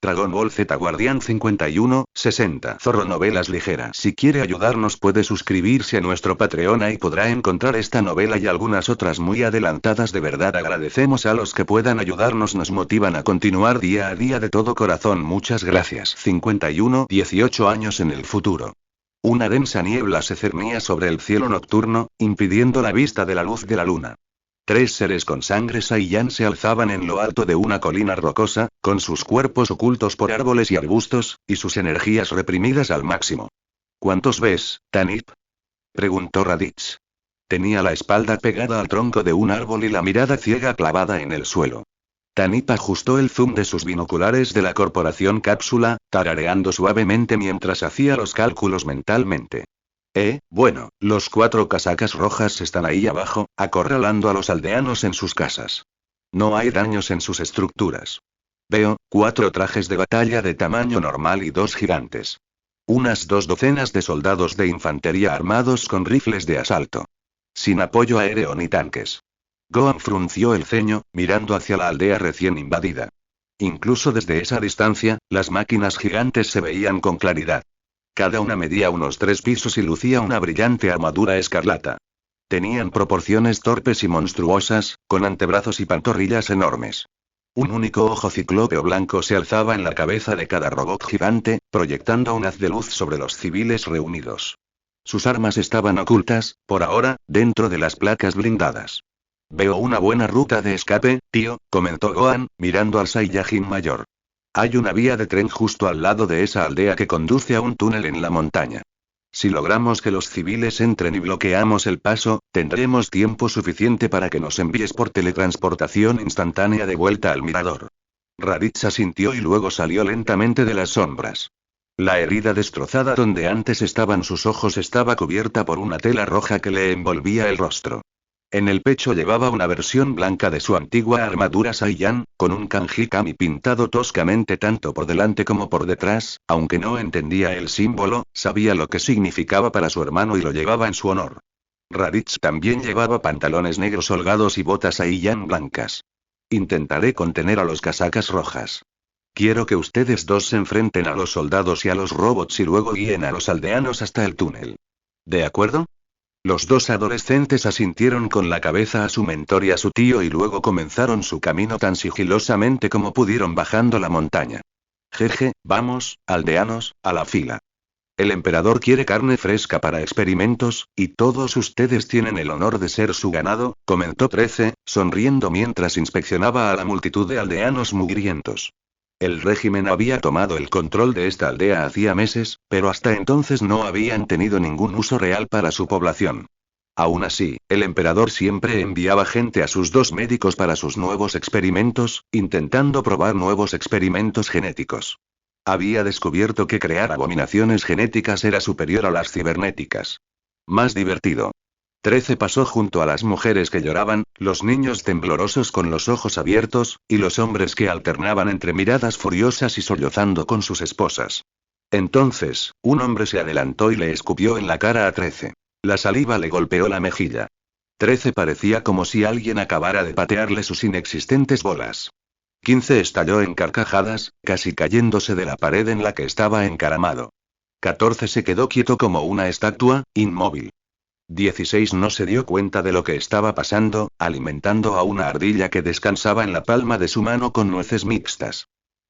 Dragon Ball Z Guardián 51-60 Zorro Novelas Ligeras. Si quiere ayudarnos puede suscribirse a nuestro Patreon y podrá encontrar esta novela y algunas otras muy adelantadas. De verdad agradecemos a los que puedan ayudarnos, nos motivan a continuar día a día de todo corazón. Muchas gracias. 18 años en el futuro. Una densa niebla se cernía sobre el cielo nocturno, impidiendo la vista de la luz de la luna. 3 seres con sangre Saiyan se alzaban en lo alto de una colina rocosa, con sus cuerpos ocultos por árboles y arbustos, y sus energías reprimidas al máximo. ¿Cuántos ves, Tanip?, preguntó Raditz. Tenía la espalda pegada al tronco de un árbol y la mirada ciega clavada en el suelo. Tanip ajustó el zoom de sus binoculares de la corporación cápsula, tarareando suavemente mientras hacía los cálculos mentalmente. Bueno, los 4 casacas rojas están ahí abajo, acorralando a los aldeanos en sus casas. No hay daños en sus estructuras. Veo 4 trajes de batalla de tamaño normal y 2 gigantes. Unas 2 docenas de soldados de infantería armados con rifles de asalto. Sin apoyo aéreo ni tanques. Gohan frunció el ceño, mirando hacia la aldea recién invadida. Incluso desde esa distancia, las máquinas gigantes se veían con claridad. Cada una medía unos 3 pisos y lucía una brillante armadura escarlata. Tenían proporciones torpes y monstruosas, con antebrazos y pantorrillas enormes. Un único ojo ciclópeo blanco se alzaba en la cabeza de cada robot gigante, proyectando un haz de luz sobre los civiles reunidos. Sus armas estaban ocultas, por ahora, dentro de las placas blindadas. Veo una buena ruta de escape, tío, comentó Gohan, mirando al Saiyajin mayor. Hay una vía de tren justo al lado de esa aldea que conduce a un túnel en la montaña. Si logramos que los civiles entren y bloqueamos el paso, tendremos tiempo suficiente para que nos envíes por teletransportación instantánea de vuelta al mirador. Raditz asintió y luego salió lentamente de las sombras. La herida destrozada donde antes estaban sus ojos estaba cubierta por una tela roja que le envolvía el rostro. En el pecho llevaba una versión blanca de su antigua armadura Saiyan, con un kanji kami pintado toscamente tanto por delante como por detrás, aunque no entendía el símbolo, sabía lo que significaba para su hermano y lo llevaba en su honor. Raditz también llevaba pantalones negros holgados y botas Saiyan blancas. Intentaré contener a los casacas rojas. Quiero que ustedes dos se enfrenten a los soldados y a los robots y luego guíen a los aldeanos hasta el túnel. ¿De acuerdo? Los 2 adolescentes asintieron con la cabeza a su mentor y a su tío y luego comenzaron su camino tan sigilosamente como pudieron bajando la montaña. Jeje, vamos, aldeanos, a la fila. El emperador quiere carne fresca para experimentos, y todos ustedes tienen el honor de ser su ganado, comentó 13, sonriendo mientras inspeccionaba a la multitud de aldeanos mugrientos. El régimen había tomado el control de esta aldea hacía meses, pero hasta entonces no habían tenido ningún uso real para su población. Aún así, el emperador siempre enviaba gente a sus 2 médicos para sus nuevos experimentos, intentando probar nuevos experimentos genéticos. Había descubierto que crear abominaciones genéticas era superior a las cibernéticas. Más divertido. 13 pasó junto a las mujeres que lloraban, los niños temblorosos con los ojos abiertos, y los hombres que alternaban entre miradas furiosas y sollozando con sus esposas. Entonces, un hombre se adelantó y le escupió en la cara a 13. La saliva le golpeó la mejilla. 13 parecía como si alguien acabara de patearle sus inexistentes bolas. 15 estalló en carcajadas, casi cayéndose de la pared en la que estaba encaramado. 14 se quedó quieto como una estatua, inmóvil. 16 no se dio cuenta de lo que estaba pasando, alimentando a una ardilla que descansaba en la palma de su mano con nueces mixtas.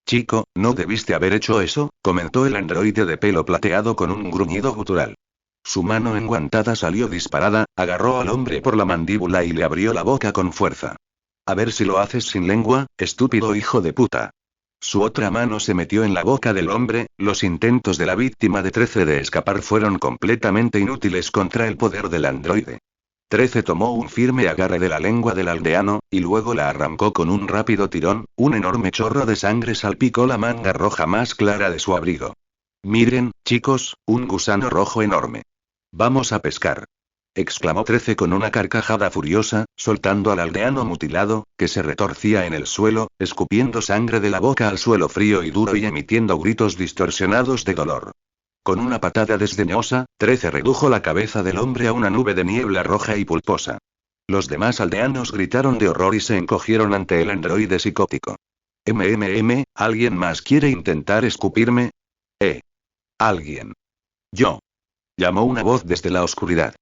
Chico, no debiste haber hecho eso, comentó el androide de pelo plateado con un gruñido gutural. Su mano enguantada salió disparada, agarró al hombre por la mandíbula y le abrió la boca con fuerza. A ver si lo haces sin lengua, estúpido hijo de puta. Su otra mano se metió en la boca del hombre, los intentos de la víctima de 13 de escapar fueron completamente inútiles contra el poder del androide. 13 tomó un firme agarre de la lengua del aldeano, y luego la arrancó con un rápido tirón, un enorme chorro de sangre salpicó la manga roja más clara de su abrigo. Miren, chicos, un gusano rojo enorme. Vamos a pescar. Exclamó 13 con una carcajada furiosa, soltando al aldeano mutilado, que se retorcía en el suelo, escupiendo sangre de la boca al suelo frío y duro y emitiendo gritos distorsionados de dolor. Con una patada desdeñosa, 13 redujo la cabeza del hombre a una nube de niebla roja y pulposa. Los demás aldeanos gritaron de horror y se encogieron ante el androide psicótico. ¿Alguien más quiere intentar escupirme? ¿Alguien? Yo. Llamó una voz desde la oscuridad.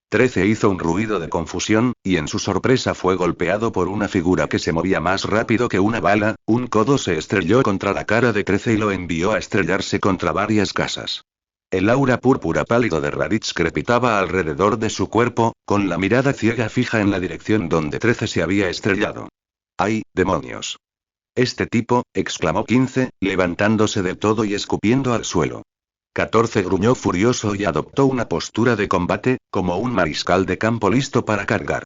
13 hizo un ruido de confusión, y en su sorpresa fue golpeado por una figura que se movía más rápido que una bala. Un codo se estrelló contra la cara de 13 y lo envió a estrellarse contra varias casas. El aura púrpura pálido de Raditz crepitaba alrededor de su cuerpo, con la mirada ciega fija en la dirección donde 13 se había estrellado. ¡Ay, demonios! Este tipo, exclamó 15, levantándose del todo y escupiendo al suelo. 14 gruñó furioso y adoptó una postura de combate, como un mariscal de campo listo para cargar.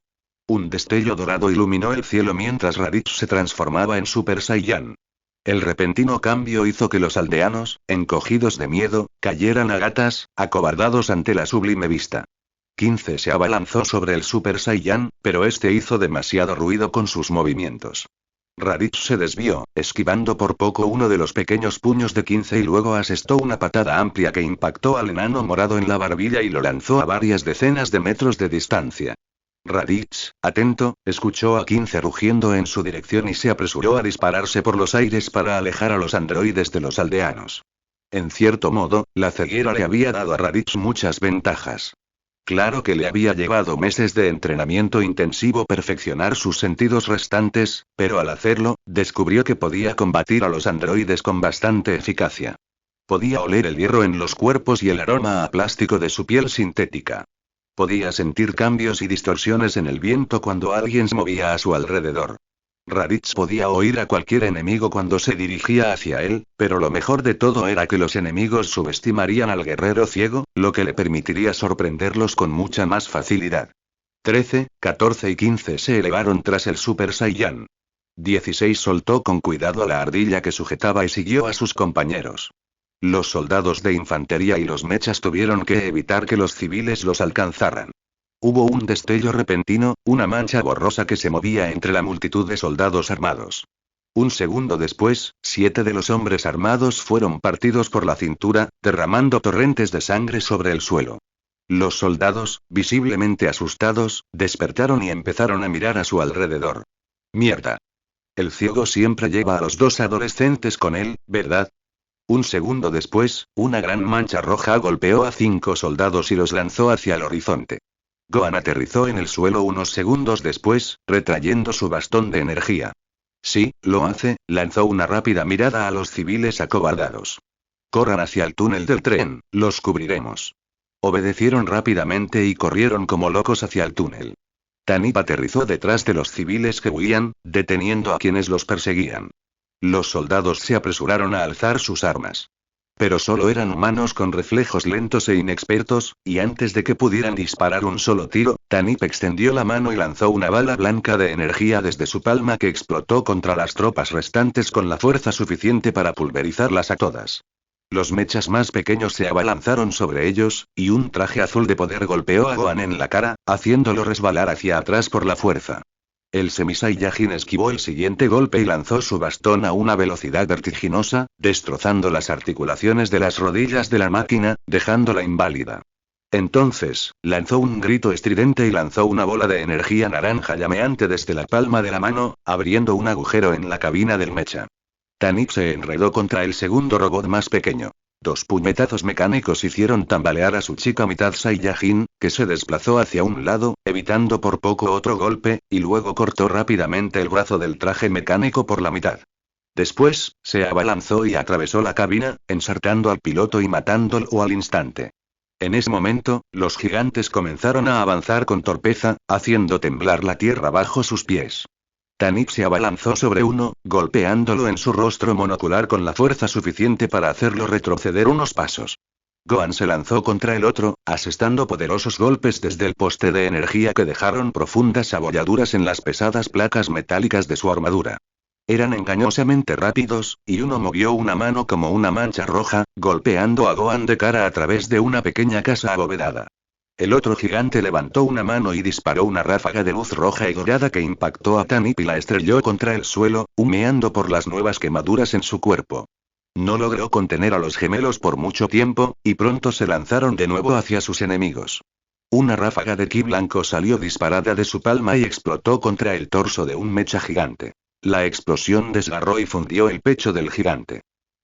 Un destello dorado iluminó el cielo mientras Raditz se transformaba en Super Saiyan. El repentino cambio hizo que los aldeanos, encogidos de miedo, cayeran a gatas, acobardados ante la sublime vista. 15 se abalanzó sobre el Super Saiyan, pero este hizo demasiado ruido con sus movimientos. Raditz se desvió, esquivando por poco uno de los pequeños puños de 15 y luego asestó una patada amplia que impactó al enano morado en la barbilla y lo lanzó a varias decenas de metros de distancia. Raditz, atento, escuchó a 15 rugiendo en su dirección y se apresuró a dispararse por los aires para alejar a los androides de los aldeanos. En cierto modo, la ceguera le había dado a Raditz muchas ventajas. Claro que le había llevado meses de entrenamiento intensivo perfeccionar sus sentidos restantes, pero al hacerlo, descubrió que podía combatir a los androides con bastante eficacia. Podía oler el hierro en los cuerpos y el aroma a plástico de su piel sintética. Podía sentir cambios y distorsiones en el viento cuando alguien se movía a su alrededor. Raditz podía oír a cualquier enemigo cuando se dirigía hacia él, pero lo mejor de todo era que los enemigos subestimarían al guerrero ciego, lo que le permitiría sorprenderlos con mucha más facilidad. 13, 14 y 15 se elevaron tras el Super Saiyan. 16 soltó con cuidado a la ardilla que sujetaba y siguió a sus compañeros. Los soldados de infantería y los mechas tuvieron que evitar que los civiles los alcanzaran. Hubo un destello repentino, una mancha borrosa que se movía entre la multitud de soldados armados. Un segundo después, 7 de los hombres armados fueron partidos por la cintura, derramando torrentes de sangre sobre el suelo. Los soldados, visiblemente asustados, despertaron y empezaron a mirar a su alrededor. ¡Mierda! El ciego siempre lleva a los 2 adolescentes con él, ¿verdad? Un segundo después, una gran mancha roja golpeó a 5 soldados y los lanzó hacia el horizonte. Gohan aterrizó en el suelo unos segundos después, retrayendo su bastón de energía. Sí, lo hace, lanzó una rápida mirada a los civiles acobardados. Corran hacia el túnel del tren, los cubriremos. Obedecieron rápidamente y corrieron como locos hacia el túnel. Tanip aterrizó detrás de los civiles que huían, deteniendo a quienes los perseguían. Los soldados se apresuraron a alzar sus armas. Pero solo eran humanos con reflejos lentos e inexpertos, y antes de que pudieran disparar un solo tiro, Tanip extendió la mano y lanzó una bala blanca de energía desde su palma que explotó contra las tropas restantes con la fuerza suficiente para pulverizarlas a todas. Los mechas más pequeños se abalanzaron sobre ellos, y un traje azul de poder golpeó a Gohan en la cara, haciéndolo resbalar hacia atrás por la fuerza. El Semi-Saiyajin esquivó el siguiente golpe y lanzó su bastón a una velocidad vertiginosa, destrozando las articulaciones de las rodillas de la máquina, dejándola inválida. Entonces, lanzó un grito estridente y lanzó una bola de energía naranja llameante desde la palma de la mano, abriendo un agujero en la cabina del mecha. Tanip se enredó contra el segundo robot más pequeño. 2 puñetazos mecánicos hicieron tambalear a su chica mitad Saiyajin, que se desplazó hacia un lado, evitando por poco otro golpe, y luego cortó rápidamente el brazo del traje mecánico por la mitad. Después, se abalanzó y atravesó la cabina, ensartando al piloto y matándolo al instante. En ese momento, los gigantes comenzaron a avanzar con torpeza, haciendo temblar la tierra bajo sus pies. Tanip se abalanzó sobre uno, golpeándolo en su rostro monocular con la fuerza suficiente para hacerlo retroceder unos pasos. Gohan se lanzó contra el otro, asestando poderosos golpes desde el poste de energía que dejaron profundas abolladuras en las pesadas placas metálicas de su armadura. Eran engañosamente rápidos, y uno movió una mano como una mancha roja, golpeando a Gohan de cara a través de una pequeña casa abovedada. El otro gigante levantó una mano y disparó una ráfaga de luz roja y dorada que impactó a Tanip y la estrelló contra el suelo, humeando por las nuevas quemaduras en su cuerpo. No logró contener a los gemelos por mucho tiempo, y pronto se lanzaron de nuevo hacia sus enemigos. Una ráfaga de ki blanco salió disparada de su palma y explotó contra el torso de un mecha gigante. La explosión desgarró y fundió el pecho del gigante.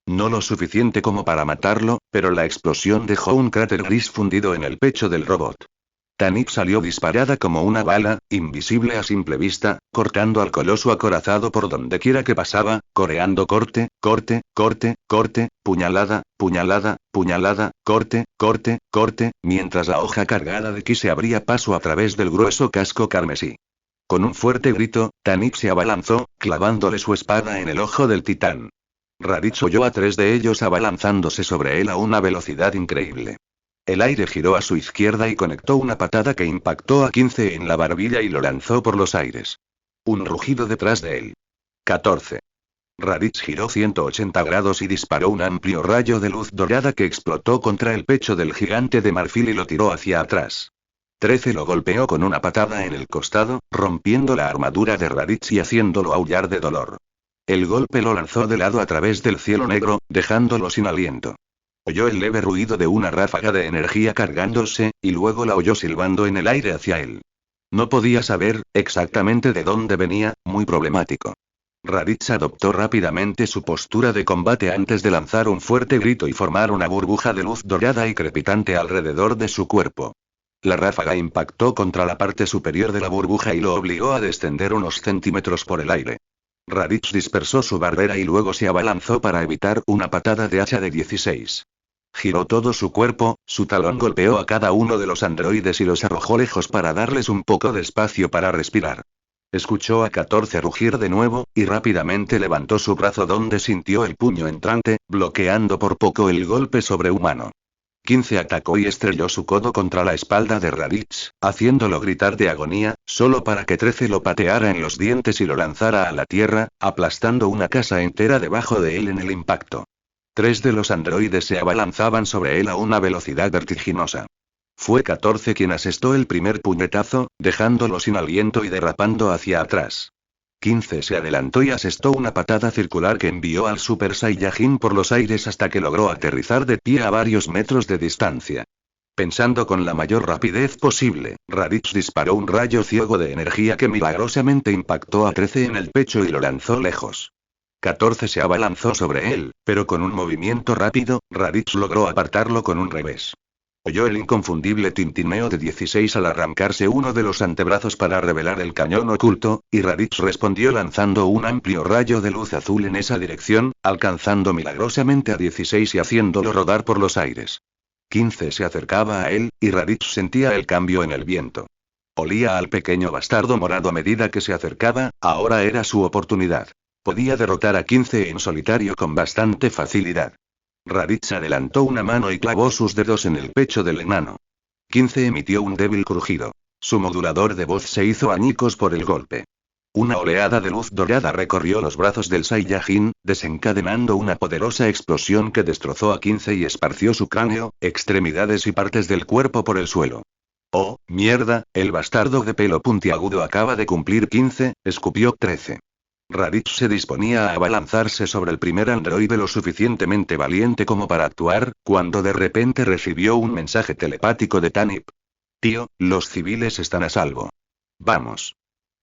No lo suficiente como para matarlo, pero la explosión dejó un cráter gris fundido en el pecho del robot. Tanit salió disparada como una bala, invisible a simple vista, cortando al coloso acorazado por donde quiera que pasaba, coreando corte, corte, corte, corte, puñalada, puñalada, puñalada, corte, corte, corte, mientras la hoja cargada de ki se abría paso a través del grueso casco carmesí. Con un fuerte grito, Tanit se abalanzó, clavándole su espada en el ojo del titán. Raditz oyó a 3 de ellos abalanzándose sobre él a una velocidad increíble. El aire giró a su izquierda y conectó una patada que impactó a 15 en la barbilla y lo lanzó por los aires. Un rugido detrás de él. 14. Raditz giró 180 grados y disparó un amplio rayo de luz dorada que explotó contra el pecho del gigante de marfil y lo tiró hacia atrás. 13 lo golpeó con una patada en el costado, rompiendo la armadura de Raditz y haciéndolo aullar de dolor. El golpe lo lanzó de lado a través del cielo negro, dejándolo sin aliento. Oyó el leve ruido de una ráfaga de energía cargándose, y luego la oyó silbando en el aire hacia él. No podía saber exactamente de dónde venía, muy problemático. Raditz adoptó rápidamente su postura de combate antes de lanzar un fuerte grito y formar una burbuja de luz dorada y crepitante alrededor de su cuerpo. La ráfaga impactó contra la parte superior de la burbuja y lo obligó a descender unos centímetros por el aire. Raditz dispersó su barrera y luego se abalanzó para evitar una patada de hacha de 16. Giró todo su cuerpo, su talón golpeó a cada uno de los androides y los arrojó lejos para darles un poco de espacio para respirar. Escuchó a 14 rugir de nuevo, y rápidamente levantó su brazo donde sintió el puño entrante, bloqueando por poco el golpe sobrehumano. 15 atacó y estrelló su codo contra la espalda de Raditz, haciéndolo gritar de agonía, solo para que 13 lo pateara en los dientes y lo lanzara a la tierra, aplastando una casa entera debajo de él en el impacto. 3 de los androides se abalanzaban sobre él a una velocidad vertiginosa. Fue 14 quien asestó el primer puñetazo, dejándolo sin aliento y derrapando hacia atrás. 15 se adelantó y asestó una patada circular que envió al Super Saiyajin por los aires hasta que logró aterrizar de pie a varios metros de distancia. Pensando con la mayor rapidez posible, Raditz disparó un rayo ciego de energía que milagrosamente impactó a 13 en el pecho y lo lanzó lejos. 14 se abalanzó sobre él, pero con un movimiento rápido, Raditz logró apartarlo con un revés. Oyó el inconfundible tintineo de 16 al arrancarse uno de los antebrazos para revelar el cañón oculto, y Raditz respondió lanzando un amplio rayo de luz azul en esa dirección, alcanzando milagrosamente a 16 y haciéndolo rodar por los aires. 15 se acercaba a él, y Raditz sentía el cambio en el viento. Olía al pequeño bastardo morado a medida que se acercaba, ahora era su oportunidad. Podía derrotar a 15 en solitario con bastante facilidad. Raditz adelantó una mano y clavó sus dedos en el pecho del enano. 15 emitió un débil crujido. Su modulador de voz se hizo añicos por el golpe. Una oleada de luz dorada recorrió los brazos del Saiyajin, desencadenando una poderosa explosión que destrozó a 15 y esparció su cráneo, extremidades y partes del cuerpo por el suelo. «Oh, mierda, el bastardo de pelo puntiagudo acaba de cumplir 15», escupió 13. Raditz se disponía a abalanzarse sobre el primer androide lo suficientemente valiente como para actuar, cuando de repente recibió un mensaje telepático de Tanip. «Tío, los civiles están a salvo. Vamos».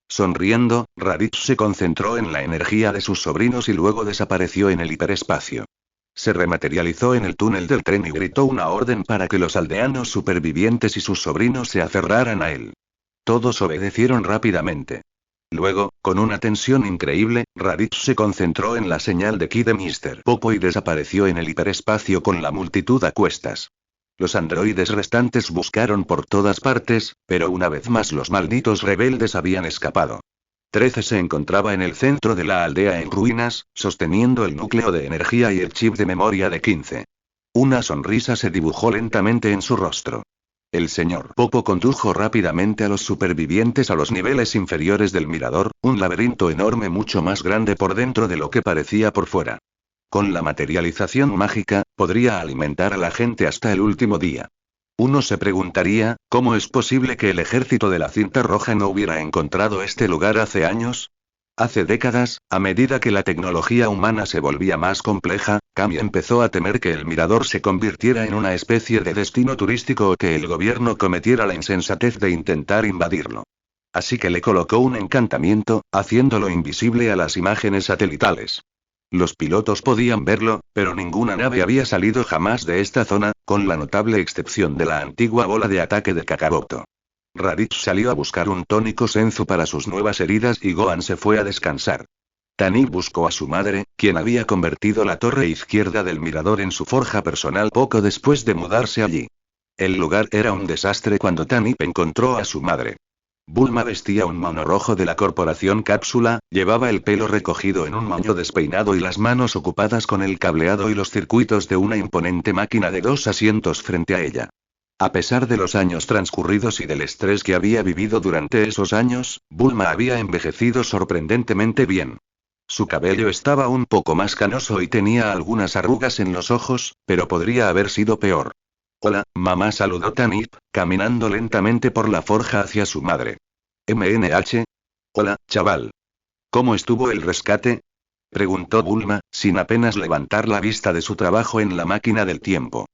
Sonriendo, Raditz se concentró en la energía de sus sobrinos y luego desapareció en el hiperespacio. Se rematerializó en el túnel del tren y gritó una orden para que los aldeanos supervivientes y sus sobrinos se aferraran a él. Todos obedecieron rápidamente. Luego, con una tensión increíble, Raditz se concentró en la señal de ki de Mr. Popo y desapareció en el hiperespacio con la multitud a cuestas. Los androides restantes buscaron por todas partes, pero una vez más los malditos rebeldes habían escapado. 13 se encontraba en el centro de la aldea en ruinas, sosteniendo el núcleo de energía y el chip de memoria de 15. Una sonrisa se dibujó lentamente en su rostro. El señor Popo condujo rápidamente a los supervivientes a los niveles inferiores del mirador, un laberinto enorme mucho más grande por dentro de lo que parecía por fuera. Con la materialización mágica, podría alimentar a la gente hasta el último día. Uno se preguntaría, ¿cómo es posible que el ejército de la cinta roja no hubiera encontrado este lugar hace años? Hace décadas, a medida que la tecnología humana se volvía más compleja, Kami empezó a temer que el mirador se convirtiera en una especie de destino turístico o que el gobierno cometiera la insensatez de intentar invadirlo. Así que le colocó un encantamiento, haciéndolo invisible a las imágenes satelitales. Los pilotos podían verlo, pero ninguna nave había salido jamás de esta zona, con la notable excepción de la antigua bola de ataque de Kakaroto. Raditz salió a buscar un tónico Senzu para sus nuevas heridas y Gohan se fue a descansar. Tanit buscó a su madre, quien había convertido la torre izquierda del mirador en su forja personal poco después de mudarse allí. El lugar era un desastre cuando Tanit encontró a su madre. Bulma vestía un mono rojo de la corporación Cápsula, llevaba el pelo recogido en un moño despeinado y las manos ocupadas con el cableado y los circuitos de una imponente máquina de 2 asientos frente a ella. A pesar de los años transcurridos y del estrés que había vivido durante esos años, Bulma había envejecido sorprendentemente bien. Su cabello estaba un poco más canoso y tenía algunas arrugas en los ojos, pero podría haber sido peor. Hola, mamá, saludó Tanit, caminando lentamente por la forja hacia su madre. MNH. Hola, chaval. ¿Cómo estuvo el rescate? Preguntó Bulma, sin apenas levantar la vista de su trabajo en la máquina del tiempo.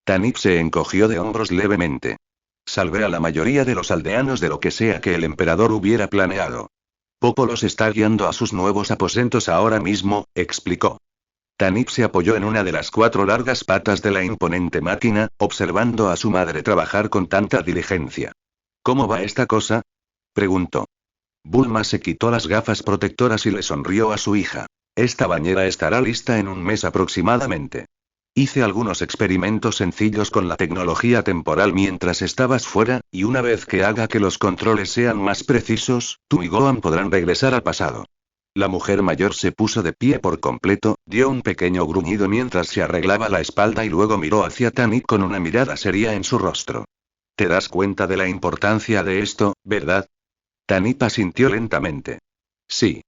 Tanit se encogió de hombros levemente. Salvé a la mayoría de los aldeanos de lo que sea que el emperador hubiera planeado. Popo los está guiando a sus nuevos aposentos ahora mismo, explicó. Tanit se apoyó en una de las 4 largas patas de la imponente máquina, observando a su madre trabajar con tanta diligencia. ¿Cómo va esta cosa? Preguntó. Bulma se quitó las gafas protectoras y le sonrió a su hija. Esta bañera estará lista en un mes aproximadamente. Hice algunos experimentos sencillos con la tecnología temporal mientras estabas fuera, y una vez que haga que los controles sean más precisos, tú y Gohan podrán regresar al pasado. La mujer mayor se puso de pie por completo, dio un pequeño gruñido mientras se arreglaba la espalda y luego miró hacia Tanit con una mirada seria en su rostro. ¿Te das cuenta de la importancia de esto, verdad? Tanit asintió lentamente. Sí.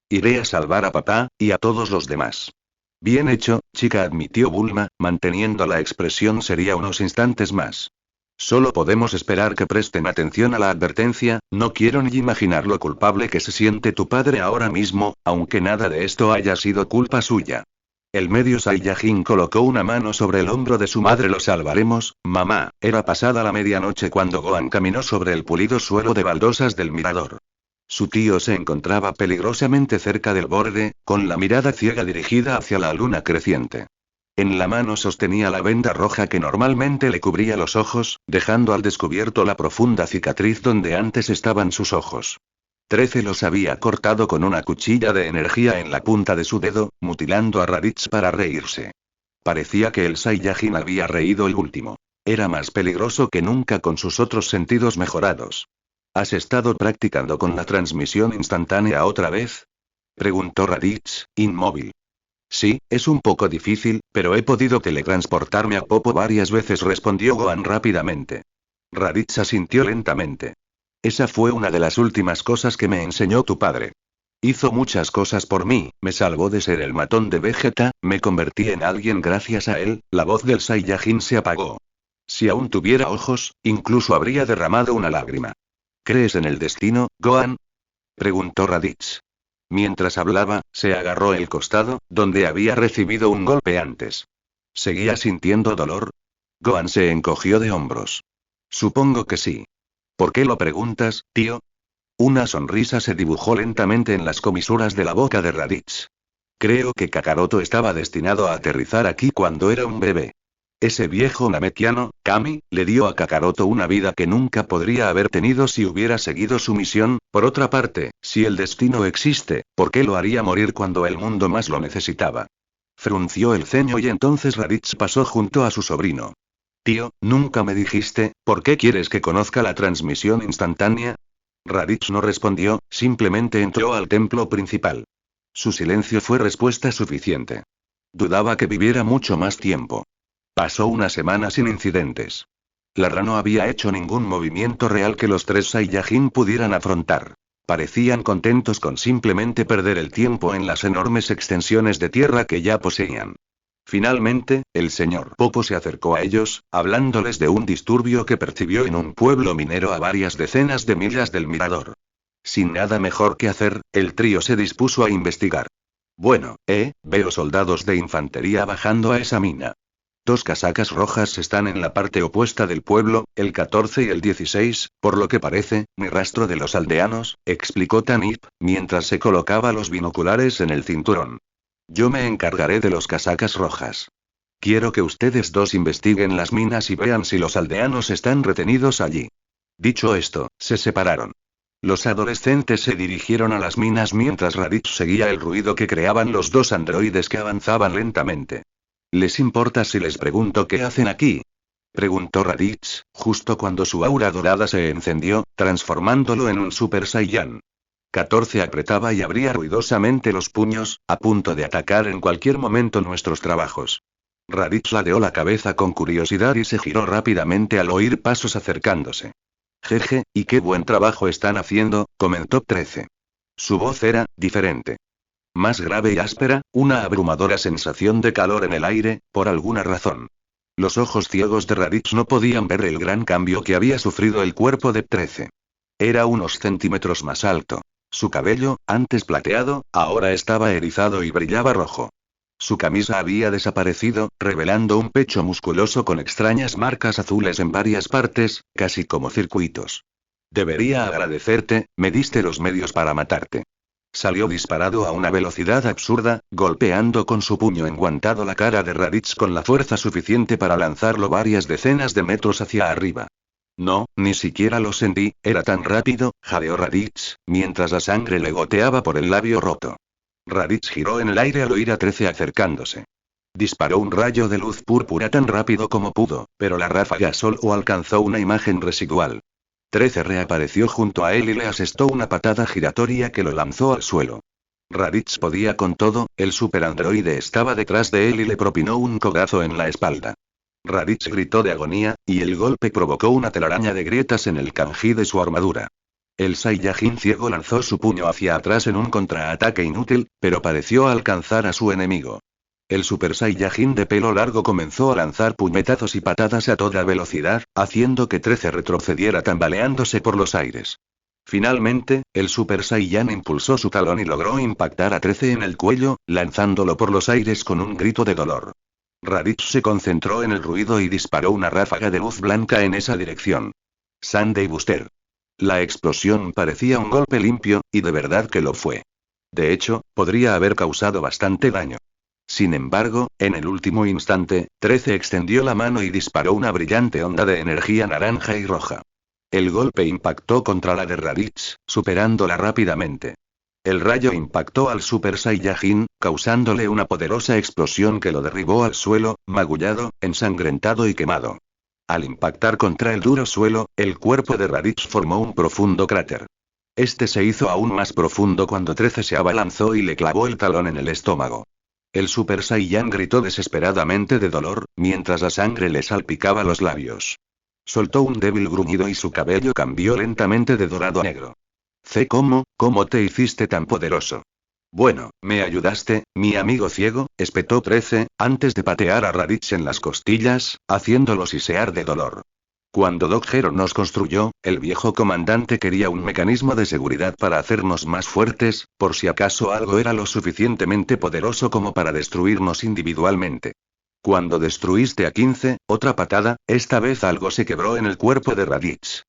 Iré a salvar a papá, y a todos los demás. Bien hecho, chica, admitió Bulma, manteniendo la expresión seria unos instantes más. Solo podemos esperar que presten atención a la advertencia, no quiero ni imaginar lo culpable que se siente tu padre ahora mismo, aunque nada de esto haya sido culpa suya. El medio Saiyajin colocó una mano sobre el hombro de su madre. Lo salvaremos, mamá. Era pasada la medianoche cuando Gohan caminó sobre el pulido suelo de baldosas del mirador. Su tío se encontraba peligrosamente cerca del borde, con la mirada ciega dirigida hacia la luna creciente. En la mano sostenía la venda roja que normalmente le cubría los ojos, dejando al descubierto la profunda cicatriz donde antes estaban sus ojos. 13 los había cortado con una cuchilla de energía en la punta de su dedo, mutilando a Raditz para reírse. Parecía que el Saiyajin había reído el último. Era más peligroso que nunca con sus otros sentidos mejorados. ¿Has estado practicando con la transmisión instantánea otra vez? Preguntó Raditz, inmóvil. Sí, es un poco difícil, pero he podido teletransportarme a Popo varias veces, respondió Gohan rápidamente. Raditz asintió lentamente. Esa fue una de las últimas cosas que me enseñó tu padre. Hizo muchas cosas por mí, me salvó de ser el matón de Vegeta, me convertí en alguien gracias a él. La voz del Saiyajin se apagó. Si aún tuviera ojos, incluso habría derramado una lágrima. ¿Crees en el destino, Gohan? Preguntó Raditz. Mientras hablaba, se agarró el costado, donde había recibido un golpe antes. ¿Seguía sintiendo dolor? Gohan se encogió de hombros. Supongo que sí. ¿Por qué lo preguntas, tío? Una sonrisa se dibujó lentamente en las comisuras de la boca de Raditz. Creo que Kakaroto estaba destinado a aterrizar aquí cuando era un bebé. Ese viejo Namekiano, Kami, le dio a Kakaroto una vida que nunca podría haber tenido si hubiera seguido su misión. Por otra parte, si el destino existe, ¿por qué lo haría morir cuando el mundo más lo necesitaba? Frunció el ceño y entonces Raditz pasó junto a su sobrino. Tío, nunca me dijiste, ¿por qué quieres que conozca la transmisión instantánea? Raditz no respondió, simplemente entró al templo principal. Su silencio fue respuesta suficiente. Dudaba que viviera mucho más tiempo. Pasó una semana sin incidentes. La Ra no había hecho ningún movimiento real que los 3 Saiyajin pudieran afrontar. Parecían contentos con simplemente perder el tiempo en las enormes extensiones de tierra que ya poseían. Finalmente, el señor Popo se acercó a ellos, hablándoles de un disturbio que percibió en un pueblo minero a varias decenas de millas del mirador. Sin nada mejor que hacer, el trío se dispuso a investigar. Bueno, veo soldados de infantería bajando a esa mina. 2 casacas rojas están en la parte opuesta del pueblo, el 14 y el 16, Por lo que parece, ni rastro de los aldeanos, explicó Tanip, mientras se colocaba los binoculares en el cinturón. Yo me encargaré de los casacas rojas. Quiero que ustedes dos investiguen las minas y vean si los aldeanos están retenidos allí. Dicho esto, se separaron. Los adolescentes se dirigieron a las minas mientras Raditz seguía el ruido que creaban los dos androides que avanzaban lentamente. ¿Les importa si les pregunto qué hacen aquí? Preguntó Raditz, justo cuando su aura dorada se encendió, transformándolo en un Super Saiyan. 14 apretaba y abría ruidosamente los puños, a punto de atacar en cualquier momento nuestros trabajos. Raditz ladeó la cabeza con curiosidad y se giró rápidamente al oír pasos acercándose. Jeje, y qué buen trabajo están haciendo, comentó 13. Su voz era diferente. Más grave y áspera, una abrumadora sensación de calor en el aire, por alguna razón. Los ojos ciegos de Raditz no podían ver el gran cambio que había sufrido el cuerpo de 13. Era unos centímetros más alto. Su cabello, antes plateado, ahora estaba erizado y brillaba rojo. Su camisa había desaparecido, revelando un pecho musculoso con extrañas marcas azules en varias partes, casi como circuitos. Debería agradecerte, me diste los medios para matarte. Salió disparado a una velocidad absurda, golpeando con su puño enguantado la cara de Raditz con la fuerza suficiente para lanzarlo varias decenas de metros hacia arriba. No, ni siquiera lo sentí, era tan rápido, jadeó Raditz, mientras la sangre le goteaba por el labio roto. Raditz giró en el aire al oír a 13 acercándose. Disparó un rayo de luz púrpura tan rápido como pudo, pero la ráfaga solo alcanzó una imagen residual. 13 reapareció junto a él y le asestó una patada giratoria que lo lanzó al suelo. Raditz podía con todo, el superandroide estaba detrás de él y le propinó un codazo en la espalda. Raditz gritó de agonía, y el golpe provocó una telaraña de grietas en el kanji de su armadura. El Saiyajin ciego lanzó su puño hacia atrás en un contraataque inútil, pero pareció alcanzar a su enemigo. El Super Saiyajin de pelo largo comenzó a lanzar puñetazos y patadas a toda velocidad, haciendo que 13 retrocediera tambaleándose por los aires. Finalmente, el Super Saiyan impulsó su talón y logró impactar a 13 en el cuello, lanzándolo por los aires con un grito de dolor. Raditz se concentró en el ruido y disparó una ráfaga de luz blanca en esa dirección. Sunday Booster. La explosión parecía un golpe limpio, y de verdad que lo fue. De hecho, podría haber causado bastante daño. Sin embargo, en el último instante, 13 extendió la mano y disparó una brillante onda de energía naranja y roja. El golpe impactó contra la de Raditz, superándola rápidamente. El rayo impactó al Super Saiyajin, causándole una poderosa explosión que lo derribó al suelo, magullado, ensangrentado y quemado. Al impactar contra el duro suelo, el cuerpo de Raditz formó un profundo cráter. Este se hizo aún más profundo cuando 13 se abalanzó y le clavó el talón en el estómago. El Super Saiyan gritó desesperadamente de dolor, mientras la sangre le salpicaba los labios. Soltó un débil gruñido y su cabello cambió lentamente de dorado a negro. ¿Cómo te hiciste tan poderoso? Bueno, me ayudaste, mi amigo ciego, espetó 13, antes de patear a Raditz en las costillas, haciéndolo sisear de dolor. Cuando Doc Hero nos construyó, el viejo comandante quería un mecanismo de seguridad para hacernos más fuertes, por si acaso algo era lo suficientemente poderoso como para destruirnos individualmente. Cuando destruiste a 15, otra patada, esta vez algo se quebró en el cuerpo de Raditz.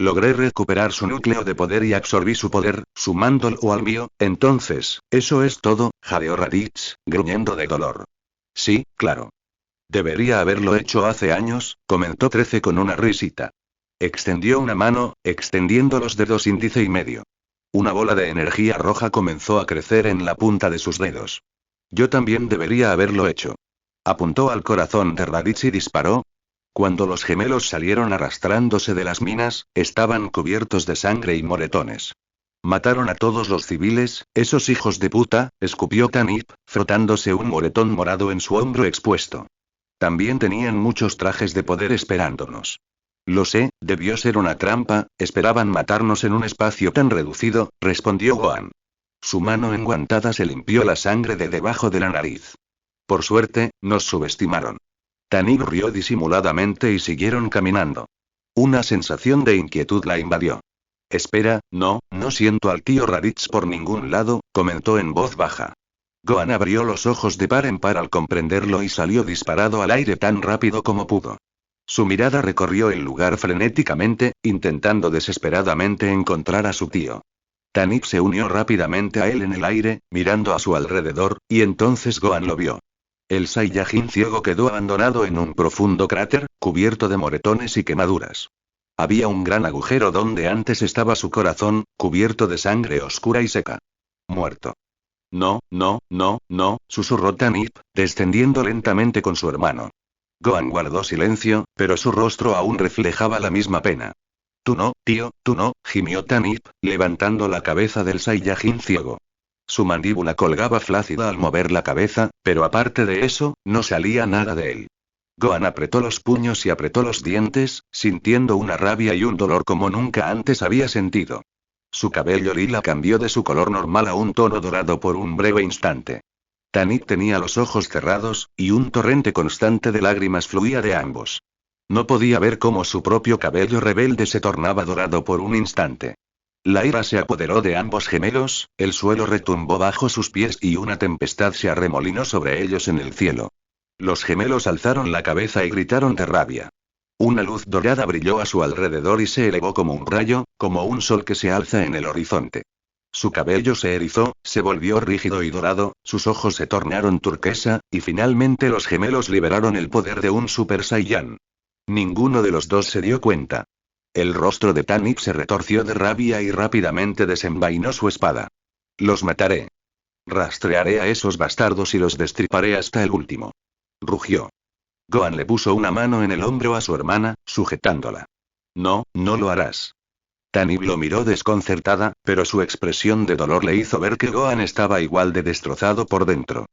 Logré recuperar su núcleo de poder y absorbí su poder, sumándolo al mío, entonces, eso es todo, jadeó Raditz, gruñendo de dolor. Sí, claro. Debería haberlo hecho hace años, comentó 13 con una risita. Extendió una mano, extendiendo los dedos índice y medio. Una bola de energía roja comenzó a crecer en la punta de sus dedos. Yo también debería haberlo hecho. Apuntó al corazón de Raditz y disparó. Cuando los gemelos salieron arrastrándose de las minas, estaban cubiertos de sangre y moretones. Mataron a todos los civiles, esos hijos de puta, escupió Tanip, frotándose un moretón morado en su hombro expuesto. También tenían muchos trajes de poder esperándonos. Lo sé, debió ser una trampa, esperaban matarnos en un espacio tan reducido, respondió Gohan. Su mano enguantada se limpió la sangre de debajo de la nariz. Por suerte, nos subestimaron. Tanip rió disimuladamente y siguieron caminando. Una sensación de inquietud la invadió. Espera, no siento al tío Raditz por ningún lado, comentó en voz baja. Gohan abrió los ojos de par en par al comprenderlo y salió disparado al aire tan rápido como pudo. Su mirada recorrió el lugar frenéticamente, intentando desesperadamente encontrar a su tío. Tanip se unió rápidamente a él en el aire, mirando a su alrededor, y entonces Gohan lo vio. El Saiyajin ciego quedó abandonado en un profundo cráter, cubierto de moretones y quemaduras. Había un gran agujero donde antes estaba su corazón, cubierto de sangre oscura y seca. Muerto. No, no, no, no, susurró Tanip, descendiendo lentamente con su hermano. Gohan guardó silencio, pero su rostro aún reflejaba la misma pena. Tú no, tío, tú no, gimió Tanip, levantando la cabeza del Saiyajin ciego. Su mandíbula colgaba flácida al mover la cabeza, pero aparte de eso, no salía nada de él. Gohan apretó los puños y apretó los dientes, sintiendo una rabia y un dolor como nunca antes había sentido. Su cabello lila cambió de su color normal a un tono dorado por un breve instante. Tanip tenía los ojos cerrados, y un torrente constante de lágrimas fluía de ambos. No podía ver cómo su propio cabello rebelde se tornaba dorado por un instante. La ira se apoderó de ambos gemelos, el suelo retumbó bajo sus pies y una tempestad se arremolinó sobre ellos en el cielo. Los gemelos alzaron la cabeza y gritaron de rabia. Una luz dorada brilló a su alrededor y se elevó como un rayo, como un sol que se alza en el horizonte. Su cabello se erizó, se volvió rígido y dorado, sus ojos se tornaron turquesa, y finalmente los gemelos liberaron el poder de un Super Saiyan. Ninguno de los dos se dio cuenta. El rostro de Tanip se retorció de rabia y rápidamente desenvainó su espada. Los mataré. Rastrearé a esos bastardos y los destriparé hasta el último. Rugió. Gohan le puso una mano en el hombro a su hermana, sujetándola. No, no lo harás. Tanip lo miró desconcertada, pero su expresión de dolor le hizo ver que Gohan estaba igual de destrozado por dentro.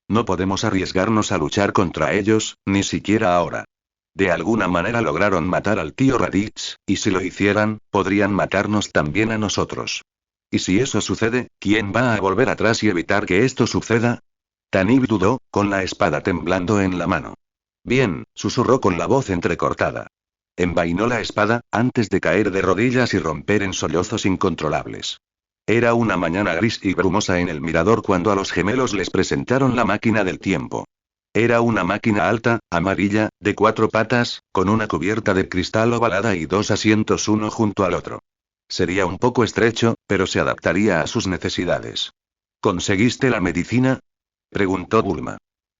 No podemos arriesgarnos a luchar contra ellos, ni siquiera ahora. De alguna manera lograron matar al tío Raditz, y si lo hicieran, podrían matarnos también a nosotros. ¿Y si eso sucede, quién va a volver atrás y evitar que esto suceda? Tanip dudó, con la espada temblando en la mano. Bien, susurró con la voz entrecortada. Envainó la espada, antes de caer de rodillas y romper en sollozos incontrolables. Era una mañana gris y brumosa en el mirador cuando a los gemelos les presentaron la máquina del tiempo. Era una máquina alta, amarilla, de 4 patas, con una cubierta de cristal ovalada y 2 asientos uno junto al otro. Sería un poco estrecho, pero se adaptaría a sus necesidades. ¿Conseguiste la medicina?, preguntó Bulma.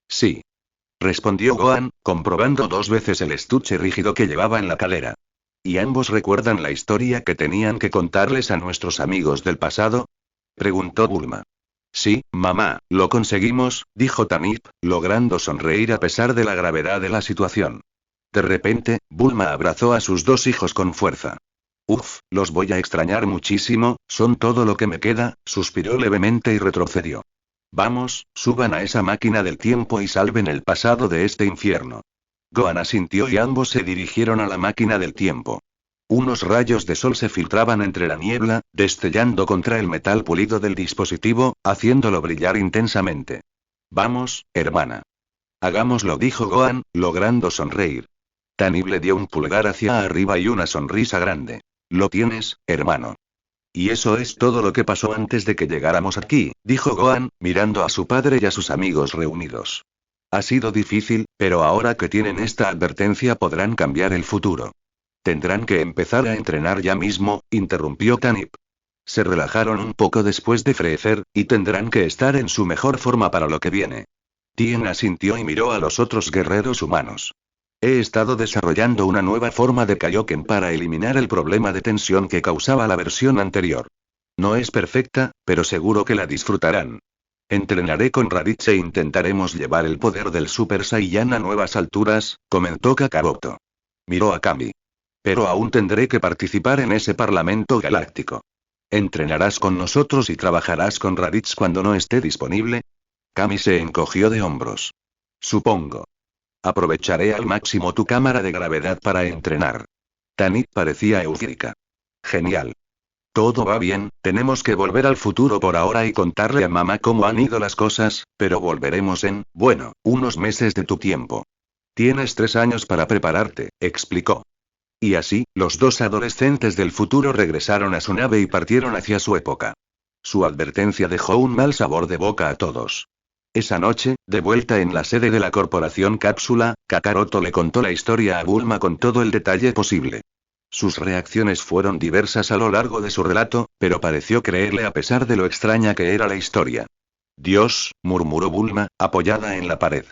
Sí. Respondió Gohan, comprobando 2 veces el estuche rígido que llevaba en la cadera. ¿Y ambos recuerdan la historia que tenían que contarles a nuestros amigos del pasado?, preguntó Bulma. Sí, mamá, lo conseguimos, dijo Tanip, logrando sonreír a pesar de la gravedad de la situación. De repente, Bulma abrazó a sus 2 hijos con fuerza. Uf, los voy a extrañar muchísimo, son todo lo que me queda, suspiró levemente y retrocedió. Vamos, suban a esa máquina del tiempo y salven el pasado de este infierno. Gohan asintió y ambos se dirigieron a la máquina del tiempo. Unos rayos de sol se filtraban entre la niebla, destellando contra el metal pulido del dispositivo, haciéndolo brillar intensamente. Vamos, hermana. Hagámoslo, dijo Gohan, logrando sonreír. Tanip le dio un pulgar hacia arriba y una sonrisa grande. Lo tienes, hermano. Y eso es todo lo que pasó antes de que llegáramos aquí, dijo Gohan, mirando a su padre y a sus amigos reunidos. Ha sido difícil, pero ahora que tienen esta advertencia podrán cambiar el futuro. Tendrán que empezar a entrenar ya mismo, interrumpió Tanip. Se relajaron un poco después de Freezer, y tendrán que estar en su mejor forma para lo que viene. Tien asintió y miró a los otros guerreros humanos. He estado desarrollando una nueva forma de Kaioken para eliminar el problema de tensión que causaba la versión anterior. No es perfecta, pero seguro que la disfrutarán. Entrenaré con Raditz e intentaremos llevar el poder del Super Saiyan a nuevas alturas, comentó Kakaroto. Miró a Kami. Pero aún tendré que participar en ese Parlamento Galáctico. ¿Entrenarás con nosotros y trabajarás con Raditz cuando no esté disponible? Kami se encogió de hombros. Supongo. Aprovecharé al máximo tu cámara de gravedad para entrenar. Tanip parecía eufórica. Genial. Todo va bien, tenemos que volver al futuro por ahora y contarle a mamá cómo han ido las cosas, pero volveremos en, bueno, unos meses de tu tiempo. Tienes 3 años para prepararte, explicó. Y así, los 2 adolescentes del futuro regresaron a su nave y partieron hacia su época. Su advertencia dejó un mal sabor de boca a todos. Esa noche, de vuelta en la sede de la corporación Cápsula, Kakaroto le contó la historia a Bulma con todo el detalle posible. Sus reacciones fueron diversas a lo largo de su relato, pero pareció creerle a pesar de lo extraña que era la historia. Dios, murmuró Bulma, apoyada en la pared.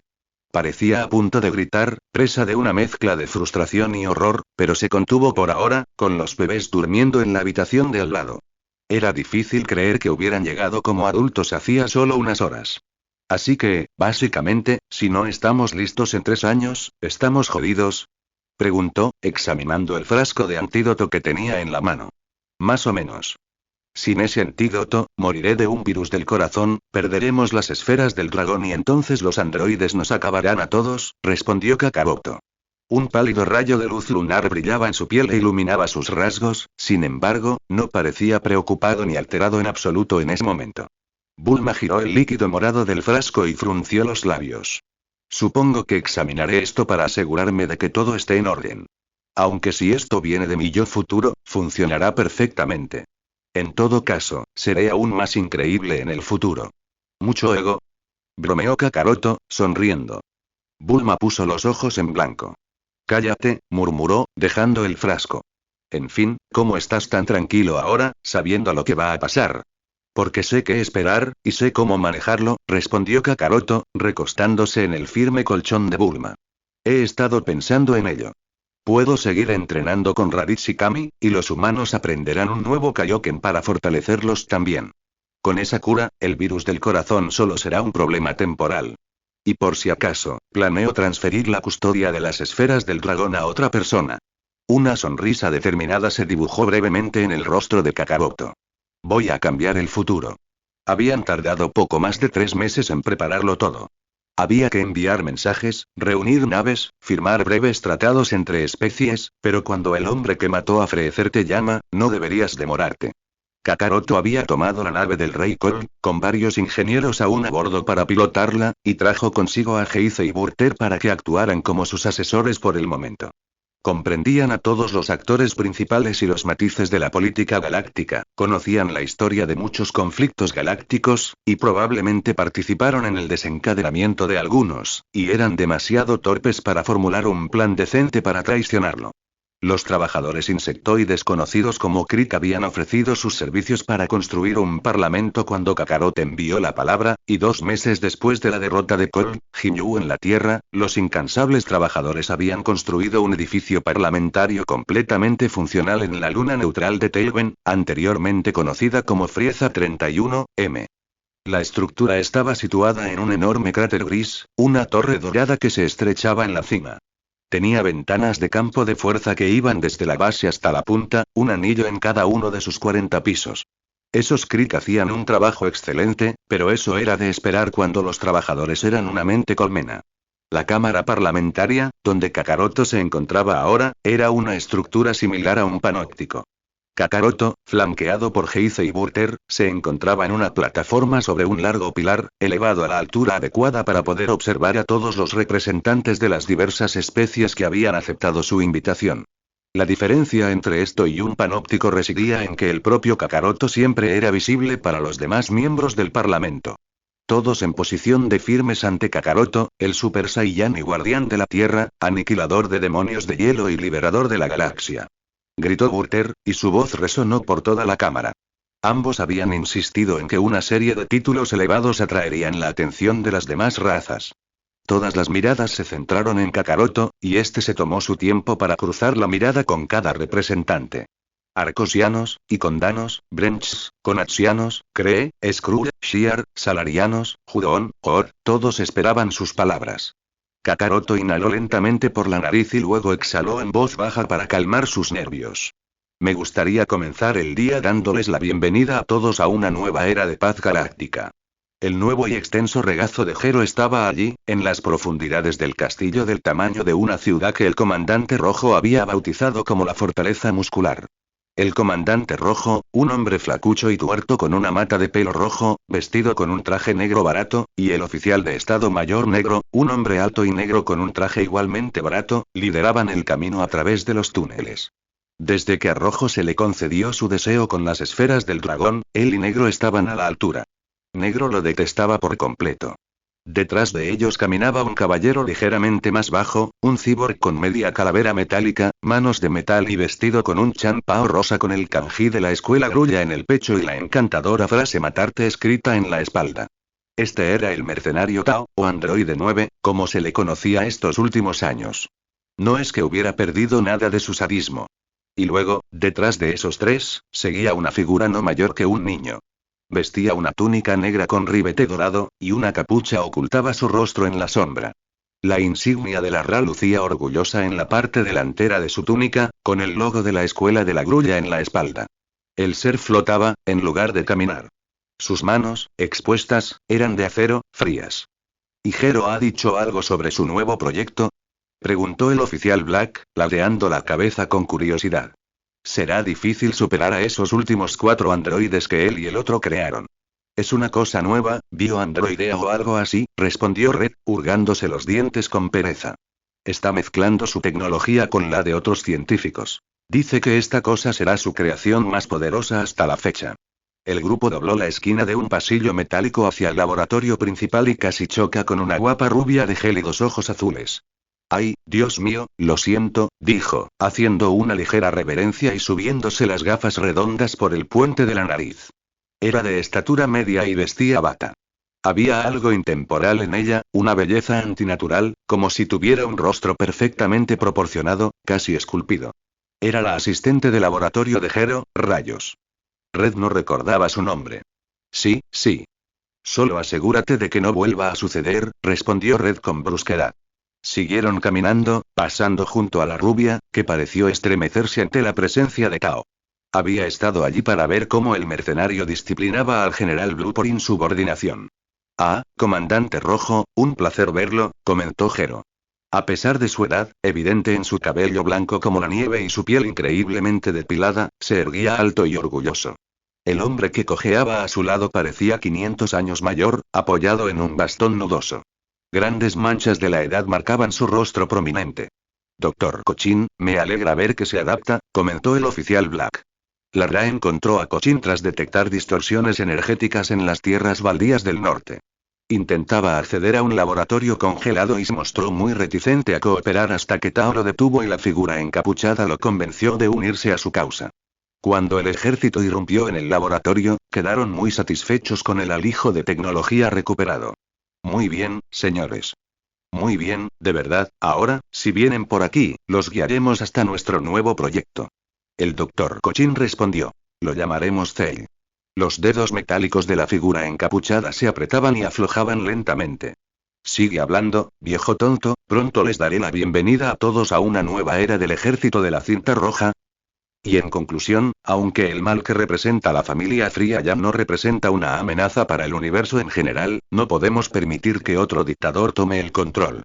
Parecía a punto de gritar, presa de una mezcla de frustración y horror, pero se contuvo por ahora, con los bebés durmiendo en la habitación de al lado. Era difícil creer que hubieran llegado como adultos hacía solo unas horas. Así que, básicamente, si no estamos listos en 3 años, ¿estamos jodidos? Preguntó, examinando el frasco de antídoto que tenía en la mano. Más o menos. Sin ese antídoto, moriré de un virus del corazón, perderemos las esferas del dragón y entonces los androides nos acabarán a todos, respondió Kakaroto. Un pálido rayo de luz lunar brillaba en su piel e iluminaba sus rasgos, sin embargo, no parecía preocupado ni alterado en absoluto en ese momento. Bulma giró el líquido morado del frasco y frunció los labios. Supongo que examinaré esto para asegurarme de que todo esté en orden. Aunque si esto viene de mi yo futuro, funcionará perfectamente. En todo caso, seré aún más increíble en el futuro. ¿Mucho ego? Bromeó Kakaroto, sonriendo. Bulma puso los ojos en blanco. Cállate, murmuró, dejando el frasco. En fin, ¿cómo estás tan tranquilo ahora, sabiendo lo que va a pasar? Porque sé qué esperar, y sé cómo manejarlo, respondió Kakaroto, recostándose en el firme colchón de Bulma. He estado pensando en ello. Puedo seguir entrenando con Raditz y Kami, y los humanos aprenderán un nuevo Kaioken para fortalecerlos también. Con esa cura, el virus del corazón solo será un problema temporal. Y por si acaso, planeo transferir la custodia de las esferas del dragón a otra persona. Una sonrisa determinada se dibujó brevemente en el rostro de Kakaroto. Voy a cambiar el futuro. Habían tardado poco más de 3 meses en prepararlo todo. Había que enviar mensajes, reunir naves, firmar breves tratados entre especies, pero cuando el hombre que mató a Freezer te llama, no deberías demorarte. Kakaroto había tomado la nave del Rey Cole, con varios ingenieros aún a bordo para pilotarla, y trajo consigo a Heize y Burter para que actuaran como sus asesores por el momento. Comprendían a todos los actores principales y los matices de la política galáctica, conocían la historia de muchos conflictos galácticos, y probablemente participaron en el desencadenamiento de algunos, y eran demasiado torpes para formular un plan decente para traicionarlo. Los trabajadores insectoides conocidos como Krick habían ofrecido sus servicios para construir un parlamento cuando Kakaroto envió la palabra, y 2 meses después de la derrota de Cole, Jinyu en la Tierra, los incansables trabajadores habían construido un edificio parlamentario completamente funcional en la luna neutral de Telven, anteriormente conocida como Frieza 31M. La estructura estaba situada en un enorme cráter gris, una torre dorada que se estrechaba en la cima. Tenía ventanas de campo de fuerza que iban desde la base hasta la punta, un anillo en cada uno de sus 40 pisos. Esos Krick hacían un trabajo excelente, pero eso era de esperar cuando los trabajadores eran una mente colmena. La cámara parlamentaria, donde Kakaroto se encontraba ahora, era una estructura similar a un panóptico. Kakaroto, flanqueado por Heize y Burter, se encontraba en una plataforma sobre un largo pilar, elevado a la altura adecuada para poder observar a todos los representantes de las diversas especies que habían aceptado su invitación. La diferencia entre esto y un panóptico residía en que el propio Kakaroto siempre era visible para los demás miembros del Parlamento. Todos en posición de firmes ante Kakaroto, el Super Saiyan y guardián de la Tierra, aniquilador de demonios de hielo y liberador de la galaxia. Gritó Burter, y su voz resonó por toda la cámara. Ambos habían insistido en que una serie de títulos elevados atraerían la atención de las demás razas. Todas las miradas se centraron en Kakaroto, y este se tomó su tiempo para cruzar la mirada con cada representante. Arcosianos, Icondanos, Brenchs, Conaxianos, Cree, Skrull, Shiar, Salarianos, Judoon, Or, todos esperaban sus palabras. Kakaroto inhaló lentamente por la nariz y luego exhaló en voz baja para calmar sus nervios. Me gustaría comenzar el día dándoles la bienvenida a todos a una nueva era de paz galáctica. El nuevo y extenso regazo de Gero estaba allí, en las profundidades del castillo del tamaño de una ciudad que el comandante rojo había bautizado como la fortaleza muscular. El comandante rojo, un hombre flacucho y tuerto con una mata de pelo rojo, vestido con un traje negro barato, y el oficial de Estado Mayor negro, un hombre alto y negro con un traje igualmente barato, lideraban el camino a través de los túneles. Desde que a Rojo se le concedió su deseo con las esferas del dragón, él y Negro estaban a la altura. Negro lo detestaba por completo. Detrás de ellos caminaba un caballero ligeramente más bajo, un cyborg con media calavera metálica, manos de metal y vestido con un champao rosa con el kanji de la escuela grulla en el pecho y la encantadora frase matarte escrita en la espalda. Este era el mercenario Tao, o androide 9, como se le conocía estos últimos años. No es que hubiera perdido nada de su sadismo. Y luego, detrás de esos tres, seguía una figura no mayor que un niño. Vestía una túnica negra con ribete dorado, y una capucha ocultaba su rostro en la sombra. La insignia de la Ra lucía orgullosa en la parte delantera de su túnica, con el logo de la escuela de la grulla en la espalda. El ser flotaba, en lugar de caminar. Sus manos, expuestas, eran de acero, frías. ¿Y Jero ha dicho algo sobre su nuevo proyecto? Preguntó el oficial Black, ladeando la cabeza con curiosidad. Será difícil superar a esos últimos 4 androides que él y el otro crearon. Es una cosa nueva, bioandroidea o algo así, respondió Red, hurgándose los dientes con pereza. Está mezclando su tecnología con la de otros científicos. Dice que esta cosa será su creación más poderosa hasta la fecha. El grupo dobló la esquina de un pasillo metálico hacia el laboratorio principal y casi choca con una guapa rubia de gélidos ojos azules. Ay, Dios mío, lo siento, dijo, haciendo una ligera reverencia y subiéndose las gafas redondas por el puente de la nariz. Era de estatura media y vestía bata. Había algo intemporal en ella, una belleza antinatural, como si tuviera un rostro perfectamente proporcionado, casi esculpido. Era la asistente de laboratorio de Jero, rayos. Red no recordaba su nombre. Sí, sí. Solo asegúrate de que no vuelva a suceder, respondió Red con brusquedad. Siguieron caminando, pasando junto a la rubia, que pareció estremecerse ante la presencia de Tao. Había estado allí para ver cómo el mercenario disciplinaba al general Blue por insubordinación. Ah, comandante rojo, un placer verlo, comentó Jero. A pesar de su edad, evidente en su cabello blanco como la nieve y su piel increíblemente depilada, se erguía alto y orgulloso. El hombre que cojeaba a su lado parecía 500 años mayor, apoyado en un bastón nudoso. Grandes manchas de la edad marcaban su rostro prominente. Doctor Cochin, me alegra ver que se adapta, comentó el oficial Black. La Ra encontró a Cochin tras detectar distorsiones energéticas en las tierras baldías del norte. Intentaba acceder a un laboratorio congelado y se mostró muy reticente a cooperar hasta que Tao lo detuvo y la figura encapuchada lo convenció de unirse a su causa. Cuando el ejército irrumpió en el laboratorio, quedaron muy satisfechos con el alijo de tecnología recuperado. Muy bien, señores. Muy bien, de verdad, ahora, si vienen por aquí, los guiaremos hasta nuestro nuevo proyecto. El doctor Cochin respondió. Lo llamaremos Cell. Los dedos metálicos de la figura encapuchada se apretaban y aflojaban lentamente. Sigue hablando, viejo tonto, pronto les daré la bienvenida a todos a una nueva era del ejército de la cinta roja. Y en conclusión, aunque el mal que representa la familia Fría ya no representa una amenaza para el universo en general, no podemos permitir que otro dictador tome el control.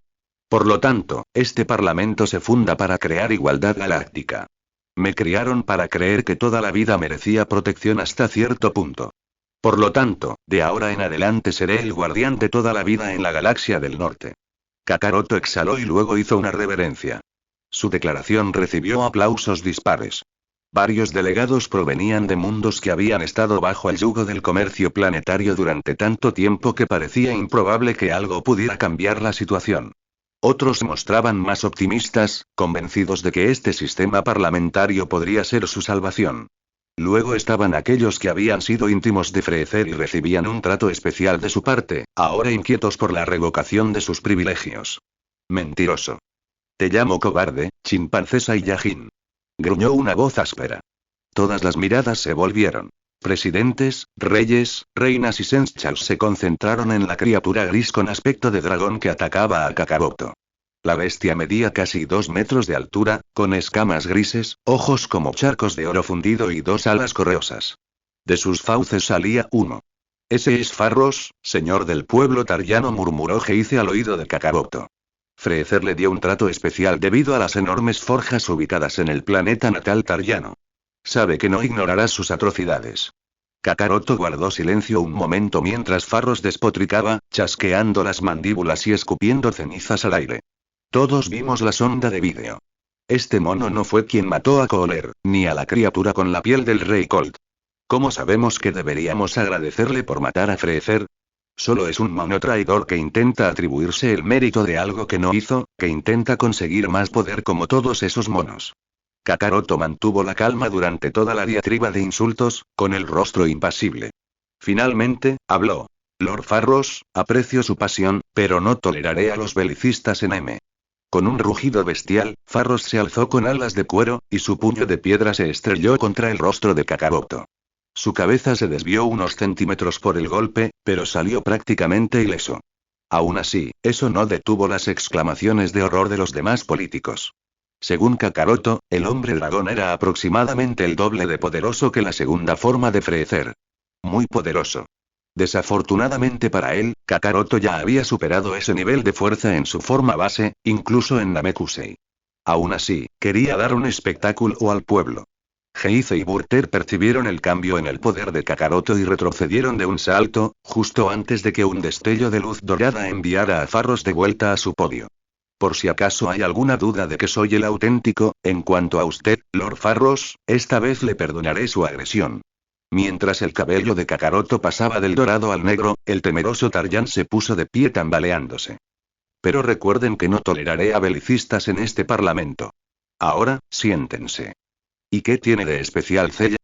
Por lo tanto, este parlamento se funda para crear igualdad galáctica. Me criaron para creer que toda la vida merecía protección hasta cierto punto. Por lo tanto, de ahora en adelante seré el guardián de toda la vida en la galaxia del norte. Kakaroto exhaló y luego hizo una reverencia. Su declaración recibió aplausos dispares. Varios delegados provenían de mundos que habían estado bajo el yugo del comercio planetario durante tanto tiempo que parecía improbable que algo pudiera cambiar la situación. Otros se mostraban más optimistas, convencidos de que este sistema parlamentario podría ser su salvación. Luego estaban aquellos que habían sido íntimos de Freezer y recibían un trato especial de su parte, ahora inquietos por la revocación de sus privilegios. Mentiroso. Te llamo cobarde, chimpancesa y Yajin. Gruñó una voz áspera. Todas las miradas se volvieron. Presidentes, reyes, reinas y senchals se concentraron en la criatura gris con aspecto de dragón que atacaba a Kakaroto. La bestia medía casi 2 metros de altura, con escamas grises, ojos como charcos de oro fundido y 2 alas correosas. De sus fauces salía humo. Ese es Farros, señor del pueblo tariano, murmuró Heize al oído de Kakaroto. Freezer le dio un trato especial debido a las enormes forjas ubicadas en el planeta natal tariano. Sabe que no ignorará sus atrocidades. Kakaroto guardó silencio un momento mientras Farros despotricaba, chasqueando las mandíbulas y escupiendo cenizas al aire. Todos vimos la sonda de vídeo. Este mono no fue quien mató a Kohler, ni a la criatura con la piel del rey Colt. ¿Cómo sabemos que deberíamos agradecerle por matar a Freezer? Solo es un mono traidor que intenta atribuirse el mérito de algo que no hizo, que intenta conseguir más poder como todos esos monos. Kakaroto mantuvo la calma durante toda la diatriba de insultos, con el rostro impasible. Finalmente, habló. Lord Farros, aprecio su pasión, pero no toleraré a los belicistas en M. Con un rugido bestial, Farros se alzó con alas de cuero, y su puño de piedra se estrelló contra el rostro de Kakaroto. Su cabeza se desvió unos centímetros por el golpe, pero salió prácticamente ileso. Aún así, eso no detuvo las exclamaciones de horror de los demás políticos. Según Kakaroto, el hombre dragón era aproximadamente el doble de poderoso que la segunda forma de Freezer. Muy poderoso. Desafortunadamente para él, Kakaroto ya había superado ese nivel de fuerza en su forma base, incluso en Namekusei. Aún así, quería dar un espectáculo al pueblo. Heize y Burter percibieron el cambio en el poder de Kakaroto y retrocedieron de un salto, justo antes de que un destello de luz dorada enviara a Farros de vuelta a su podio. Por si acaso hay alguna duda de que soy el auténtico, en cuanto a usted, Lord Farros, esta vez le perdonaré su agresión. Mientras el cabello de Kakaroto pasaba del dorado al negro, el temeroso Tarjan se puso de pie tambaleándose. Pero recuerden que no toleraré a belicistas en este parlamento. Ahora, siéntense. ¿Y qué tiene de especial Cella?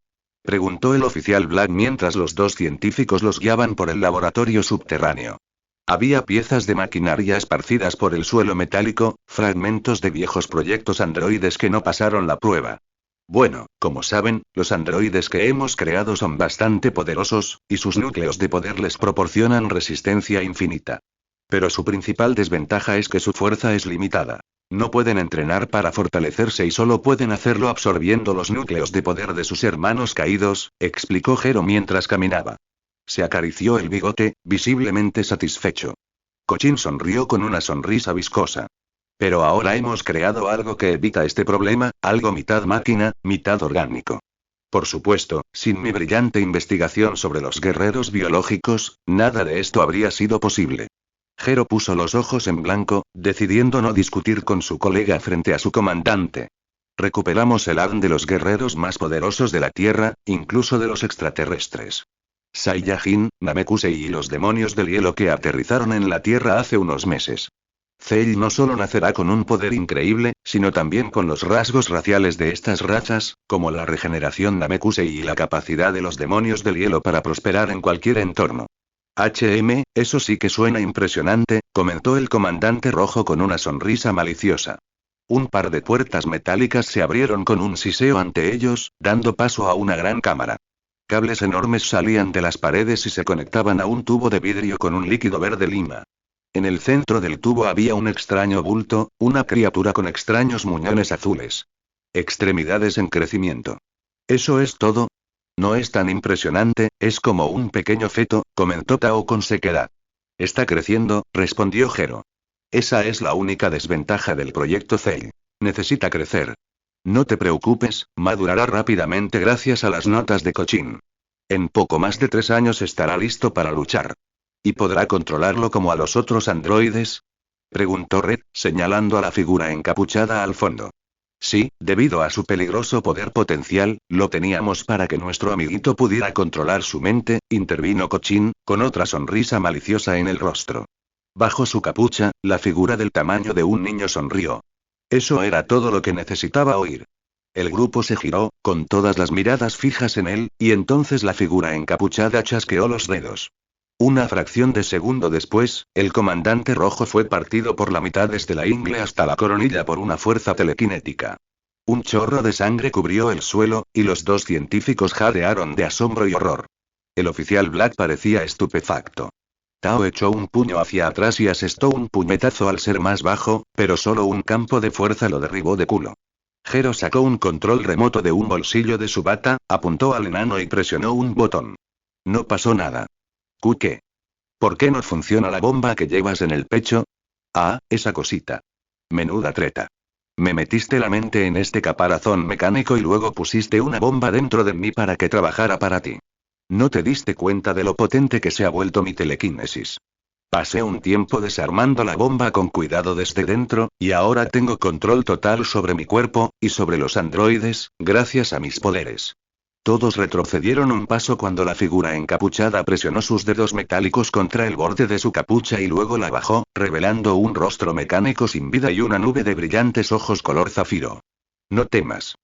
Preguntó el oficial Black mientras los dos científicos los guiaban por el laboratorio subterráneo. Había piezas de maquinaria esparcidas por el suelo metálico, fragmentos de viejos proyectos androides que no pasaron la prueba. Bueno, como saben, los androides que hemos creado son bastante poderosos, y sus núcleos de poder les proporcionan resistencia infinita. Pero su principal desventaja es que su fuerza es limitada. No pueden entrenar para fortalecerse y solo pueden hacerlo absorbiendo los núcleos de poder de sus hermanos caídos, explicó Jero mientras caminaba. Se acarició el bigote, visiblemente satisfecho. Kochin sonrió con una sonrisa viscosa. Pero ahora hemos creado algo que evita este problema, algo mitad máquina, mitad orgánico. Por supuesto, sin mi brillante investigación sobre los guerreros biológicos, nada de esto habría sido posible. Jero puso los ojos en blanco, decidiendo no discutir con su colega frente a su comandante. Recuperamos el ADN de los guerreros más poderosos de la Tierra, incluso de los extraterrestres. Saiyajin, Namekusei y los demonios del hielo que aterrizaron en la Tierra hace unos meses. Cell no solo nacerá con un poder increíble, sino también con los rasgos raciales de estas razas, como la regeneración Namekusei y la capacidad de los demonios del hielo para prosperar en cualquier entorno. Eso sí que suena impresionante, comentó el comandante rojo con una sonrisa maliciosa. Un par de puertas metálicas se abrieron con un siseo ante ellos, dando paso a una gran cámara. Cables enormes salían de las paredes y se conectaban a un tubo de vidrio con un líquido verde lima. En el centro del tubo había un extraño bulto, una criatura con extraños muñones azules. Extremidades en crecimiento. ¿Eso es todo? No es tan impresionante, es como un pequeño feto, comentó Tao con sequedad. Está creciendo, respondió Jero. Esa es la única desventaja del proyecto Cell. Necesita crecer. No te preocupes, madurará rápidamente gracias a las notas de Kochin. En poco más de 3 años estará listo para luchar. ¿Y podrá controlarlo como a los otros androides? Preguntó Red, señalando a la figura encapuchada al fondo. Sí, debido a su peligroso poder potencial, lo teníamos para que nuestro amiguito pudiera controlar su mente, intervino Kochin, con otra sonrisa maliciosa en el rostro. Bajo su capucha, la figura del tamaño de un niño sonrió. Eso era todo lo que necesitaba oír. El grupo se giró, con todas las miradas fijas en él, y entonces la figura encapuchada chasqueó los dedos. Una fracción de segundo después, el comandante rojo fue partido por la mitad desde la ingle hasta la coronilla por una fuerza telequinética. Un chorro de sangre cubrió el suelo, y los dos científicos jadearon de asombro y horror. El oficial Black parecía estupefacto. Tao echó un puño hacia atrás y asestó un puñetazo al ser más bajo, pero solo un campo de fuerza lo derribó de culo. Jero sacó un control remoto de un bolsillo de su bata, apuntó al enano y presionó un botón. No pasó nada. ¿Qué? ¿Por qué no funciona la bomba que llevas en el pecho? Ah, esa cosita. Menuda treta. Me metiste la mente en este caparazón mecánico y luego pusiste una bomba dentro de mí para que trabajara para ti. No te diste cuenta de lo potente que se ha vuelto mi telequinesis. Pasé un tiempo desarmando la bomba con cuidado desde dentro, y ahora tengo control total sobre mi cuerpo, y sobre los androides, gracias a mis poderes. Todos retrocedieron un paso cuando la figura encapuchada presionó sus dedos metálicos contra el borde de su capucha y luego la bajó, revelando un rostro mecánico sin vida y una nube de brillantes ojos color zafiro. No temas.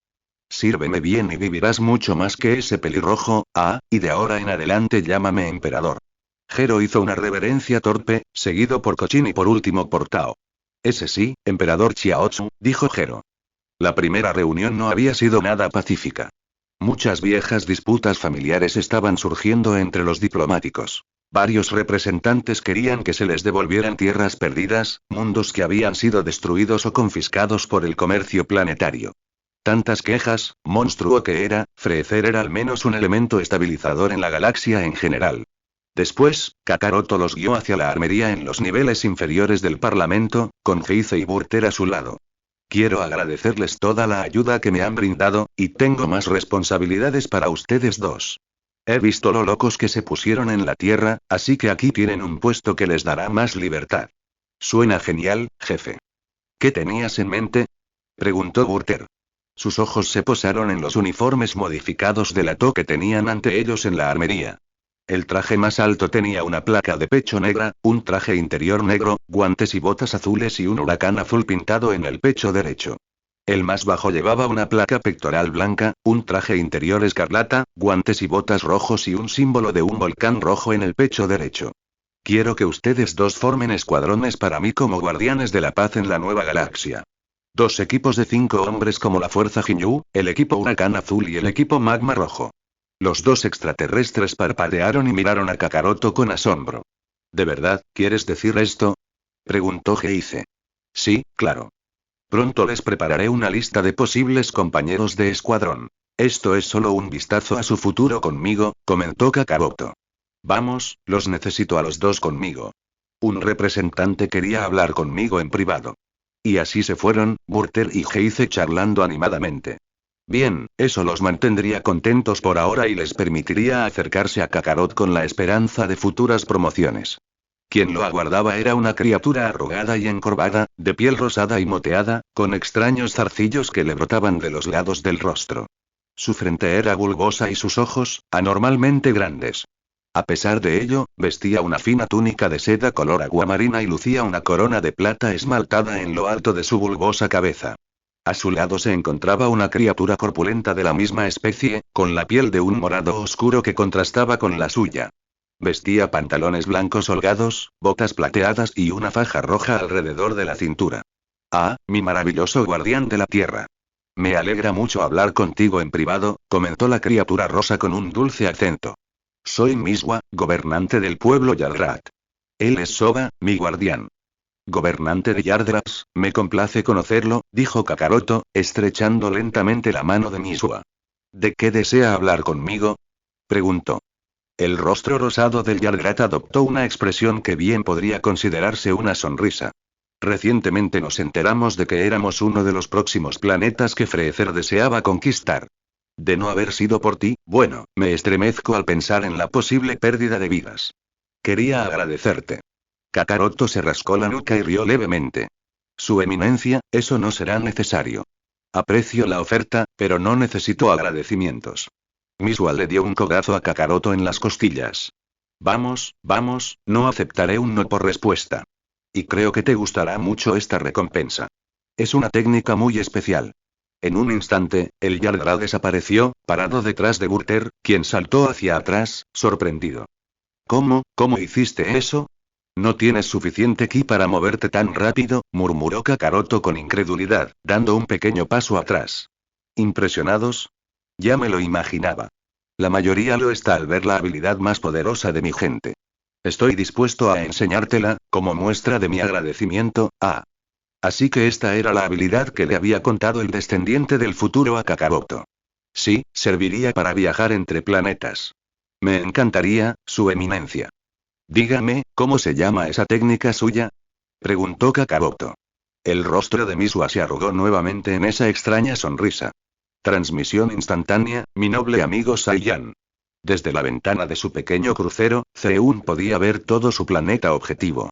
Sírveme bien y vivirás mucho más que ese pelirrojo, y de ahora en adelante llámame emperador. Gero hizo una reverencia torpe, seguido por Kochin y por último por Tao. Ese sí, emperador Xiaotzu, dijo Gero. La primera reunión no había sido nada pacífica. Muchas viejas disputas familiares estaban surgiendo entre los diplomáticos. Varios representantes querían que se les devolvieran tierras perdidas, mundos que habían sido destruidos o confiscados por el comercio planetario. Tantas quejas, monstruo que era, Freezer era al menos un elemento estabilizador en la galaxia en general. Después, Kakaroto los guió hacia la armería en los niveles inferiores del Parlamento, con Heize y Burter a su lado. Quiero agradecerles toda la ayuda que me han brindado, y tengo más responsabilidades para ustedes dos. He visto lo locos que se pusieron en la Tierra, así que aquí tienen un puesto que les dará más libertad. Suena genial, jefe. ¿Qué tenías en mente? Preguntó Burter. Sus ojos se posaron en los uniformes modificados de Lato que tenían ante ellos en la armería. El traje más alto tenía una placa de pecho negra, un traje interior negro, guantes y botas azules y un huracán azul pintado en el pecho derecho. El más bajo llevaba una placa pectoral blanca, un traje interior escarlata, guantes y botas rojos y un símbolo de un volcán rojo en el pecho derecho. Quiero que ustedes dos formen escuadrones para mí como guardianes de la paz en la nueva galaxia. 2 equipos de 5 hombres como la Fuerza Ginyu, el equipo Huracán Azul y el equipo Magma Rojo. Los 2 extraterrestres parpadearon y miraron a Kakaroto con asombro. ¿De verdad, quieres decir esto? Preguntó Heize. Sí, claro. Pronto les prepararé una lista de posibles compañeros de escuadrón. Esto es solo un vistazo a su futuro conmigo, comentó Kakaroto. Vamos, los necesito a los dos conmigo. Un representante quería hablar conmigo en privado. Y así se fueron, Burter y Heize charlando animadamente. Bien, eso los mantendría contentos por ahora y les permitiría acercarse a Kakarot con la esperanza de futuras promociones. Quien lo aguardaba era una criatura arrugada y encorvada, de piel rosada y moteada, con extraños zarcillos que le brotaban de los lados del rostro. Su frente era bulbosa y sus ojos, anormalmente grandes. A pesar de ello, vestía una fina túnica de seda color aguamarina y lucía una corona de plata esmaltada en lo alto de su bulbosa cabeza. A su lado se encontraba una criatura corpulenta de la misma especie, con la piel de un morado oscuro que contrastaba con la suya. Vestía pantalones blancos holgados, botas plateadas y una faja roja alrededor de la cintura. Mi maravilloso guardián de la tierra. Me alegra mucho hablar contigo en privado, comentó la criatura rosa con un dulce acento. Soy Miswa, gobernante del pueblo Yardrat. Él es Soba, mi guardián. Gobernante de Yardrats, me complace conocerlo, dijo Kakaroto, estrechando lentamente la mano de Miswa. ¿De qué desea hablar conmigo? Preguntó. El rostro rosado del Yardrat adoptó una expresión que bien podría considerarse una sonrisa. Recientemente nos enteramos de que éramos uno de los próximos planetas que Freezer deseaba conquistar. De no haber sido por ti, bueno, me estremezco al pensar en la posible pérdida de vidas. Quería agradecerte. Kakaroto se rascó la nuca y rió levemente. Su eminencia, eso no será necesario. Aprecio la oferta, pero no necesito agradecimientos. Miswa le dio un codazo a Kakaroto en las costillas. Vamos, no aceptaré un no por respuesta. Y creo que te gustará mucho esta recompensa. Es una técnica muy especial. En un instante, el Yardra desapareció, parado detrás de Burter, quien saltó hacia atrás, sorprendido. ¿Cómo hiciste eso? No tienes suficiente ki para moverte tan rápido, murmuró Kakaroto con incredulidad, dando un pequeño paso atrás. ¿Impresionados? Ya me lo imaginaba. La mayoría lo está al ver la habilidad más poderosa de mi gente. Estoy dispuesto a enseñártela, como muestra de mi agradecimiento, Así que esta era la habilidad que le había contado el descendiente del futuro a Kakaroto. Sí, serviría para viajar entre planetas. Me encantaría, su eminencia. Dígame, ¿cómo se llama esa técnica suya? Preguntó Kakaroto. El rostro de Miswa se arrugó nuevamente en esa extraña sonrisa. Transmisión instantánea, mi noble amigo Saiyan. Desde la ventana de su pequeño crucero, Zeun podía ver todo su planeta objetivo.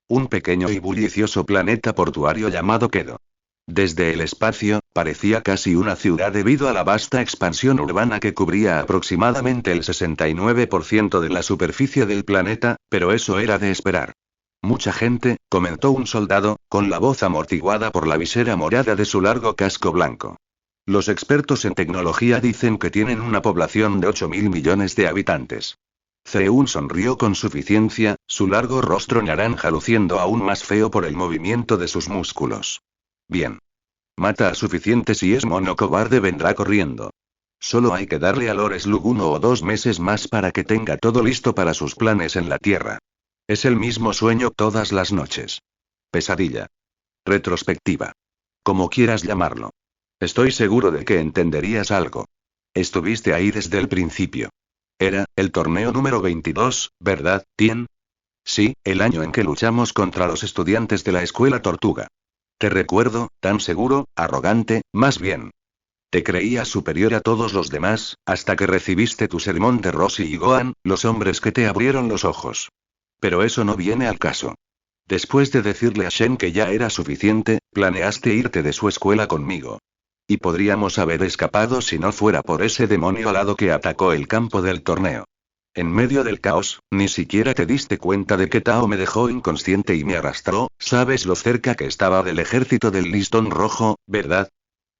Un pequeño y bullicioso planeta portuario llamado Kedo. Desde el espacio, parecía casi una ciudad debido a la vasta expansión urbana que cubría aproximadamente el 69% de la superficie del planeta, pero eso era de esperar. Mucha gente, comentó un soldado, con la voz amortiguada por la visera morada de su largo casco blanco. Los expertos en tecnología dicen que tienen una población de 8.000 millones de habitantes. Zeun sonrió con suficiencia, su largo rostro naranja luciendo aún más feo por el movimiento de sus músculos. Bien. Mata a suficiente si es mono cobarde vendrá corriendo. Solo hay que darle a Lore Slug 1 o 2 meses más para que tenga todo listo para sus planes en la Tierra. Es el mismo sueño todas las noches. Pesadilla. Retrospectiva. Como quieras llamarlo. Estoy seguro de que entenderías algo. Estuviste ahí desde el principio. Era, el torneo número 22, ¿verdad, Tien? Sí, el año en que luchamos contra los estudiantes de la escuela Tortuga. Te recuerdo, tan seguro, arrogante, más bien. Te creías superior a todos los demás, hasta que recibiste tu sermón de Rosy y Gohan, los hombres que te abrieron los ojos. Pero eso no viene al caso. Después de decirle a Shen que ya era suficiente, planeaste irte de su escuela conmigo. Y podríamos haber escapado si no fuera por ese demonio alado que atacó el campo del torneo. En medio del caos, ni siquiera te diste cuenta de que Tao me dejó inconsciente y me arrastró, sabes lo cerca que estaba del ejército del listón rojo, ¿verdad?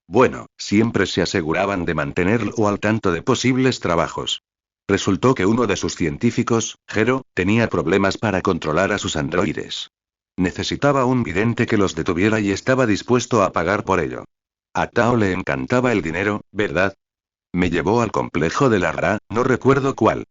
Bueno, siempre se aseguraban de mantenerlo al tanto de posibles trabajos. Resultó que uno de sus científicos, Gero, tenía problemas para controlar a sus androides. Necesitaba un vidente que los detuviera y estaba dispuesto a pagar por ello. A Tao le encantaba el dinero, ¿verdad? Me llevó al complejo de la Ra, no recuerdo cuál.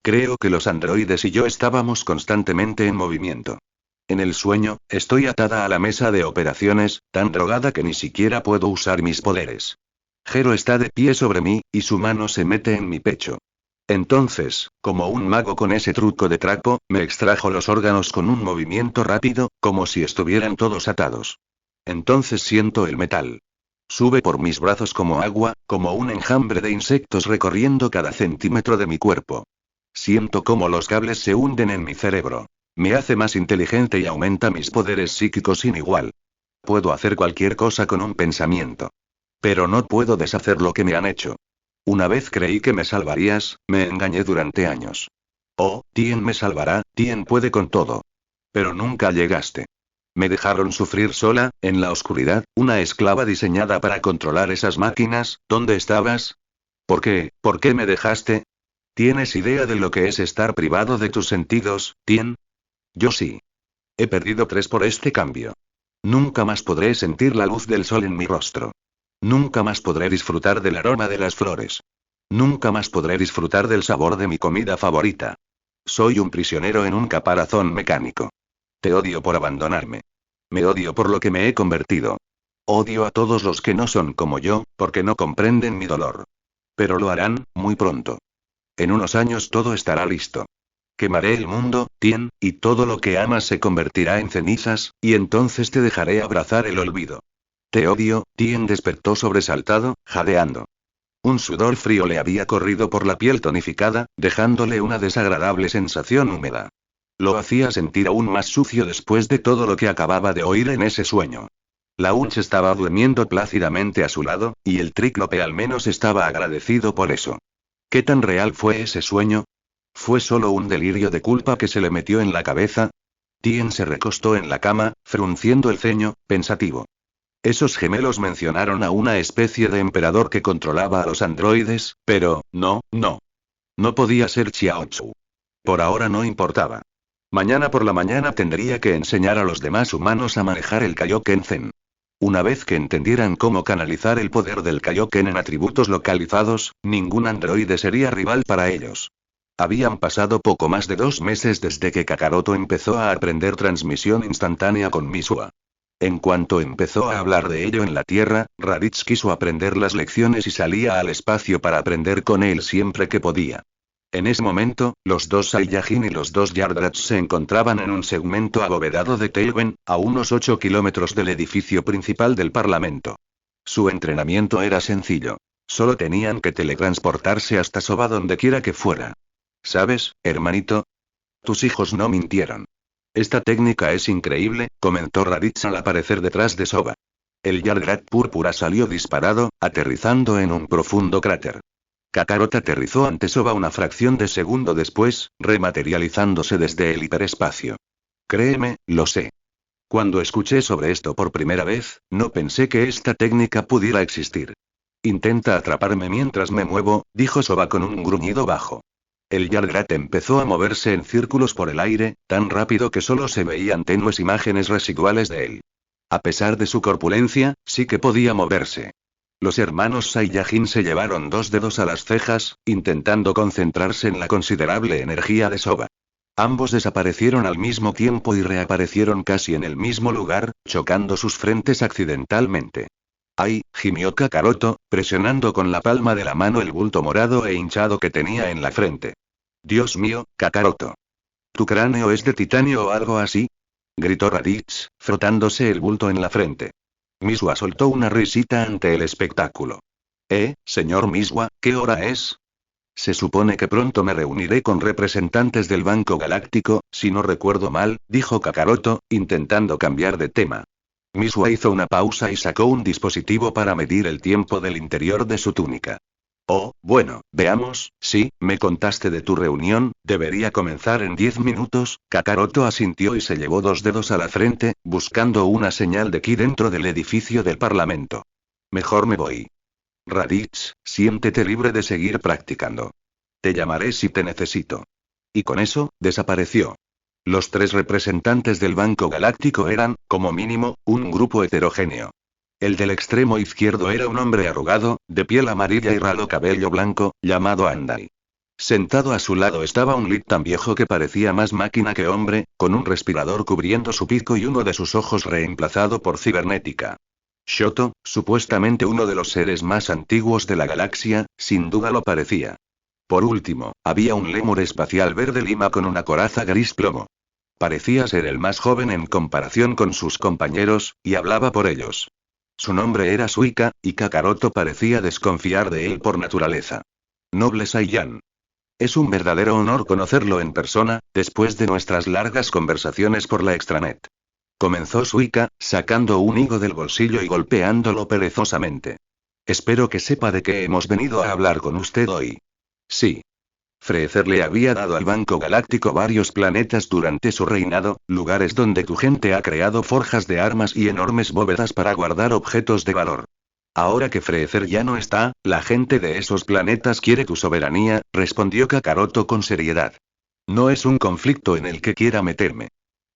Creo que los androides y yo estábamos constantemente en movimiento. En el sueño, estoy atada a la mesa de operaciones, tan drogada que ni siquiera puedo usar mis poderes. Gero está de pie sobre mí, y su mano se mete en mi pecho. Entonces, como un mago con ese truco de trapo, me extrajo los órganos con un movimiento rápido, como si estuvieran todos atados. Entonces siento el metal. Sube por mis brazos como agua, como un enjambre de insectos recorriendo cada centímetro de mi cuerpo. Siento cómo los cables se hunden en mi cerebro. Me hace más inteligente y aumenta mis poderes psíquicos sin igual. Puedo hacer cualquier cosa con un pensamiento. Pero no puedo deshacer lo que me han hecho. Una vez creí que me salvarías, me engañé durante años. Oh, Tien me salvará, Tien puede con todo. Pero nunca llegaste. Me dejaron sufrir sola, en la oscuridad, una esclava diseñada para controlar esas máquinas. ¿Dónde estabas? ¿Por qué? ¿Por qué me dejaste? ¿Tienes idea de lo que es estar privado de tus sentidos, Tien? Yo sí. He perdido 3 por este cambio. Nunca más podré sentir la luz del sol en mi rostro. Nunca más podré disfrutar del aroma de las flores. Nunca más podré disfrutar del sabor de mi comida favorita. Soy un prisionero en un caparazón mecánico. Te odio por abandonarme. Me odio por lo que me he convertido. Odio a todos los que no son como yo, porque no comprenden mi dolor. Pero lo harán, muy pronto. En unos años todo estará listo. Quemaré el mundo, Tien, y todo lo que amas se convertirá en cenizas, y entonces te dejaré abrazar el olvido. Te odio, Tien despertó sobresaltado, jadeando. Un sudor frío le había corrido por la piel tonificada, dejándole una desagradable sensación húmeda. Lo hacía sentir aún más sucio después de todo lo que acababa de oír en ese sueño. La Unch estaba durmiendo plácidamente a su lado, y el Tríclope al menos estaba agradecido por eso. ¿Qué tan real fue ese sueño? ¿Fue solo un delirio de culpa que se le metió en la cabeza? Tien se recostó en la cama, frunciendo el ceño, pensativo. Esos gemelos mencionaron a una especie de emperador que controlaba a los androides, pero, no. No podía ser Xiaochu. Por ahora no importaba. Mañana por la mañana tendría que enseñar a los demás humanos a manejar el Kaioken Zen. Una vez que entendieran cómo canalizar el poder del Kaioken en atributos localizados, ningún androide sería rival para ellos. Habían pasado poco más de 2 meses desde que Kakaroto empezó a aprender transmisión instantánea con Misua. En cuanto empezó a hablar de ello en la Tierra, Raditz quiso aprender las lecciones y salía al espacio para aprender con él siempre que podía. En ese momento, los 2 Saiyajin y los 2 Yardrats se encontraban en un segmento abovedado de Telven, a unos 8 kilómetros del edificio principal del Parlamento. Su entrenamiento era sencillo. Solo tenían que teletransportarse hasta Soba donde quiera que fuera. ¿Sabes, hermanito? Tus hijos no mintieron. Esta técnica es increíble, comentó Raditz al aparecer detrás de Soba. El Yardrat púrpura salió disparado, aterrizando en un profundo cráter. Kakarot aterrizó ante Soba una fracción de segundo después, rematerializándose desde el hiperespacio. Créeme, lo sé. Cuando escuché sobre esto por primera vez, no pensé que esta técnica pudiera existir. Intenta atraparme mientras me muevo, dijo Soba con un gruñido bajo. El Yardrat empezó a moverse en círculos por el aire, tan rápido que solo se veían tenues imágenes residuales de él. A pesar de su corpulencia, sí que podía moverse. Los hermanos Saiyajin se llevaron 2 dedos a las cejas, intentando concentrarse en la considerable energía de Soba. Ambos desaparecieron al mismo tiempo y reaparecieron casi en el mismo lugar, chocando sus frentes accidentalmente. ¡Ay!, gimió Kakaroto, presionando con la palma de la mano el bulto morado e hinchado que tenía en la frente. Dios mío, Kakaroto. ¿Tu cráneo es de titanio o algo así?, gritó Raditz, frotándose el bulto en la frente. Miswa soltó una risita ante el espectáculo. Señor Miswa, ¿qué hora es? Se supone que pronto me reuniré con representantes del Banco Galáctico, si no recuerdo mal, dijo Kakaroto, intentando cambiar de tema. Miswa hizo una pausa y sacó un dispositivo para medir el tiempo del interior de su túnica. Oh, bueno, veamos, sí, me contaste de tu reunión, debería comenzar en 10 minutos, Kakaroto asintió y se llevó 2 dedos a la frente, buscando una señal de ki dentro del edificio del Parlamento. Mejor me voy. Raditz, siéntete libre de seguir practicando. Te llamaré si te necesito. Y con eso, desapareció. Los 3 representantes del Banco Galáctico eran, como mínimo, un grupo heterogéneo. El del extremo izquierdo era un hombre arrugado, de piel amarilla y ralo cabello blanco, llamado Andai. Sentado a su lado estaba un Lid tan viejo que parecía más máquina que hombre, con un respirador cubriendo su pico y uno de sus ojos reemplazado por cibernética. Shoto, supuestamente uno de los seres más antiguos de la galaxia, sin duda lo parecía. Por último, había un lémur espacial verde lima con una coraza gris plomo. Parecía ser el más joven en comparación con sus compañeros, y hablaba por ellos. Su nombre era Suika, y Kakaroto parecía desconfiar de él por naturaleza. Noble Saiyan. Es un verdadero honor conocerlo en persona, después de nuestras largas conversaciones por la extranet. Comenzó Suika, sacando un higo del bolsillo y golpeándolo perezosamente. Espero que sepa de qué hemos venido a hablar con usted hoy. Sí. Freezer le había dado al Banco Galáctico varios planetas durante su reinado, lugares donde tu gente ha creado forjas de armas y enormes bóvedas para guardar objetos de valor. Ahora que Freezer ya no está, la gente de esos planetas quiere tu soberanía, respondió Kakaroto con seriedad. No es un conflicto en el que quiera meterme.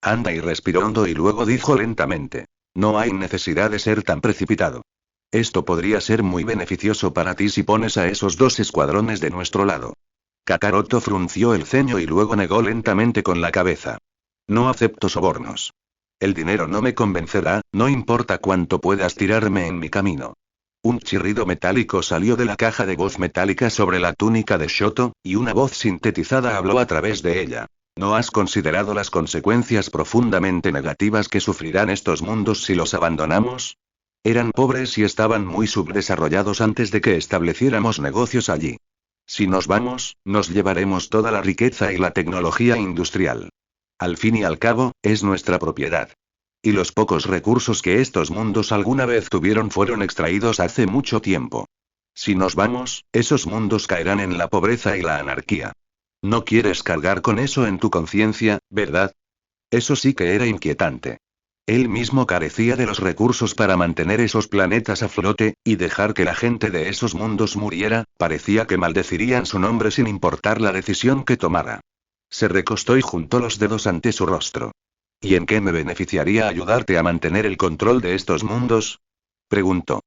Andai respiró hondo y luego dijo lentamente. No hay necesidad de ser tan precipitado. Esto podría ser muy beneficioso para ti si pones a esos 2 escuadrones de nuestro lado. Kakaroto frunció el ceño y luego negó lentamente con la cabeza. No acepto sobornos. El dinero no me convencerá, no importa cuánto puedas tirarme en mi camino. Un chirrido metálico salió de la caja de voz metálica sobre la túnica de Shoto, y una voz sintetizada habló a través de ella. ¿No has considerado las consecuencias profundamente negativas que sufrirán estos mundos si los abandonamos? Eran pobres y estaban muy subdesarrollados antes de que estableciéramos negocios allí. Si nos vamos, nos llevaremos toda la riqueza y la tecnología industrial. Al fin y al cabo, es nuestra propiedad. Y los pocos recursos que estos mundos alguna vez tuvieron fueron extraídos hace mucho tiempo. Si nos vamos, esos mundos caerán en la pobreza y la anarquía. No quieres cargar con eso en tu conciencia, ¿verdad? Eso sí que era inquietante. Él mismo carecía de los recursos para mantener esos planetas a flote, y dejar que la gente de esos mundos muriera, parecía que maldecirían su nombre sin importar la decisión que tomara. Se recostó y juntó los dedos ante su rostro. ¿Y en qué me beneficiaría ayudarte a mantener el control de estos mundos?, preguntó.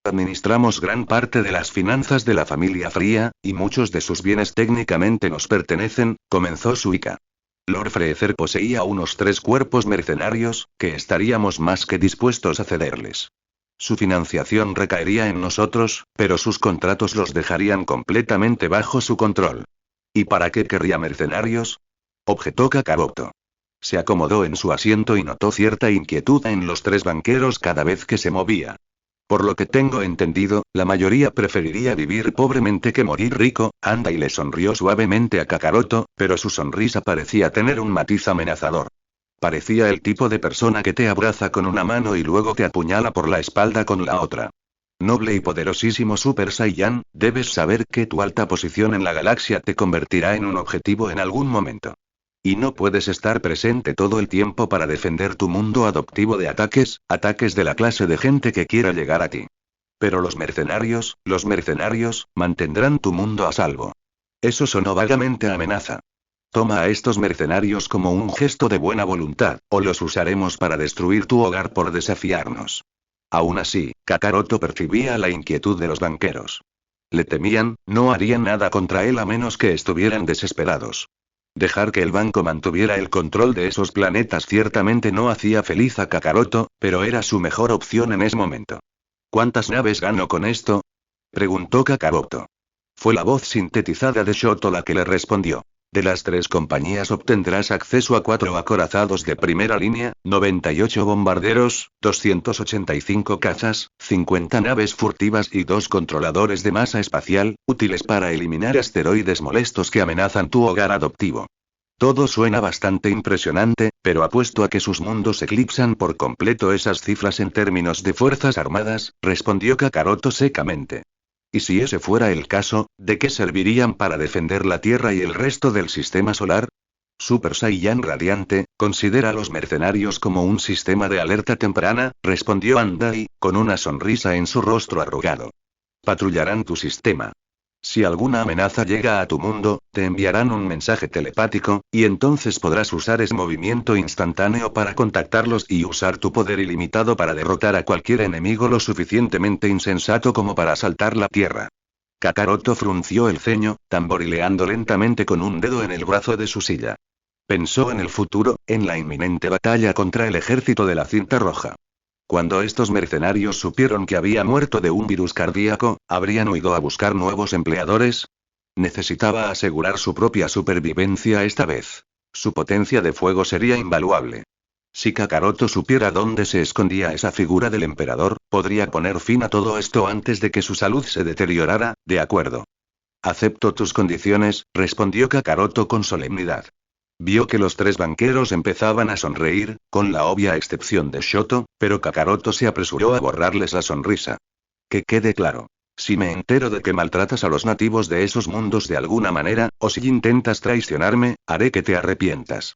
Administramos gran parte de las finanzas de la familia Fría, y muchos de sus bienes técnicamente nos pertenecen, comenzó Suika. Lord Freezer poseía unos 3 cuerpos mercenarios, que estaríamos más que dispuestos a cederles. Su financiación recaería en nosotros, pero sus contratos los dejarían completamente bajo su control. ¿Y para qué querría mercenarios?, objetó Kakaroto. Se acomodó en su asiento y notó cierta inquietud en los 3 banqueros cada vez que se movía. Por lo que tengo entendido, la mayoría preferiría vivir pobremente que morir rico. Andai le sonrió suavemente a Kakaroto, pero su sonrisa parecía tener un matiz amenazador. Parecía el tipo de persona que te abraza con una mano y luego te apuñala por la espalda con la otra. Noble y poderosísimo Super Saiyan, debes saber que tu alta posición en la galaxia te convertirá en un objetivo en algún momento. Y no puedes estar presente todo el tiempo para defender tu mundo adoptivo de ataques de la clase de gente que quiera llegar a ti. Pero los mercenarios, mantendrán tu mundo a salvo. Eso sonó vagamente a amenaza. Toma a estos mercenarios como un gesto de buena voluntad, o los usaremos para destruir tu hogar por desafiarnos. Aún así, Kakaroto percibía la inquietud de los banqueros. Le temían, no harían nada contra él a menos que estuvieran desesperados. Dejar que el banco mantuviera el control de esos planetas ciertamente no hacía feliz a Kakaroto, pero era su mejor opción en ese momento. ¿Cuántas naves gano con esto?, preguntó Kakaroto. Fue la voz sintetizada de Shoto la que le respondió. De las 3 compañías obtendrás acceso a 4 acorazados de primera línea, 98 bombarderos, 285 cazas, 50 naves furtivas y 2 controladores de masa espacial, útiles para eliminar asteroides molestos que amenazan tu hogar adoptivo. Todo suena bastante impresionante, pero apuesto a que sus mundos eclipsan por completo esas cifras en términos de fuerzas armadas, respondió Kakaroto secamente. Y si ese fuera el caso, ¿de qué servirían para defender la Tierra y el resto del sistema solar? Super Saiyan radiante, considera a los mercenarios como un sistema de alerta temprana, respondió Andai, con una sonrisa en su rostro arrugado. Patrullarán tu sistema. Si alguna amenaza llega a tu mundo, te enviarán un mensaje telepático, y entonces podrás usar ese movimiento instantáneo para contactarlos y usar tu poder ilimitado para derrotar a cualquier enemigo lo suficientemente insensato como para asaltar la Tierra. Kakaroto frunció el ceño, tamborileando lentamente con un dedo en el brazo de su silla. Pensó en el futuro, en la inminente batalla contra el ejército de la cinta roja. Cuando estos mercenarios supieron que había muerto de un virus cardíaco, ¿habrían huido a buscar nuevos empleadores? Necesitaba asegurar su propia supervivencia esta vez. Su potencia de fuego sería invaluable. Si Kakaroto supiera dónde se escondía esa figura del emperador, podría poner fin a todo esto antes de que su salud se deteriorara. De acuerdo. Acepto tus condiciones, respondió Kakaroto con solemnidad. Vio que los 3 banqueros empezaban a sonreír, con la obvia excepción de Shoto, pero Kakaroto se apresuró a borrarles la sonrisa. Que quede claro. Si me entero de que maltratas a los nativos de esos mundos de alguna manera, o si intentas traicionarme, haré que te arrepientas.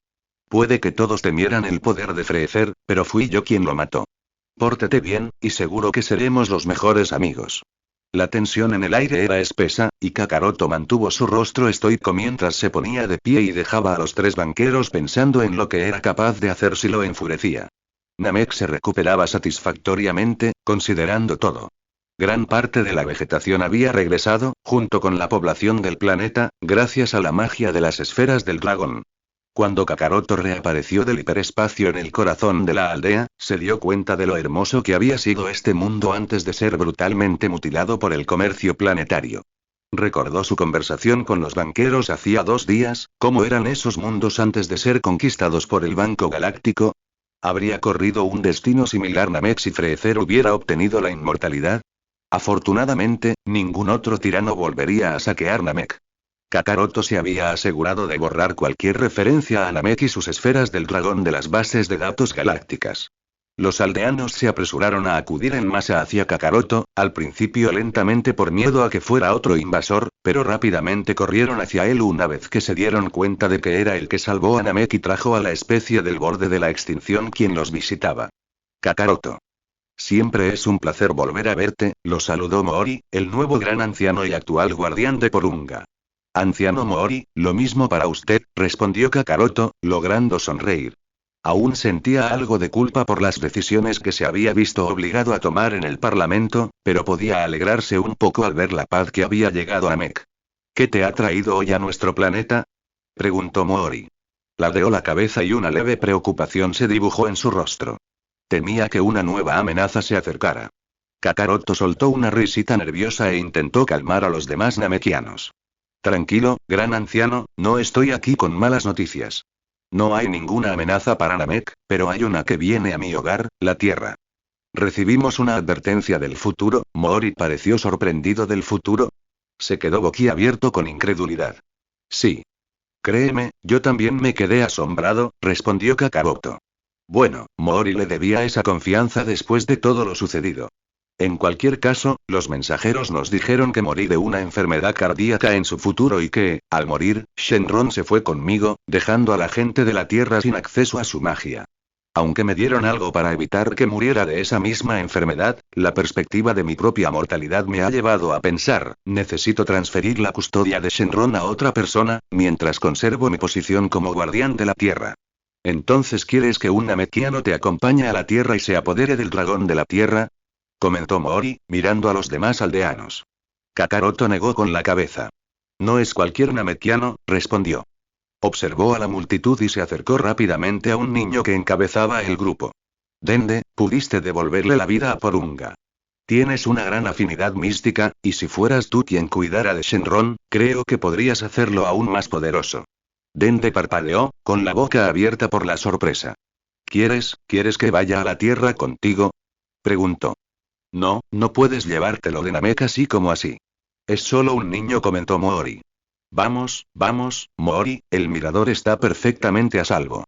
Puede que todos temieran el poder de Freezer, pero fui yo quien lo mató. Pórtate bien, y seguro que seremos los mejores amigos. La tensión en el aire era espesa, y Kakaroto mantuvo su rostro estoico mientras se ponía de pie y dejaba a los 3 banqueros pensando en lo que era capaz de hacer si lo enfurecía. Namek se recuperaba satisfactoriamente, considerando todo. Gran parte de la vegetación había regresado, junto con la población del planeta, gracias a la magia de las esferas del dragón. Cuando Kakaroto reapareció del hiperespacio en el corazón de la aldea, se dio cuenta de lo hermoso que había sido este mundo antes de ser brutalmente mutilado por el comercio planetario. Recordó su conversación con los banqueros hacía 2 días, cómo eran esos mundos antes de ser conquistados por el Banco Galáctico. ¿Habría corrido un destino similar Namek si Freezer hubiera obtenido la inmortalidad? Afortunadamente, ningún otro tirano volvería a saquear Namek. Kakaroto se había asegurado de borrar cualquier referencia a Namek y sus esferas del dragón de las bases de datos galácticas. Los aldeanos se apresuraron a acudir en masa hacia Kakaroto, al principio lentamente por miedo a que fuera otro invasor, pero rápidamente corrieron hacia él una vez que se dieron cuenta de que era el que salvó a Namek y trajo a la especie del borde de la extinción quien los visitaba. Kakaroto. Siempre es un placer volver a verte, lo saludó Moori, el nuevo gran anciano y actual guardián de Porunga. Anciano Moori, lo mismo para usted, respondió Kakaroto, logrando sonreír. Aún sentía algo de culpa por las decisiones que se había visto obligado a tomar en el Parlamento, pero podía alegrarse un poco al ver la paz que había llegado a Namek. ¿Qué te ha traído hoy a nuestro planeta?, preguntó Moori. Ladeó la cabeza y una leve preocupación se dibujó en su rostro. Temía que una nueva amenaza se acercara. Kakaroto soltó una risita nerviosa e intentó calmar a los demás namekianos. Tranquilo, gran anciano, no estoy aquí con malas noticias. No hay ninguna amenaza para Namek, pero hay una que viene a mi hogar, la Tierra. Recibimos una advertencia del futuro. Moori pareció sorprendido del futuro. Se quedó boquiabierto con incredulidad. Sí. Créeme, yo también me quedé asombrado, respondió Kakaroto. Bueno, Mori le debía esa confianza después de todo lo sucedido. En cualquier caso, los mensajeros nos dijeron que morí de una enfermedad cardíaca en su futuro y que, al morir, Shenron se fue conmigo, dejando a la gente de la Tierra sin acceso a su magia. Aunque me dieron algo para evitar que muriera de esa misma enfermedad, la perspectiva de mi propia mortalidad me ha llevado a pensar, necesito transferir la custodia de Shenron a otra persona, mientras conservo mi posición como guardián de la Tierra. ¿Entonces quieres que un Namekiano te acompañe a la Tierra y se apodere del dragón de la Tierra? Comentó Mori, mirando a los demás aldeanos. Kakaroto negó con la cabeza. No es cualquier Namekiano, respondió. Observó a la multitud y se acercó rápidamente a un niño que encabezaba el grupo. Dende, pudiste devolverle la vida a Porunga. Tienes una gran afinidad mística, y si fueras tú quien cuidara de Shenron, creo que podrías hacerlo aún más poderoso. Dende parpadeó, con la boca abierta por la sorpresa. ¿Quieres que vaya a la Tierra contigo? Preguntó. No, no puedes llevártelo de Namek así como así. Es solo un niño, comentó Mori. Vamos, Mori, el mirador está perfectamente a salvo.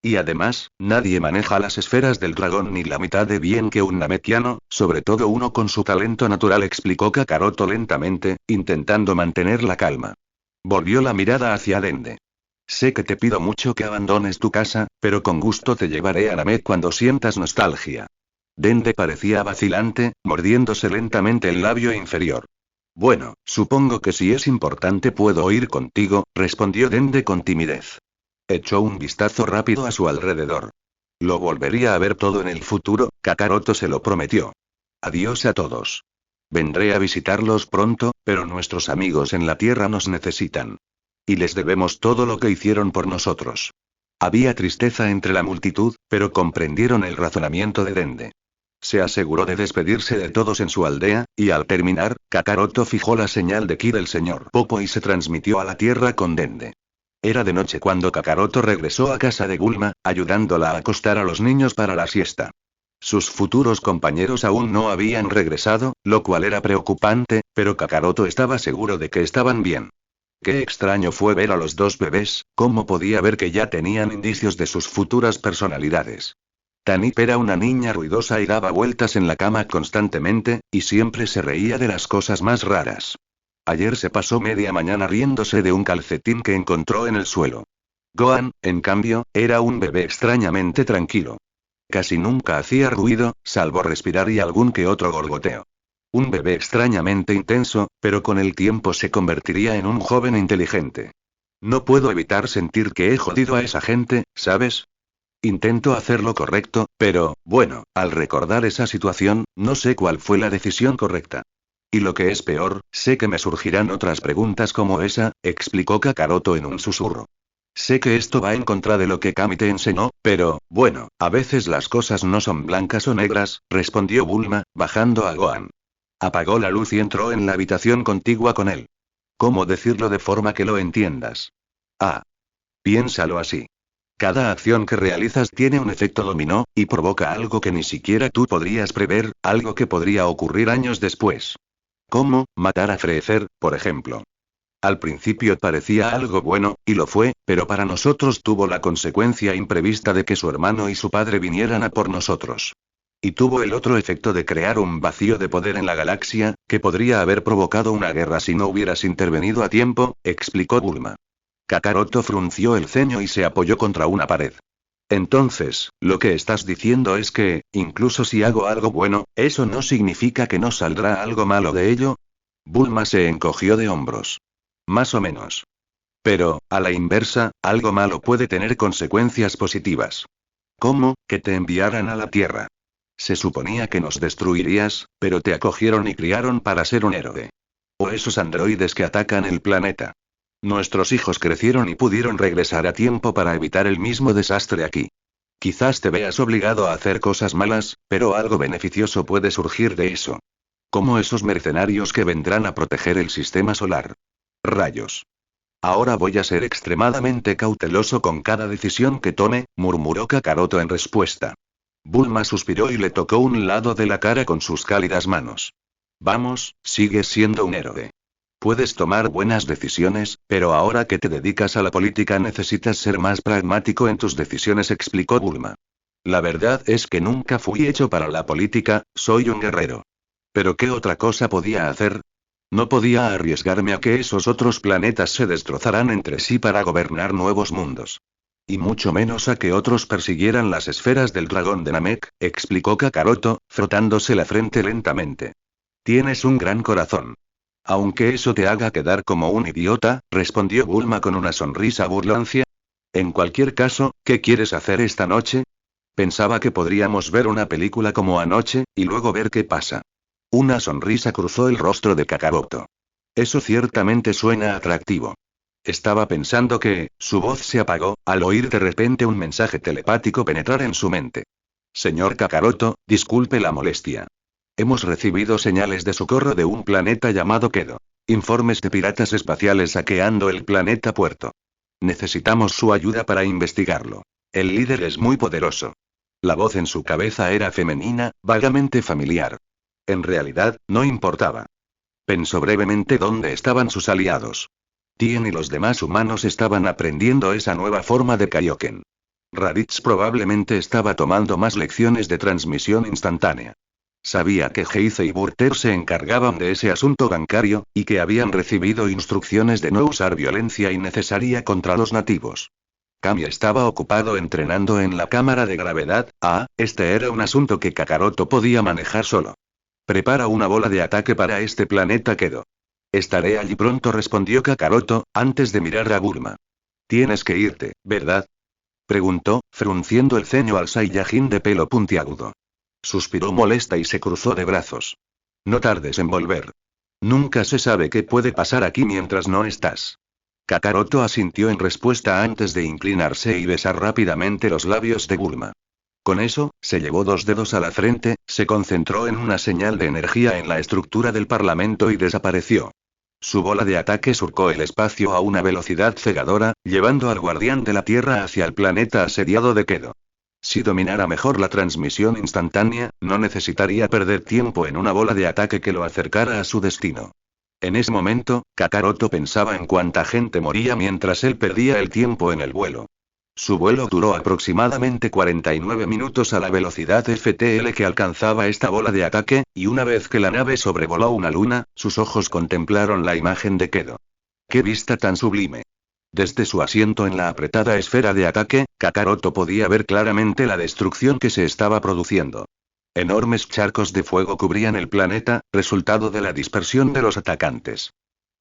Y además, nadie maneja las esferas del dragón ni la mitad de bien que un Namekiano, sobre todo uno con su talento natural, explicó Kakaroto lentamente, intentando mantener la calma. Volvió la mirada hacia Dende. Sé que te pido mucho que abandones tu casa, pero con gusto te llevaré a Namek cuando sientas nostalgia. Dende parecía vacilante, mordiéndose lentamente el labio inferior. Bueno, supongo que si es importante puedo ir contigo, respondió Dende con timidez. Echó un vistazo rápido a su alrededor. Lo volvería a ver todo en el futuro, Kakaroto se lo prometió. Adiós a todos. Vendré a visitarlos pronto, pero nuestros amigos en la Tierra nos necesitan. Y les debemos todo lo que hicieron por nosotros. Había tristeza entre la multitud, pero comprendieron el razonamiento de Dende. Se aseguró de despedirse de todos en su aldea, y al terminar, Kakaroto fijó la señal de ki del señor Popo y se transmitió a la Tierra con Dende. Era de noche cuando Kakaroto regresó a casa de Bulma, ayudándola a acostar a los niños para la siesta. Sus futuros compañeros aún no habían regresado, lo cual era preocupante, pero Kakaroto estaba seguro de que estaban bien. Qué extraño fue ver a los dos bebés, cómo podía ver que ya tenían indicios de sus futuras personalidades. Tanip era una niña ruidosa y daba vueltas en la cama constantemente, y siempre se reía de las cosas más raras. Ayer se pasó media mañana riéndose de un calcetín que encontró en el suelo. Gohan, en cambio, era un bebé extrañamente tranquilo. Casi nunca hacía ruido, salvo respirar y algún que otro gorgoteo. Un bebé extrañamente intenso, pero con el tiempo se convertiría en un joven inteligente. No puedo evitar sentir que he jodido a esa gente, ¿sabes? Intento hacer lo correcto, pero, bueno, al recordar esa situación, no sé cuál fue la decisión correcta. Y lo que es peor, sé que me surgirán otras preguntas como esa, explicó Kakaroto en un susurro. Sé que esto va en contra de lo que Kami te enseñó, pero, bueno, a veces las cosas no son blancas o negras, respondió Bulma, bajando a Gohan. Apagó la luz y entró en la habitación contigua con él. ¿Cómo decirlo de forma que lo entiendas? Ah. Piénsalo así. Cada acción que realizas tiene un efecto dominó, y provoca algo que ni siquiera tú podrías prever, algo que podría ocurrir años después. ¿Cómo matar a Freezer, por ejemplo? Al principio parecía algo bueno, y lo fue, pero para nosotros tuvo la consecuencia imprevista de que su hermano y su padre vinieran a por nosotros. Y tuvo el otro efecto de crear un vacío de poder en la galaxia, que podría haber provocado una guerra si no hubieras intervenido a tiempo, explicó Bulma. Kakaroto frunció el ceño y se apoyó contra una pared. Entonces, lo que estás diciendo es que, incluso si hago algo bueno, ¿eso no significa que no saldrá algo malo de ello? Bulma se encogió de hombros. Más o menos. Pero, a la inversa, algo malo puede tener consecuencias positivas. ¿Cómo, que te enviaran a la Tierra? Se suponía que nos destruirías, pero te acogieron y criaron para ser un héroe. O esos androides que atacan el planeta. Nuestros hijos crecieron y pudieron regresar a tiempo para evitar el mismo desastre aquí. Quizás te veas obligado a hacer cosas malas, pero algo beneficioso puede surgir de eso. Como esos mercenarios que vendrán a proteger el sistema solar. Rayos. Ahora voy a ser extremadamente cauteloso con cada decisión que tome, murmuró Kakaroto en respuesta. Bulma suspiró y le tocó un lado de la cara con sus cálidas manos. Vamos, sigues siendo un héroe. Puedes tomar buenas decisiones, pero ahora que te dedicas a la política necesitas ser más pragmático en tus decisiones, explicó Bulma. La verdad es que nunca fui hecho para la política, soy un guerrero. ¿Pero qué otra cosa podía hacer? No podía arriesgarme a que esos otros planetas se destrozaran entre sí para gobernar nuevos mundos. Y mucho menos a que otros persiguieran las esferas del dragón de Namek, explicó Kakaroto, frotándose la frente lentamente. Tienes un gran corazón. Aunque eso te haga quedar como un idiota, respondió Bulma con una sonrisa burlancia. En cualquier caso, ¿qué quieres hacer esta noche? Pensaba que podríamos ver una película como anoche, y luego ver qué pasa. Una sonrisa cruzó el rostro de Kakaroto. Eso ciertamente suena atractivo. Estaba pensando que, su voz se apagó, al oír de repente un mensaje telepático penetrar en su mente. Señor Kakaroto, disculpe la molestia. Hemos recibido señales de socorro de un planeta llamado Kedo. Informes de piratas espaciales saqueando el planeta Puerto. Necesitamos su ayuda para investigarlo. El líder es muy poderoso. La voz en su cabeza era femenina, vagamente familiar. En realidad, no importaba. Pensó brevemente dónde estaban sus aliados. Tien y los demás humanos estaban aprendiendo esa nueva forma de Kaioken. Raditz probablemente estaba tomando más lecciones de transmisión instantánea. Sabía que Heize y Burter se encargaban de ese asunto bancario, y que habían recibido instrucciones de no usar violencia innecesaria contra los nativos. Kami estaba ocupado entrenando en la cámara de gravedad. Este era un asunto que Kakaroto podía manejar solo. Prepara una bola de ataque para este planeta Kedo. Estaré allí pronto, respondió Kakaroto, antes de mirar a Bulma. Tienes que irte, ¿verdad? Preguntó, frunciendo el ceño al Saiyajin de pelo puntiagudo. Suspiró molesta y se cruzó de brazos. No tardes en volver. Nunca se sabe qué puede pasar aquí mientras no estás. Kakaroto asintió en respuesta antes de inclinarse y besar rápidamente los labios de Bulma. Con eso, se llevó 2 dedos a la frente, se concentró en una señal de energía en la estructura del parlamento y desapareció. Su bola de ataque surcó el espacio a una velocidad cegadora, llevando al guardián de la Tierra hacia el planeta asediado de Kedo. Si dominara mejor la transmisión instantánea, no necesitaría perder tiempo en una bola de ataque que lo acercara a su destino. En ese momento, Kakaroto pensaba en cuánta gente moría mientras él perdía el tiempo en el vuelo. Su vuelo duró aproximadamente 49 minutos a la velocidad FTL que alcanzaba esta bola de ataque, y una vez que la nave sobrevoló una luna, sus ojos contemplaron la imagen de Kedo. ¡Qué vista tan sublime! Desde su asiento en la apretada esfera de ataque, Kakaroto podía ver claramente la destrucción que se estaba produciendo. Enormes charcos de fuego cubrían el planeta, resultado de la dispersión de los atacantes.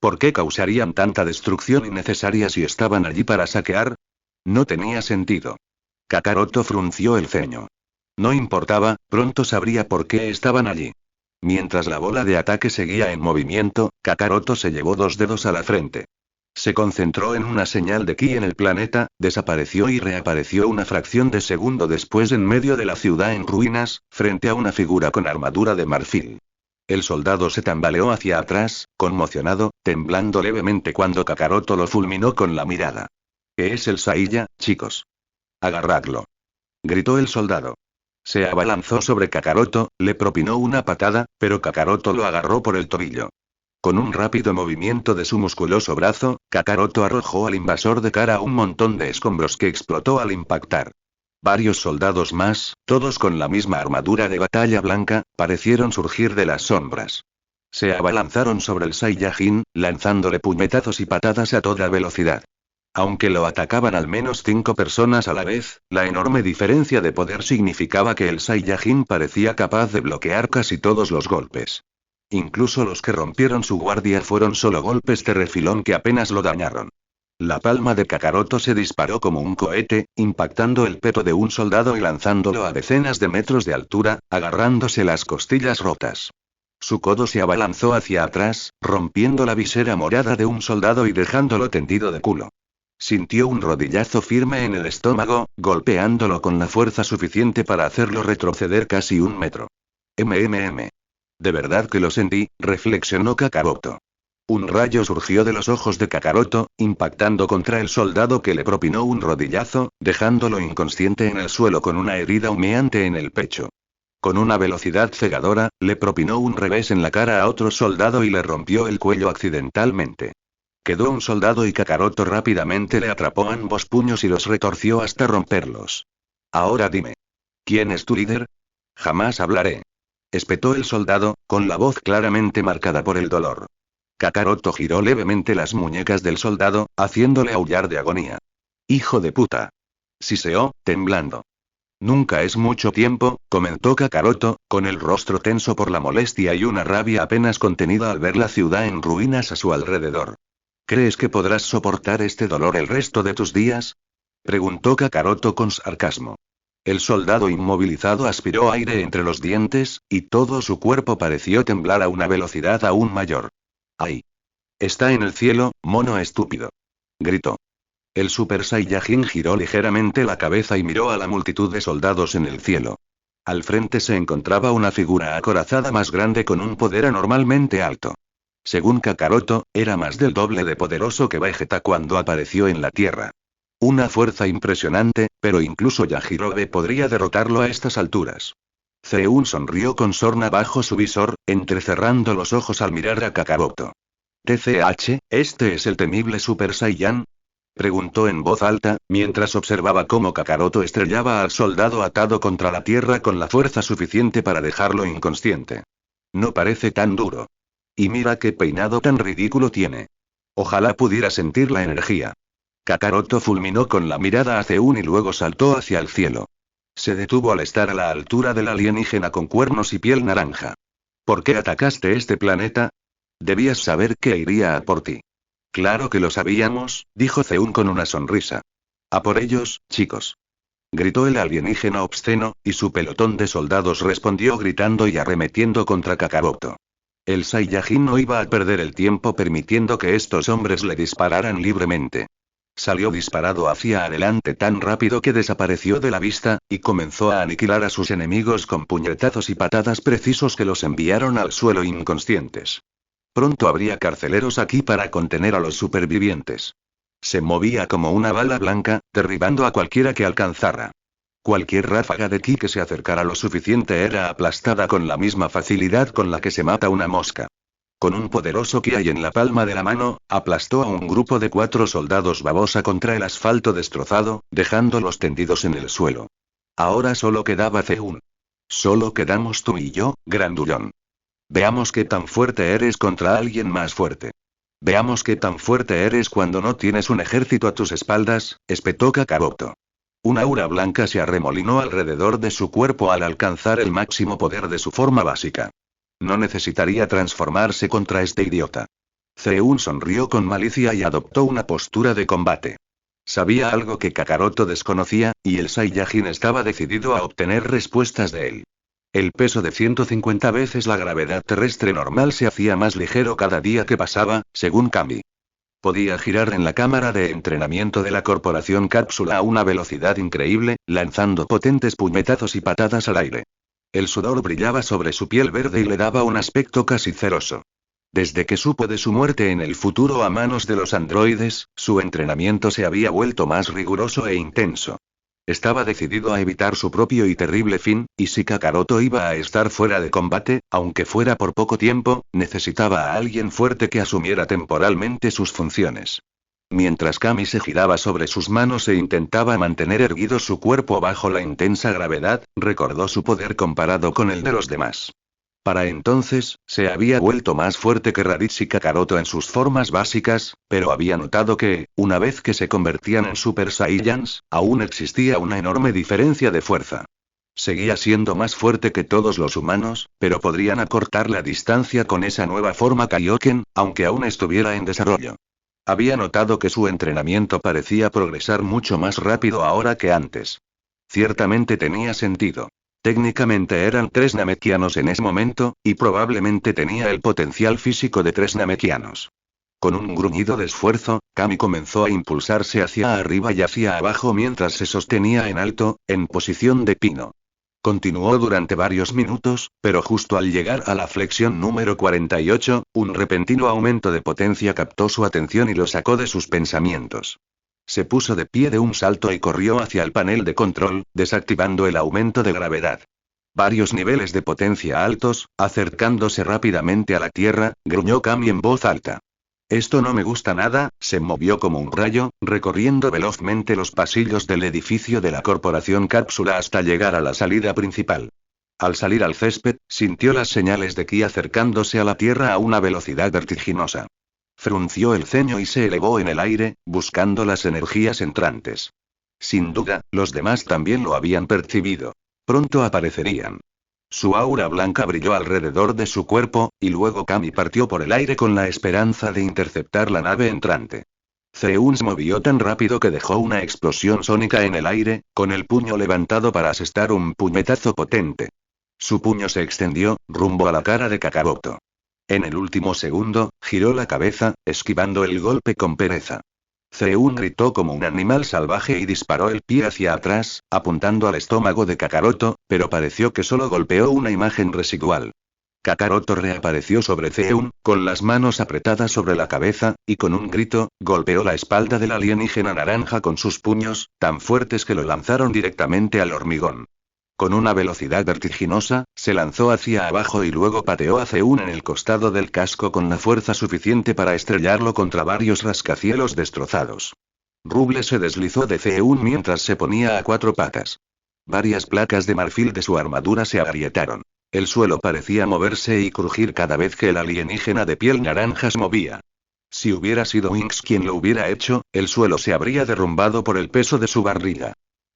¿Por qué causarían tanta destrucción innecesaria si estaban allí para saquear? No tenía sentido. Kakaroto frunció el ceño. No importaba, pronto sabría por qué estaban allí. Mientras la bola de ataque seguía en movimiento, Kakaroto se llevó 2 dedos a la frente. Se concentró en una señal de ki en el planeta, desapareció y reapareció una fracción de segundo después en medio de la ciudad en ruinas, frente a una figura con armadura de marfil. El soldado se tambaleó hacia atrás, conmocionado, temblando levemente cuando Kakaroto lo fulminó con la mirada. ¿Qué es el Saiya, chicos? Agarradlo. Gritó el soldado. Se abalanzó sobre Kakaroto, le propinó una patada, pero Kakaroto lo agarró por el tobillo. Con un rápido movimiento de su musculoso brazo, Kakaroto arrojó al invasor de cara a un montón de escombros que explotó al impactar. Varios soldados más, todos con la misma armadura de batalla blanca, parecieron surgir de las sombras. Se abalanzaron sobre el Saiyajin, lanzándole puñetazos y patadas a toda velocidad. Aunque lo atacaban al menos 5 personas a la vez, la enorme diferencia de poder significaba que el Saiyajin parecía capaz de bloquear casi todos los golpes. Incluso los que rompieron su guardia fueron solo golpes de refilón que apenas lo dañaron. La palma de Kakaroto se disparó como un cohete, impactando el peto de un soldado y lanzándolo a decenas de metros de altura, agarrándose las costillas rotas. Su codo se abalanzó hacia atrás, rompiendo la visera morada de un soldado y dejándolo tendido de culo. Sintió un rodillazo firme en el estómago, golpeándolo con la fuerza suficiente para hacerlo retroceder casi 1 metro. De verdad que lo sentí, reflexionó Kakaroto. Un rayo surgió de los ojos de Kakaroto, impactando contra el soldado que le propinó un rodillazo, dejándolo inconsciente en el suelo con una herida humeante en el pecho. Con una velocidad cegadora, le propinó un revés en la cara a otro soldado y le rompió el cuello accidentalmente. Quedó un soldado y Kakaroto rápidamente le atrapó ambos puños y los retorció hasta romperlos. Ahora dime. ¿Quién es tu líder? Jamás hablaré. Espetó el soldado, con la voz claramente marcada por el dolor. Kakaroto giró levemente las muñecas del soldado, haciéndole aullar de agonía. ¡Hijo de puta! Siseó, temblando. Nunca es mucho tiempo, comentó Kakaroto, con el rostro tenso por la molestia y una rabia apenas contenida al ver la ciudad en ruinas a su alrededor. ¿Crees que podrás soportar este dolor el resto de tus días? Preguntó Kakaroto con sarcasmo. El soldado inmovilizado aspiró aire entre los dientes, y todo su cuerpo pareció temblar a una velocidad aún mayor. ¡Ay! Está en el cielo, mono estúpido. Gritó. El Super Saiyajin giró ligeramente la cabeza y miró a la multitud de soldados en el cielo. Al frente se encontraba una figura acorazada más grande con un poder anormalmente alto. Según Kakaroto, era más del doble de poderoso que Vegeta cuando apareció en la Tierra. Una fuerza impresionante, pero incluso Yajirobe podría derrotarlo a estas alturas. Zeun sonrió con sorna bajo su visor, entrecerrando los ojos al mirar a Kakaroto. ¿TCH, este es el temible Super Saiyan? Preguntó en voz alta, mientras observaba cómo Kakaroto estrellaba al soldado atado contra la tierra con la fuerza suficiente para dejarlo inconsciente. No parece tan duro. Y mira qué peinado tan ridículo tiene. Ojalá pudiera sentir la energía. Kakaroto fulminó con la mirada a Zeun y luego saltó hacia el cielo. Se detuvo al estar a la altura del alienígena con cuernos y piel naranja. ¿Por qué atacaste este planeta? Debías saber que iría a por ti. Claro que lo sabíamos, dijo Zeun con una sonrisa. A por ellos, chicos. Gritó el alienígena obsceno, y su pelotón de soldados respondió gritando y arremetiendo contra Kakaroto. El Saiyajin no iba a perder el tiempo permitiendo que estos hombres le dispararan libremente. Salió disparado hacia adelante tan rápido que desapareció de la vista, y comenzó a aniquilar a sus enemigos con puñetazos y patadas precisos que los enviaron al suelo inconscientes. Pronto habría carceleros aquí para contener a los supervivientes. Se movía como una bala blanca, derribando a cualquiera que alcanzara. Cualquier ráfaga de ki que se acercara lo suficiente era aplastada con la misma facilidad con la que se mata una mosca. Con un poderoso ki en la palma de la mano, aplastó a un grupo de 4 soldados babosa contra el asfalto destrozado, dejándolos tendidos en el suelo. Ahora solo quedaba Zeun. Solo quedamos tú y yo, grandullón. Veamos qué tan fuerte eres contra alguien más fuerte. Veamos qué tan fuerte eres cuando no tienes un ejército a tus espaldas, espetó Kakaroto. Un aura blanca se arremolinó alrededor de su cuerpo al alcanzar el máximo poder de su forma básica. No necesitaría transformarse contra este idiota. Zeun sonrió con malicia y adoptó una postura de combate. Sabía algo que Kakaroto desconocía, y el Saiyajin estaba decidido a obtener respuestas de él. El peso de 150 veces la gravedad terrestre normal se hacía más ligero cada día que pasaba, según Kami. Podía girar en la cámara de entrenamiento de la Corporación Cápsula a una velocidad increíble, lanzando potentes puñetazos y patadas al aire. El sudor brillaba sobre su piel verde y le daba un aspecto casi celoso. Desde que supo de su muerte en el futuro a manos de los androides, su entrenamiento se había vuelto más riguroso e intenso. Estaba decidido a evitar su propio y terrible fin, y si Kakaroto iba a estar fuera de combate, aunque fuera por poco tiempo, necesitaba a alguien fuerte que asumiera temporalmente sus funciones. Mientras Kami se giraba sobre sus manos e intentaba mantener erguido su cuerpo bajo la intensa gravedad, recordó su poder comparado con el de los demás. Para entonces, se había vuelto más fuerte que Raditz y Kakaroto en sus formas básicas, pero había notado que, una vez que se convertían en Super Saiyans, aún existía una enorme diferencia de fuerza. Seguía siendo más fuerte que todos los humanos, pero podrían acortar la distancia con esa nueva forma Kaioken, aunque aún estuviera en desarrollo. Había notado que su entrenamiento parecía progresar mucho más rápido ahora que antes. Ciertamente tenía sentido. Técnicamente eran 3 namekianos en ese momento, y probablemente tenía el potencial físico de 3 namekianos. Con un gruñido de esfuerzo, Kami comenzó a impulsarse hacia arriba y hacia abajo mientras se sostenía en alto, en posición de pino. Continuó durante varios minutos, pero justo al llegar a la flexión número 48, un repentino aumento de potencia captó su atención y lo sacó de sus pensamientos. Se puso de pie de un salto y corrió hacia el panel de control, desactivando el aumento de gravedad. Varios niveles de potencia altos, acercándose rápidamente a la Tierra, gruñó Kami en voz alta. Esto no me gusta nada. Se movió como un rayo, recorriendo velozmente los pasillos del edificio de la Corporación Cápsula hasta llegar a la salida principal. Al salir al césped, sintió las señales de ki acercándose a la Tierra a una velocidad vertiginosa. Frunció el ceño y se elevó en el aire, buscando las energías entrantes. Sin duda, los demás también lo habían percibido. Pronto aparecerían. Su aura blanca brilló alrededor de su cuerpo, y luego Kami partió por el aire con la esperanza de interceptar la nave entrante. Zeun se movió tan rápido que dejó una explosión sónica en el aire, con el puño levantado para asestar un puñetazo potente. Su puño se extendió, rumbo a la cara de Kakaroto. En el último segundo, giró la cabeza, esquivando el golpe con pereza. Zeun gritó como un animal salvaje y disparó el pie hacia atrás, apuntando al estómago de Kakaroto, pero pareció que solo golpeó una imagen residual. Kakaroto reapareció sobre Zeun, con las manos apretadas sobre la cabeza, y con un grito, golpeó la espalda del alienígena naranja con sus puños, tan fuertes que lo lanzaron directamente al hormigón. Con una velocidad vertiginosa, se lanzó hacia abajo y luego pateó a Zeun en el costado del casco con la fuerza suficiente para estrellarlo contra varios rascacielos destrozados. Ruble se deslizó de Zeun mientras se ponía a cuatro patas. Varias placas de marfil de su armadura se agrietaron. El suelo parecía moverse y crujir cada vez que el alienígena de piel naranja se movía. Si hubiera sido Winx quien lo hubiera hecho, el suelo se habría derrumbado por el peso de su barriga.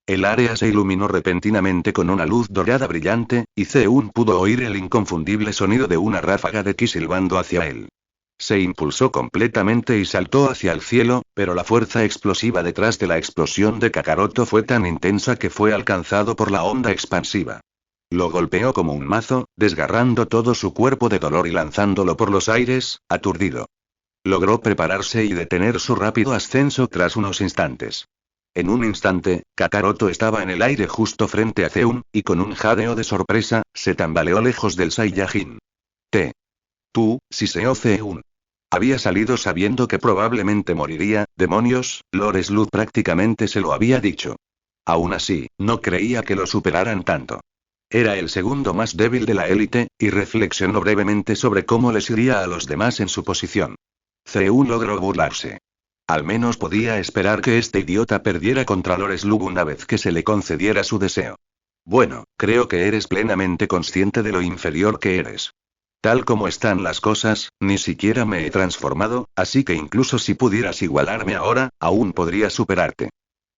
El área se iluminó repentinamente con una luz dorada brillante, y Zeun pudo oír el inconfundible sonido de una ráfaga de ki silbando hacia él. Se impulsó completamente y saltó hacia el cielo, pero la fuerza explosiva detrás de la explosión de Kakaroto fue tan intensa que fue alcanzado por la onda expansiva. Lo golpeó como un mazo, desgarrando todo su cuerpo de dolor y lanzándolo por los aires, aturdido. Logró prepararse y detener su rápido ascenso tras unos instantes. En un instante, Kakaroto estaba en el aire justo frente a Zeun, y con un jadeo de sorpresa, se tambaleó lejos del Saiyajin. Tú, siseó Zeun. Había salido sabiendo que probablemente moriría. Demonios, Lord Slug prácticamente se lo había dicho. Aún así, no creía que lo superaran tanto. Era el segundo más débil de la élite, y reflexionó brevemente sobre cómo les iría a los demás en su posición. Zeun logró burlarse. Al menos podía esperar que este idiota perdiera contra Lord Slug una vez que se le concediera su deseo. Bueno, creo que eres plenamente consciente de lo inferior que eres. Tal como están las cosas, ni siquiera me he transformado, así que incluso si pudieras igualarme ahora, aún podría superarte.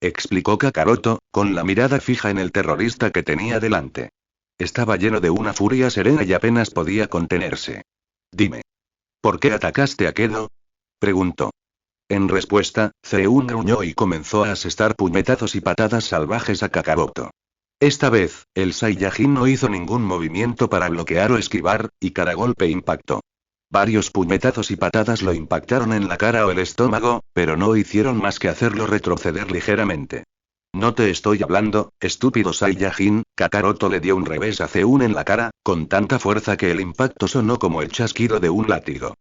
Explicó Kakaroto, con la mirada fija en el terrorista que tenía delante. Estaba lleno de una furia serena y apenas podía contenerse. Dime. ¿Por qué atacaste a Kedo? Preguntó. En respuesta, Zeun gruñó y comenzó a asestar puñetazos y patadas salvajes a Kakaroto. Esta vez, el Saiyajin no hizo ningún movimiento para bloquear o esquivar, y cada golpe impactó. Varios puñetazos y patadas lo impactaron en la cara o el estómago, pero no hicieron más que hacerlo retroceder ligeramente. No te estoy hablando, estúpido Saiyajin. Kakaroto le dio un revés a Zeun en la cara, con tanta fuerza que el impacto sonó como el chasquido de un látigo.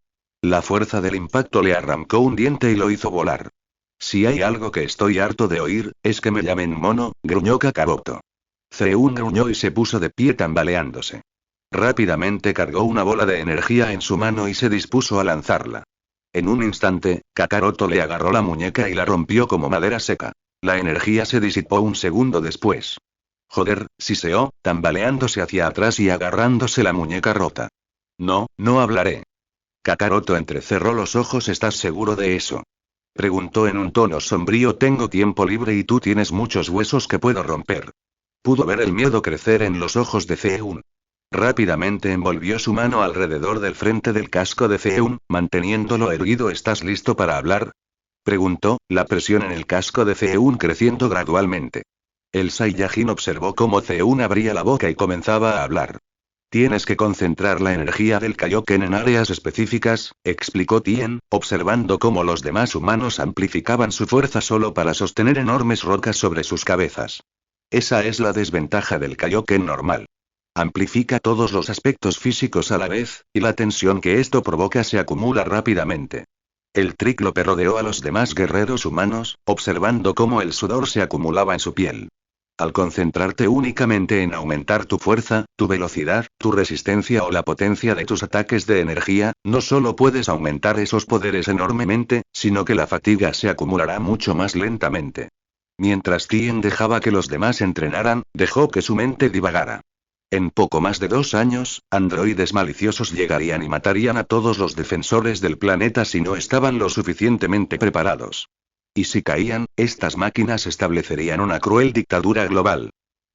La fuerza del impacto le arrancó un diente y lo hizo volar. Si hay algo que estoy harto de oír, es que me llamen mono, gruñó Kakaroto. Zeun gruñó y se puso de pie tambaleándose. Rápidamente cargó una bola de energía en su mano y se dispuso a lanzarla. En un instante, Kakaroto le agarró la muñeca y la rompió como madera seca. La energía se disipó un segundo después. Joder, siseó, tambaleándose hacia atrás y agarrándose la muñeca rota. No, no hablaré. Kakaroto entrecerró los ojos. ¿Estás seguro de eso? Preguntó en un tono sombrío. Tengo tiempo libre y tú tienes muchos huesos que puedo romper. Pudo ver el miedo crecer en los ojos de Zeun. Rápidamente envolvió su mano alrededor del frente del casco de Zeun, manteniéndolo erguido. ¿Estás listo para hablar? Preguntó, la presión en el casco de Zeun creciendo gradualmente. El Saiyajin observó cómo Zeun abría la boca y comenzaba a hablar. Tienes que concentrar la energía del Kaioken en áreas específicas, explicó Tien, observando cómo los demás humanos amplificaban su fuerza solo para sostener enormes rocas sobre sus cabezas. Esa es la desventaja del Kaioken normal. Amplifica todos los aspectos físicos a la vez, y la tensión que esto provoca se acumula rápidamente. El Tríclope rodeó a los demás guerreros humanos, observando cómo el sudor se acumulaba en su piel. Al concentrarte únicamente en aumentar tu fuerza, tu velocidad, tu resistencia o la potencia de tus ataques de energía, no solo puedes aumentar esos poderes enormemente, sino que la fatiga se acumulará mucho más lentamente. Mientras Tien dejaba que los demás entrenaran, dejó que su mente divagara. En poco más de 2 años, androides maliciosos llegarían y matarían a todos los defensores del planeta si no estaban lo suficientemente preparados. Y si caían, estas máquinas establecerían una cruel dictadura global.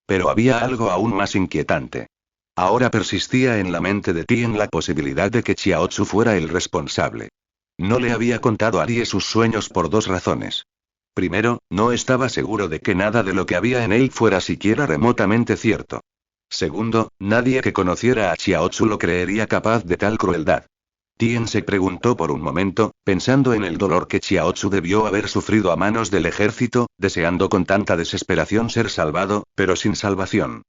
Pero había algo aún más inquietante. Ahora persistía en la mente de Tien la posibilidad de que Chiaotzu fuera el responsable. No le había contado a Arie sus sueños por 2 razones. Primero, no estaba seguro de que nada de lo que había en él fuera siquiera remotamente cierto. Segundo, nadie que conociera a Chiaotzu lo creería capaz de tal crueldad. Tien se preguntó por un momento, pensando en el dolor que Chiaotzu debió haber sufrido a manos del ejército, deseando con tanta desesperación ser salvado, pero sin salvación.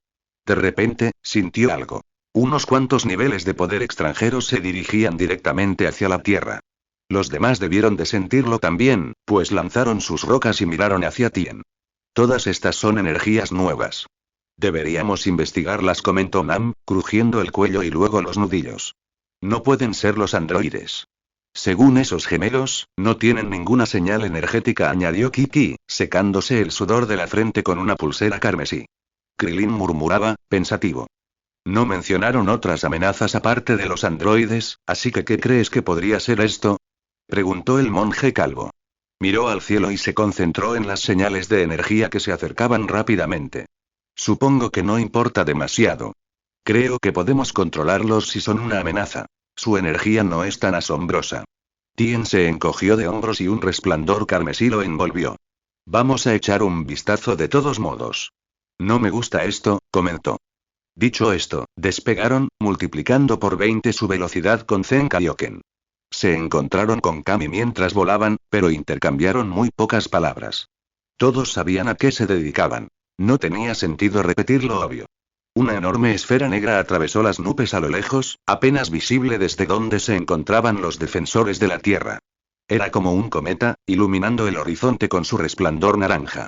De repente, sintió algo. Unos cuantos niveles de poder extranjeros se dirigían directamente hacia la Tierra. Los demás debieron de sentirlo también, pues lanzaron sus rocas y miraron hacia Tien. Todas estas son energías nuevas. Deberíamos investigarlas, comentó Nam, crujiendo el cuello y luego los nudillos. No pueden ser los androides. Según esos gemelos, no tienen ninguna señal energética, añadió Kiki, secándose el sudor de la frente con una pulsera carmesí. Krilin murmuraba, pensativo. No mencionaron otras amenazas aparte de los androides, así que ¿qué crees que podría ser esto? Preguntó el monje calvo. Miró al cielo y se concentró en las señales de energía que se acercaban rápidamente. Supongo que no importa demasiado. Creo que podemos controlarlos si son una amenaza. Su energía no es tan asombrosa. Tien se encogió de hombros y un resplandor carmesí lo envolvió. Vamos a echar un vistazo de todos modos. No me gusta esto, comentó. Dicho esto, despegaron, multiplicando por 20 su velocidad con Zen Kaioken. Se encontraron con Kami mientras volaban, pero intercambiaron muy pocas palabras. Todos sabían a qué se dedicaban. No tenía sentido repetir lo obvio. Una enorme esfera negra atravesó las nubes a lo lejos, apenas visible desde donde se encontraban los defensores de la Tierra. Era como un cometa, iluminando el horizonte con su resplandor naranja.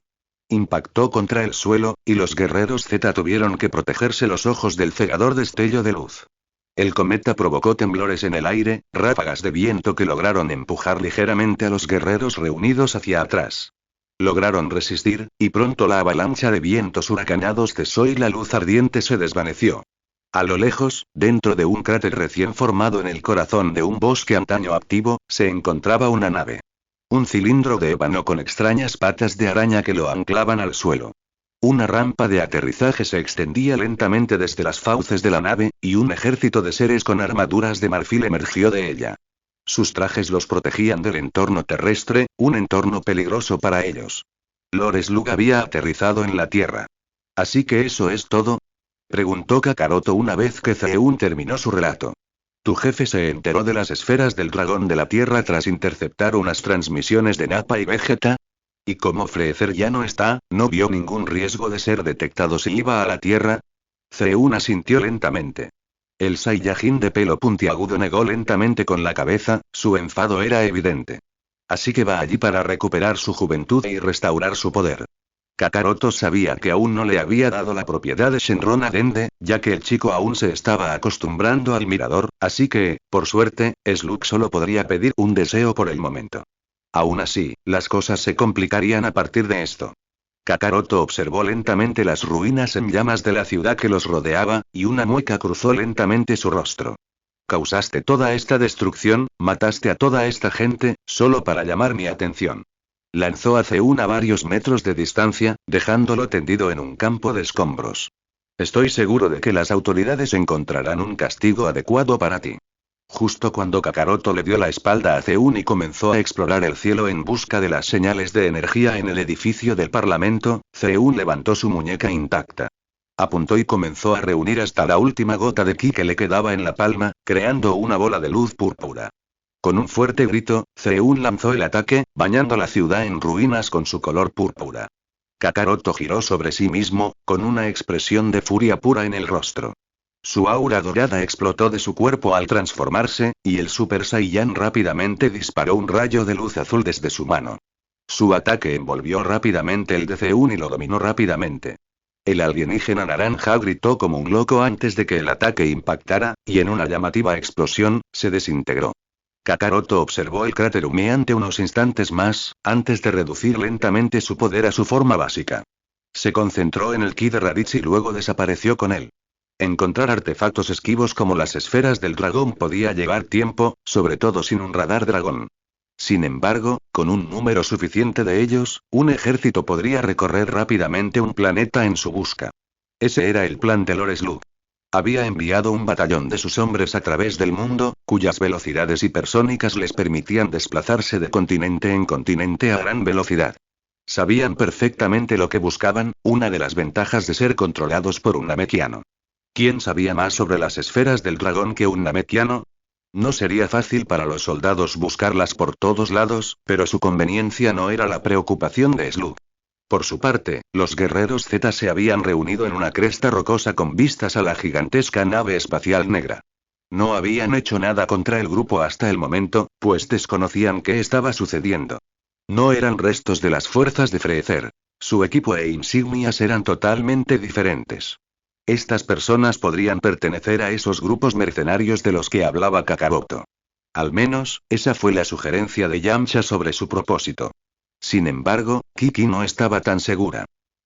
Impactó contra el suelo, y los guerreros Z tuvieron que protegerse los ojos del cegador destello de luz. El cometa provocó temblores en el aire, ráfagas de viento que lograron empujar ligeramente a los guerreros reunidos hacia atrás. Lograron resistir, y pronto la avalancha de vientos huracanados cesó y la luz ardiente se desvaneció. A lo lejos, dentro de un cráter recién formado en el corazón de un bosque antaño activo, se encontraba una nave. Un cilindro de ébano con extrañas patas de araña que lo anclaban al suelo. Una rampa de aterrizaje se extendía lentamente desde las fauces de la nave, y un ejército de seres con armaduras de marfil emergió de ella. Sus trajes los protegían del entorno terrestre, un entorno peligroso para ellos. Lord Slug había aterrizado en la Tierra. ¿Así que eso es todo? Preguntó Kakaroto una vez que Zeun terminó su relato. Tu jefe se enteró de las esferas del dragón de la Tierra tras interceptar unas transmisiones de Nappa y Vegeta. Y como Freezer ya no está, ¿no vio ningún riesgo de ser detectado si iba a la Tierra? Zeun asintió lentamente. El Saiyajin de pelo puntiagudo negó lentamente con la cabeza, su enfado era evidente. Así que va allí para recuperar su juventud y restaurar su poder. Kakaroto sabía que aún no le había dado la propiedad de Shenron a Dende, ya que el chico aún se estaba acostumbrando al mirador, así que, por suerte, Slug solo podría pedir un deseo por el momento. Aún así, las cosas se complicarían a partir de esto. Kakaroto observó lentamente las ruinas en llamas de la ciudad que los rodeaba, y una mueca cruzó lentamente su rostro. Causaste toda esta destrucción, mataste a toda esta gente, solo para llamar mi atención. Lanzó a Zeun a varios metros de distancia, dejándolo tendido en un campo de escombros. Estoy seguro de que las autoridades encontrarán un castigo adecuado para ti. Justo cuando Kakaroto le dio la espalda a Zeun y comenzó a explorar el cielo en busca de las señales de energía en el edificio del Parlamento, Zeun levantó su muñeca intacta. Apuntó y comenzó a reunir hasta la última gota de ki que le quedaba en la palma, creando una bola de luz púrpura. Con un fuerte grito, Zeun lanzó el ataque, bañando la ciudad en ruinas con su color púrpura. Kakaroto giró sobre sí mismo, con una expresión de furia pura en el rostro. Su aura dorada explotó de su cuerpo al transformarse, y el Super Saiyan rápidamente disparó un rayo de luz azul desde su mano. Su ataque envolvió rápidamente el de Zeun y lo dominó rápidamente. El alienígena naranja gritó como un loco antes de que el ataque impactara, y en una llamativa explosión, se desintegró. Kakaroto observó el cráter humeante unos instantes más, antes de reducir lentamente su poder a su forma básica. Se concentró en el ki de Raditz y luego desapareció con él. Encontrar artefactos esquivos como las esferas del dragón podía llevar tiempo, sobre todo sin un radar dragón. Sin embargo, con un número suficiente de ellos, un ejército podría recorrer rápidamente un planeta en su busca. Ese era el plan de Lord Slug. Había enviado un batallón de sus hombres a través del mundo, cuyas velocidades hipersónicas les permitían desplazarse de continente en continente a gran velocidad. Sabían perfectamente lo que buscaban, una de las ventajas de ser controlados por un namekiano. ¿Quién sabía más sobre las esferas del dragón que un namekiano? No sería fácil para los soldados buscarlas por todos lados, pero su conveniencia no era la preocupación de Slug. Por su parte, los guerreros Z se habían reunido en una cresta rocosa con vistas a la gigantesca nave espacial negra. No habían hecho nada contra el grupo hasta el momento, pues desconocían qué estaba sucediendo. No eran restos de las fuerzas de Freezer. Su equipo e insignias eran totalmente diferentes. Estas personas podrían pertenecer a esos grupos mercenarios de los que hablaba Kakaroto. Al menos, esa fue la sugerencia de Yamcha sobre su propósito. Sin embargo, Kiki no estaba tan segura.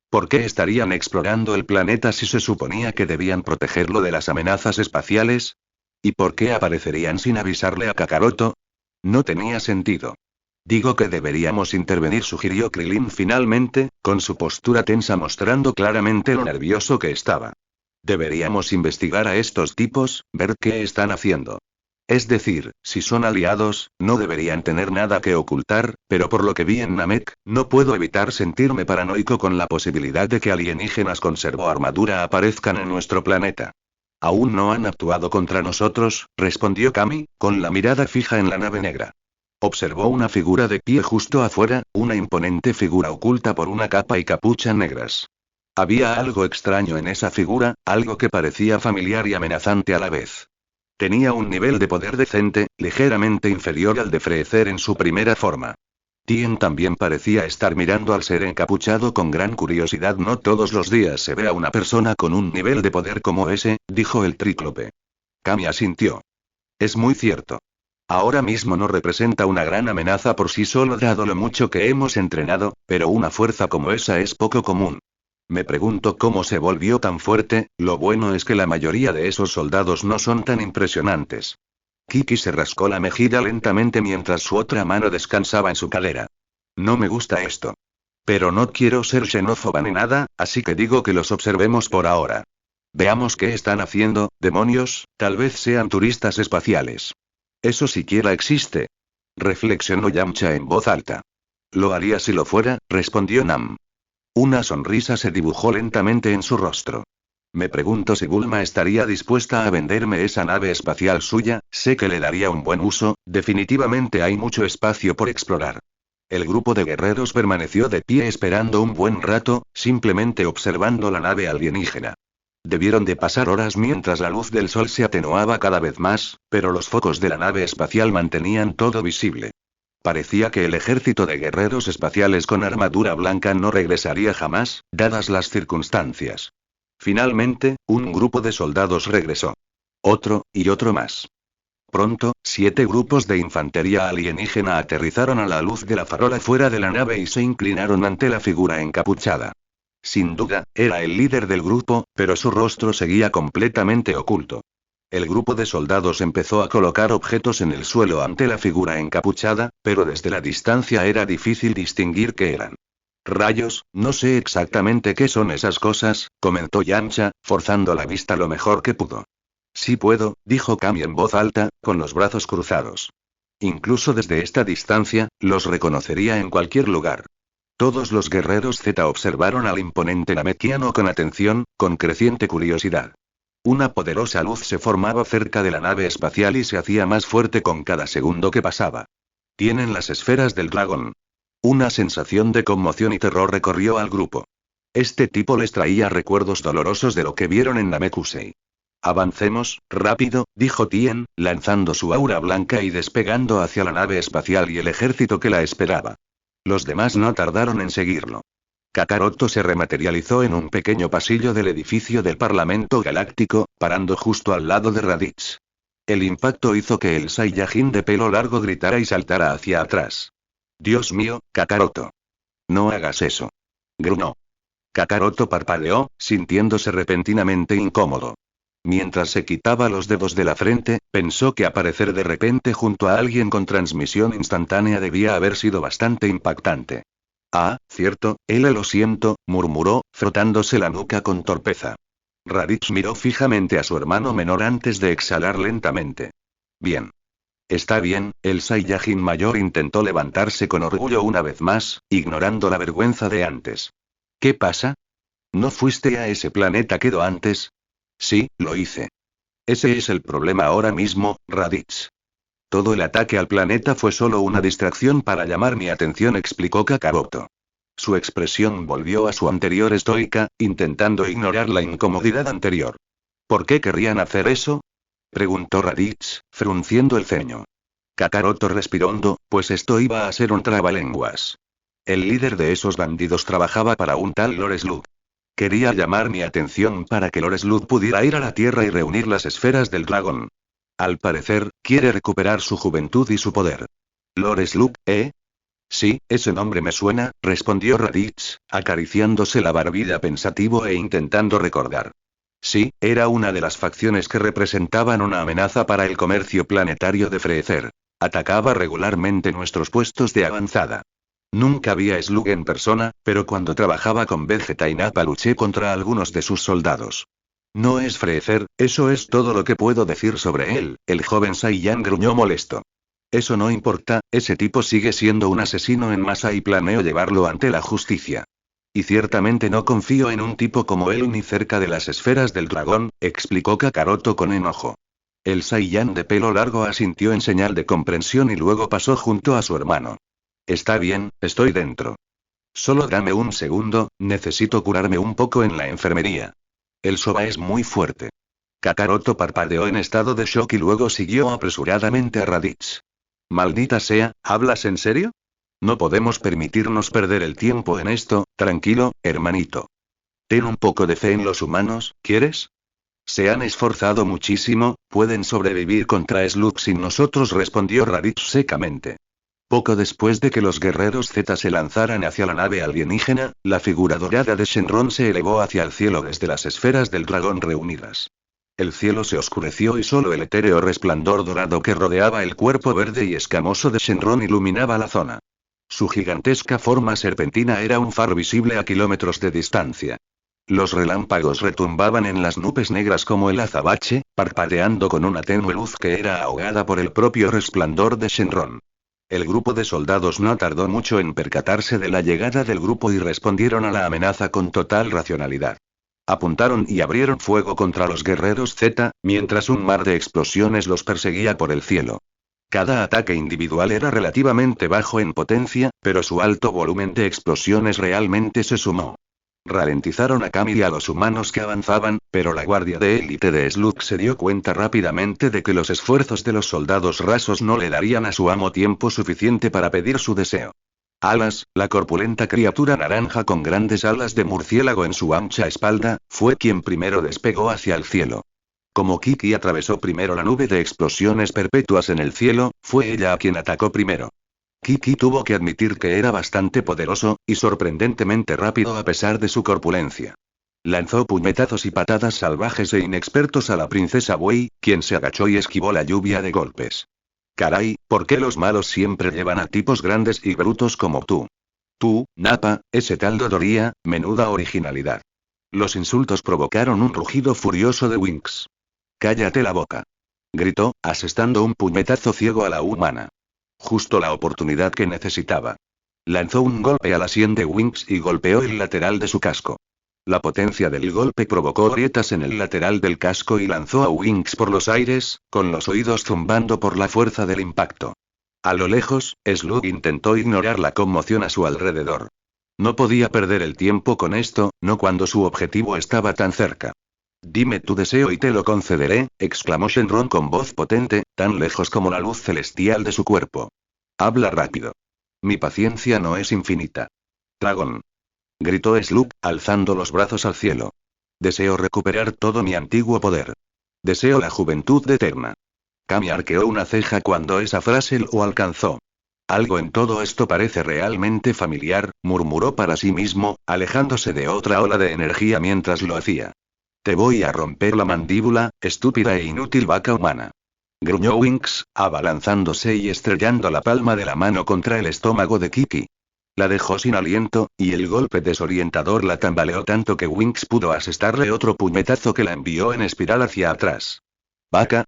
¿Por qué estarían explorando el planeta si se suponía que debían protegerlo de las amenazas espaciales? ¿Y por qué aparecerían sin avisarle a Kakaroto? No tenía sentido. Digo que deberíamos intervenir, sugirió Krillin finalmente, con su postura tensa mostrando claramente lo nervioso que estaba. Deberíamos investigar a estos tipos, ver qué están haciendo. Es decir, si son aliados, no deberían tener nada que ocultar, pero por lo que vi en Namek, no puedo evitar sentirme paranoico con la posibilidad de que alienígenas con servoarmadura aparezcan en nuestro planeta. Aún no han actuado contra nosotros, respondió Kami, con la mirada fija en la nave negra. Observó una figura de pie justo afuera, una imponente figura oculta por una capa y capucha negras. Había algo extraño en esa figura, algo que parecía familiar y amenazante a la vez. Tenía un nivel de poder decente, ligeramente inferior al de Freezer en su primera forma. Tien también parecía estar mirando al ser encapuchado con gran curiosidad. No todos los días se ve a una persona con un nivel de poder como ese, dijo el tríclope. Kami asintió. Es muy cierto. Ahora mismo no representa una gran amenaza por sí solo dado lo mucho que hemos entrenado, pero una fuerza como esa es poco común. Me pregunto cómo se volvió tan fuerte. Lo bueno es que la mayoría de esos soldados no son tan impresionantes. Kiki se rascó la mejilla lentamente mientras su otra mano descansaba en su cadera. No me gusta esto. Pero no quiero ser xenófoba ni nada, así que digo que los observemos por ahora. Veamos qué están haciendo, demonios, tal vez sean turistas espaciales. ¿Eso siquiera existe? Reflexionó Yamcha en voz alta. Lo haría si lo fuera, respondió Nam. Una sonrisa se dibujó lentamente en su rostro. Me pregunto si Bulma estaría dispuesta a venderme esa nave espacial suya, sé que le daría un buen uso, definitivamente hay mucho espacio por explorar. El grupo de guerreros permaneció de pie esperando un buen rato, simplemente observando la nave alienígena. Debieron de pasar horas mientras la luz del sol se atenuaba cada vez más, pero los focos de la nave espacial mantenían todo visible. Parecía que el ejército de guerreros espaciales con armadura blanca no regresaría jamás, dadas las circunstancias. Finalmente, un grupo de soldados regresó. Otro, y otro más. Pronto, 7 grupos de infantería alienígena aterrizaron a la luz de la farola fuera de la nave y se inclinaron ante la figura encapuchada. Sin duda, era el líder del grupo, pero su rostro seguía completamente oculto. El grupo de soldados empezó a colocar objetos en el suelo ante la figura encapuchada, pero desde la distancia era difícil distinguir qué eran. Rayos, no sé exactamente qué son esas cosas, comentó Yamcha, forzando la vista lo mejor que pudo. Sí puedo, dijo Kami en voz alta, con los brazos cruzados. Incluso desde esta distancia, los reconocería en cualquier lugar. Todos los guerreros Z observaron al imponente namekiano con atención, con creciente curiosidad. Una poderosa luz se formaba cerca de la nave espacial y se hacía más fuerte con cada segundo que pasaba. Tienen las esferas del dragón. Una sensación de conmoción y terror recorrió al grupo. Este tipo les traía recuerdos dolorosos de lo que vieron en Namekusei. Avancemos, rápido, dijo Tien, lanzando su aura blanca y despegando hacia la nave espacial y el ejército que la esperaba. Los demás no tardaron en seguirlo. Kakaroto se rematerializó en un pequeño pasillo del edificio del Parlamento Galáctico, parando justo al lado de Raditz. El impacto hizo que el Saiyajin de pelo largo gritara y saltara hacia atrás. «Dios mío, Kakaroto. No hagas eso». Gruñó. Kakaroto parpadeó, sintiéndose repentinamente incómodo. Mientras se quitaba los dedos de la frente, pensó que aparecer de repente junto a alguien con transmisión instantánea debía haber sido bastante impactante. «Ah, cierto, lo siento», murmuró, frotándose la nuca con torpeza. Raditz miró fijamente a su hermano menor antes de exhalar lentamente. «Bien. Está bien», el Saiyajin mayor intentó levantarse con orgullo una vez más, ignorando la vergüenza de antes. «¿Qué pasa? ¿No fuiste a ese planeta Kedo antes?» «Sí, lo hice». «Ese es el problema ahora mismo, Raditz. Todo el ataque al planeta fue solo una distracción para llamar mi atención», explicó Kakaroto. Su expresión volvió a su anterior estoica, intentando ignorar la incomodidad anterior. «¿Por qué querrían hacer eso?», preguntó Raditz, frunciendo el ceño. Kakaroto respiró hondo, pues esto iba a ser un trabalenguas. El líder de esos bandidos trabajaba para un tal Lord Slug. Quería llamar mi atención para que Lord Slug pudiera ir a la Tierra y reunir las esferas del dragón. Al parecer, quiere recuperar su juventud y su poder. «Lord Slug, ¿eh?» «Sí, ese nombre me suena», respondió Raditz, acariciándose la barbilla pensativo e intentando recordar. Sí, era una de las facciones que representaban una amenaza para el comercio planetario de Freezer. Atacaba regularmente nuestros puestos de avanzada. Nunca vi a Slug en persona, pero cuando trabajaba con Vegeta y Nappa luché contra algunos de sus soldados. «No es Freezer, eso es todo lo que puedo decir sobre él», el joven Saiyan gruñó molesto. «Eso no importa, ese tipo sigue siendo un asesino en masa y planeo llevarlo ante la justicia. Y ciertamente no confío en un tipo como él ni cerca de las esferas del dragón», explicó Kakaroto con enojo. El Saiyan de pelo largo asintió en señal de comprensión y luego pasó junto a su hermano. «Está bien, estoy dentro. Solo dame un segundo, necesito curarme un poco en la enfermería. El soba es muy fuerte». Kakaroto parpadeó en estado de shock y luego siguió apresuradamente a Raditz. «Maldita sea, ¿hablas en serio? No podemos permitirnos perder el tiempo en esto, tranquilo, hermanito. Ten un poco de fe en los humanos, ¿quieres? Se han esforzado muchísimo, pueden sobrevivir contra Slug sin nosotros», respondió Raditz secamente. Poco después de que los guerreros Z se lanzaran hacia la nave alienígena, la figura dorada de Shenron se elevó hacia el cielo desde las esferas del dragón reunidas. El cielo se oscureció y solo el etéreo resplandor dorado que rodeaba el cuerpo verde y escamoso de Shenron iluminaba la zona. Su gigantesca forma serpentina era un faro visible a kilómetros de distancia. Los relámpagos retumbaban en las nubes negras como el azabache, parpadeando con una tenue luz que era ahogada por el propio resplandor de Shenron. El grupo de soldados no tardó mucho en percatarse de la llegada del grupo y respondieron a la amenaza con total racionalidad. Apuntaron y abrieron fuego contra los guerreros Z, mientras un mar de explosiones los perseguía por el cielo. Cada ataque individual era relativamente bajo en potencia, pero su alto volumen de explosiones realmente se sumó. Ralentizaron a Kami y a los humanos que avanzaban, pero la guardia de élite de Slug se dio cuenta rápidamente de que los esfuerzos de los soldados rasos no le darían a su amo tiempo suficiente para pedir su deseo. Alas, la corpulenta criatura naranja con grandes alas de murciélago en su ancha espalda, fue quien primero despegó hacia el cielo. Como Kiki atravesó primero la nube de explosiones perpetuas en el cielo, fue ella a quien atacó primero. Kiki tuvo que admitir que era bastante poderoso, y sorprendentemente rápido a pesar de su corpulencia. Lanzó puñetazos y patadas salvajes e inexpertos a la princesa Wei, quien se agachó y esquivó la lluvia de golpes. «Caray, ¿por qué los malos siempre llevan a tipos grandes y brutos como tú? Tú, Nappa, ese tal Dodoria, menuda originalidad». Los insultos provocaron un rugido furioso de Winx. «Cállate la boca», gritó, asestando un puñetazo ciego a la humana. Justo la oportunidad que necesitaba. Lanzó un golpe a la sien de Winx y golpeó el lateral de su casco. La potencia del golpe provocó grietas en el lateral del casco y lanzó a Winx por los aires, con los oídos zumbando por la fuerza del impacto. A lo lejos, Slug intentó ignorar la conmoción a su alrededor. No podía perder el tiempo con esto, no cuando su objetivo estaba tan cerca. «Dime tu deseo y te lo concederé», exclamó Shenron con voz potente, tan lejos como la luz celestial de su cuerpo. «Habla rápido. Mi paciencia no es infinita». «Dragón». Gritó Slug, alzando los brazos al cielo. Deseo recuperar todo mi antiguo poder. Deseo la juventud eterna. Kami arqueó una ceja cuando esa frase lo alcanzó. Algo en todo esto parece realmente familiar, murmuró para sí mismo, alejándose de otra ola de energía mientras lo hacía. Te voy a romper la mandíbula, estúpida e inútil vaca humana. Gruñó Winx, abalanzándose y estrellando la palma de la mano contra el estómago de Kiki. La dejó sin aliento, y el golpe desorientador la tambaleó tanto que Winx pudo asestarle otro puñetazo que la envió en espiral hacia atrás. ¡Vaca!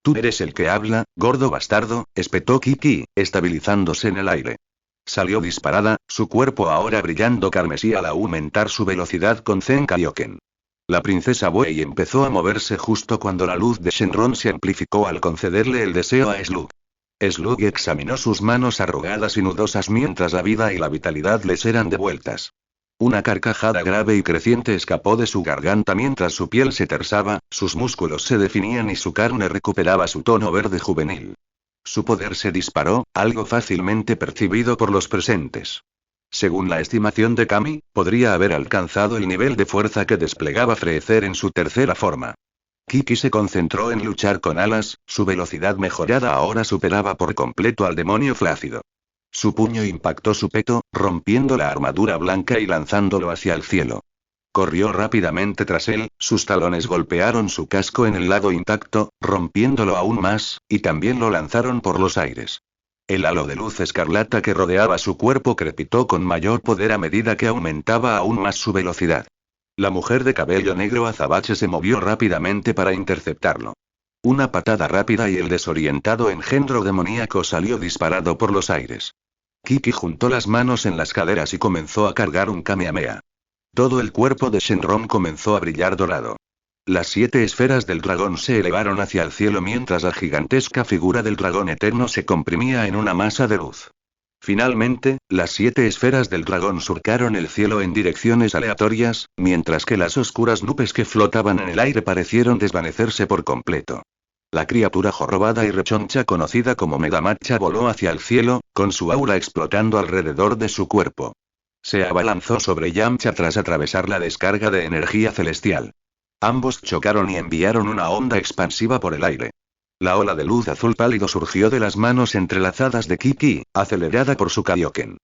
Tú eres el que habla, gordo bastardo, espetó Kiki, estabilizándose en el aire. Salió disparada, su cuerpo ahora brillando carmesí al aumentar su velocidad con Zen Kaioken. La princesa Buey empezó a moverse justo cuando la luz de Shenron se amplificó al concederle el deseo a Slug. Slug examinó sus manos arrugadas y nudosas mientras la vida y la vitalidad les eran devueltas. Una carcajada grave y creciente escapó de su garganta mientras su piel se tersaba, sus músculos se definían y su carne recuperaba su tono verde juvenil. Su poder se disparó, algo fácilmente percibido por los presentes. Según la estimación de Kami, podría haber alcanzado el nivel de fuerza que desplegaba Freezer en su tercera forma. Kiki se concentró en luchar con alas, su velocidad mejorada ahora superaba por completo al demonio flácido. Su puño impactó su peto, rompiendo la armadura blanca y lanzándolo hacia el cielo. Corrió rápidamente tras él, sus talones golpearon su casco en el lado intacto, rompiéndolo aún más, y también lo lanzaron por los aires. El halo de luz escarlata que rodeaba su cuerpo crepitó con mayor poder a medida que aumentaba aún más su velocidad. La mujer de cabello negro azabache se movió rápidamente para interceptarlo. Una patada rápida y el desorientado engendro demoníaco salió disparado por los aires. Kiki juntó las manos en las caderas y comenzó a cargar un Kamehameha. Todo el cuerpo de Shenron comenzó a brillar dorado. Las 7 esferas del dragón se elevaron hacia el cielo mientras la gigantesca figura del dragón eterno se comprimía en una masa de luz. Finalmente, las 7 esferas del dragón surcaron el cielo en direcciones aleatorias, mientras que las oscuras nubes que flotaban en el aire parecieron desvanecerse por completo. La criatura jorobada y rechoncha conocida como Megamacha voló hacia el cielo, con su aura explotando alrededor de su cuerpo. Se abalanzó sobre Yamcha tras atravesar la descarga de energía celestial. Ambos chocaron y enviaron una onda expansiva por el aire. La ola de luz azul pálido surgió de las manos entrelazadas de Kiki, acelerada por su Kaioken.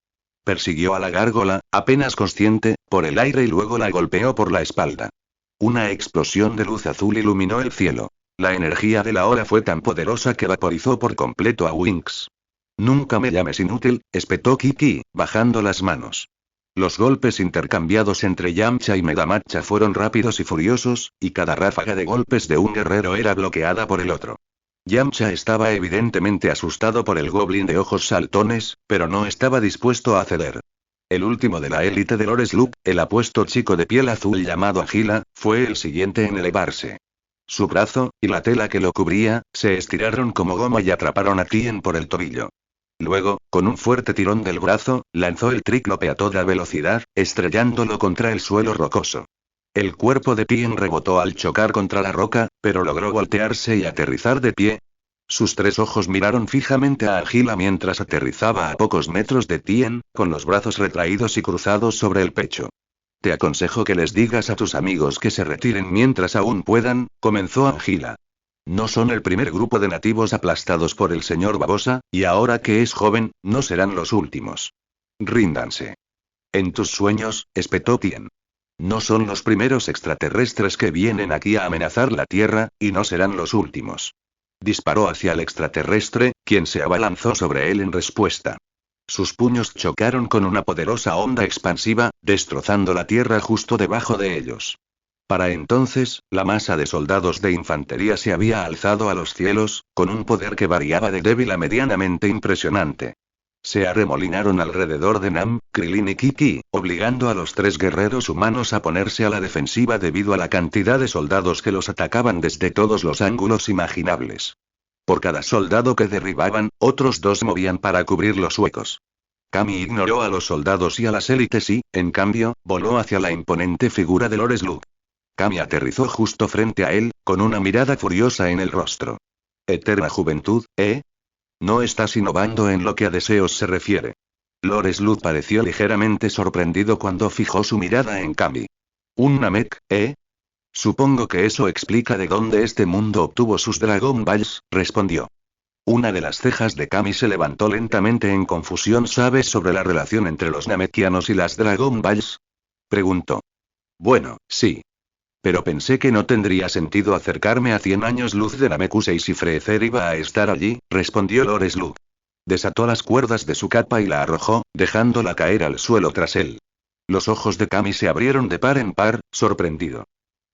Persiguió a la gárgola, apenas consciente, por el aire y luego la golpeó por la espalda. Una explosión de luz azul iluminó el cielo. La energía de la ola fue tan poderosa que vaporizó por completo a Winx. Nunca me llames inútil, espetó Kiki, bajando las manos. Los golpes intercambiados entre Yamcha y Megamacha fueron rápidos y furiosos, y cada ráfaga de golpes de un guerrero era bloqueada por el otro. Yamcha estaba evidentemente asustado por el goblin de ojos saltones, pero no estaba dispuesto a ceder. El último de la élite de Lord Slug, el apuesto chico de piel azul llamado Agila, fue el siguiente en elevarse. Su brazo, y la tela que lo cubría, se estiraron como goma y atraparon a Tien por el tobillo. Luego, con un fuerte tirón del brazo, lanzó el tríclope a toda velocidad, estrellándolo contra el suelo rocoso. El cuerpo de Tien rebotó al chocar contra la roca, pero logró voltearse y aterrizar de pie. Sus 3 ojos miraron fijamente a Agila mientras aterrizaba a pocos metros de Tien, con los brazos retraídos y cruzados sobre el pecho. Te aconsejo que les digas a tus amigos que se retiren mientras aún puedan, comenzó Agila. No son el primer grupo de nativos aplastados por el señor Babosa, y ahora que es joven, no serán los últimos. Ríndanse. En tus sueños, espetó Tien. No son los primeros extraterrestres que vienen aquí a amenazar la Tierra, y no serán los últimos. Disparó hacia el extraterrestre, quien se abalanzó sobre él en respuesta. Sus puños chocaron con una poderosa onda expansiva, destrozando la Tierra justo debajo de ellos. Para entonces, la masa de soldados de infantería se había alzado a los cielos, con un poder que variaba de débil a medianamente impresionante. Se arremolinaron alrededor de Nam, Krillin y Kiki, obligando a los 3 guerreros humanos a ponerse a la defensiva debido a la cantidad de soldados que los atacaban desde todos los ángulos imaginables. Por cada soldado que derribaban, otros 2 movían para cubrir los huecos. Kami ignoró a los soldados y a las élites y, en cambio, voló hacia la imponente figura de Lord Slug. Kami aterrizó justo frente a él, con una mirada furiosa en el rostro. Eterna juventud, ¿eh? No estás innovando en lo que a deseos se refiere. Lord Slug pareció ligeramente sorprendido cuando fijó su mirada en Kami. ¿Un Namek, eh? Supongo que eso explica de dónde este mundo obtuvo sus Dragon Balls, respondió. Una de las cejas de Kami se levantó lentamente en confusión. ¿Sabes sobre la relación entre los Namekianos y las Dragon Balls? Preguntó. Bueno, sí. Pero pensé que no tendría sentido acercarme a 100 años luz de Namekusei si Freezer iba a estar allí, respondió Lord Slug. Desató las cuerdas de su capa y la arrojó, dejándola caer al suelo tras él. Los ojos de Kami se abrieron de par en par, sorprendido.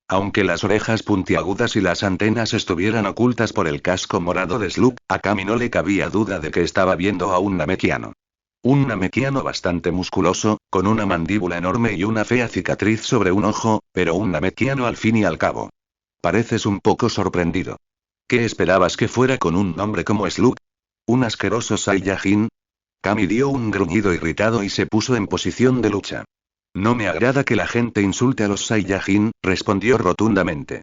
Aunque las orejas puntiagudas y las antenas estuvieran ocultas por el casco morado de Slug, a Kami no le cabía duda de que estaba viendo a un Namekiano. Un Namekiano bastante musculoso, con una mandíbula enorme y una fea cicatriz sobre un ojo, pero un Namekiano al fin y al cabo. Pareces un poco sorprendido. ¿Qué esperabas que fuera con un nombre como Slug? ¿Un asqueroso Saiyajin? Kami dio un gruñido irritado y se puso en posición de lucha. No me agrada que la gente insulte a los Saiyajin, respondió rotundamente.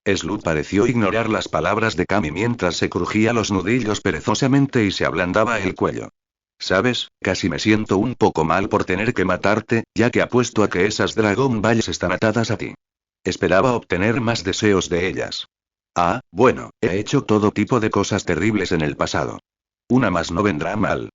Slug pareció ignorar las palabras de Kami mientras se crujía los nudillos perezosamente y se ablandaba el cuello. ¿Sabes? Casi me siento un poco mal por tener que matarte, ya que apuesto a que esas Dragon Balls están atadas a ti. Esperaba obtener más deseos de ellas. Ah, bueno, he hecho todo tipo de cosas terribles en el pasado. Una más no vendrá mal.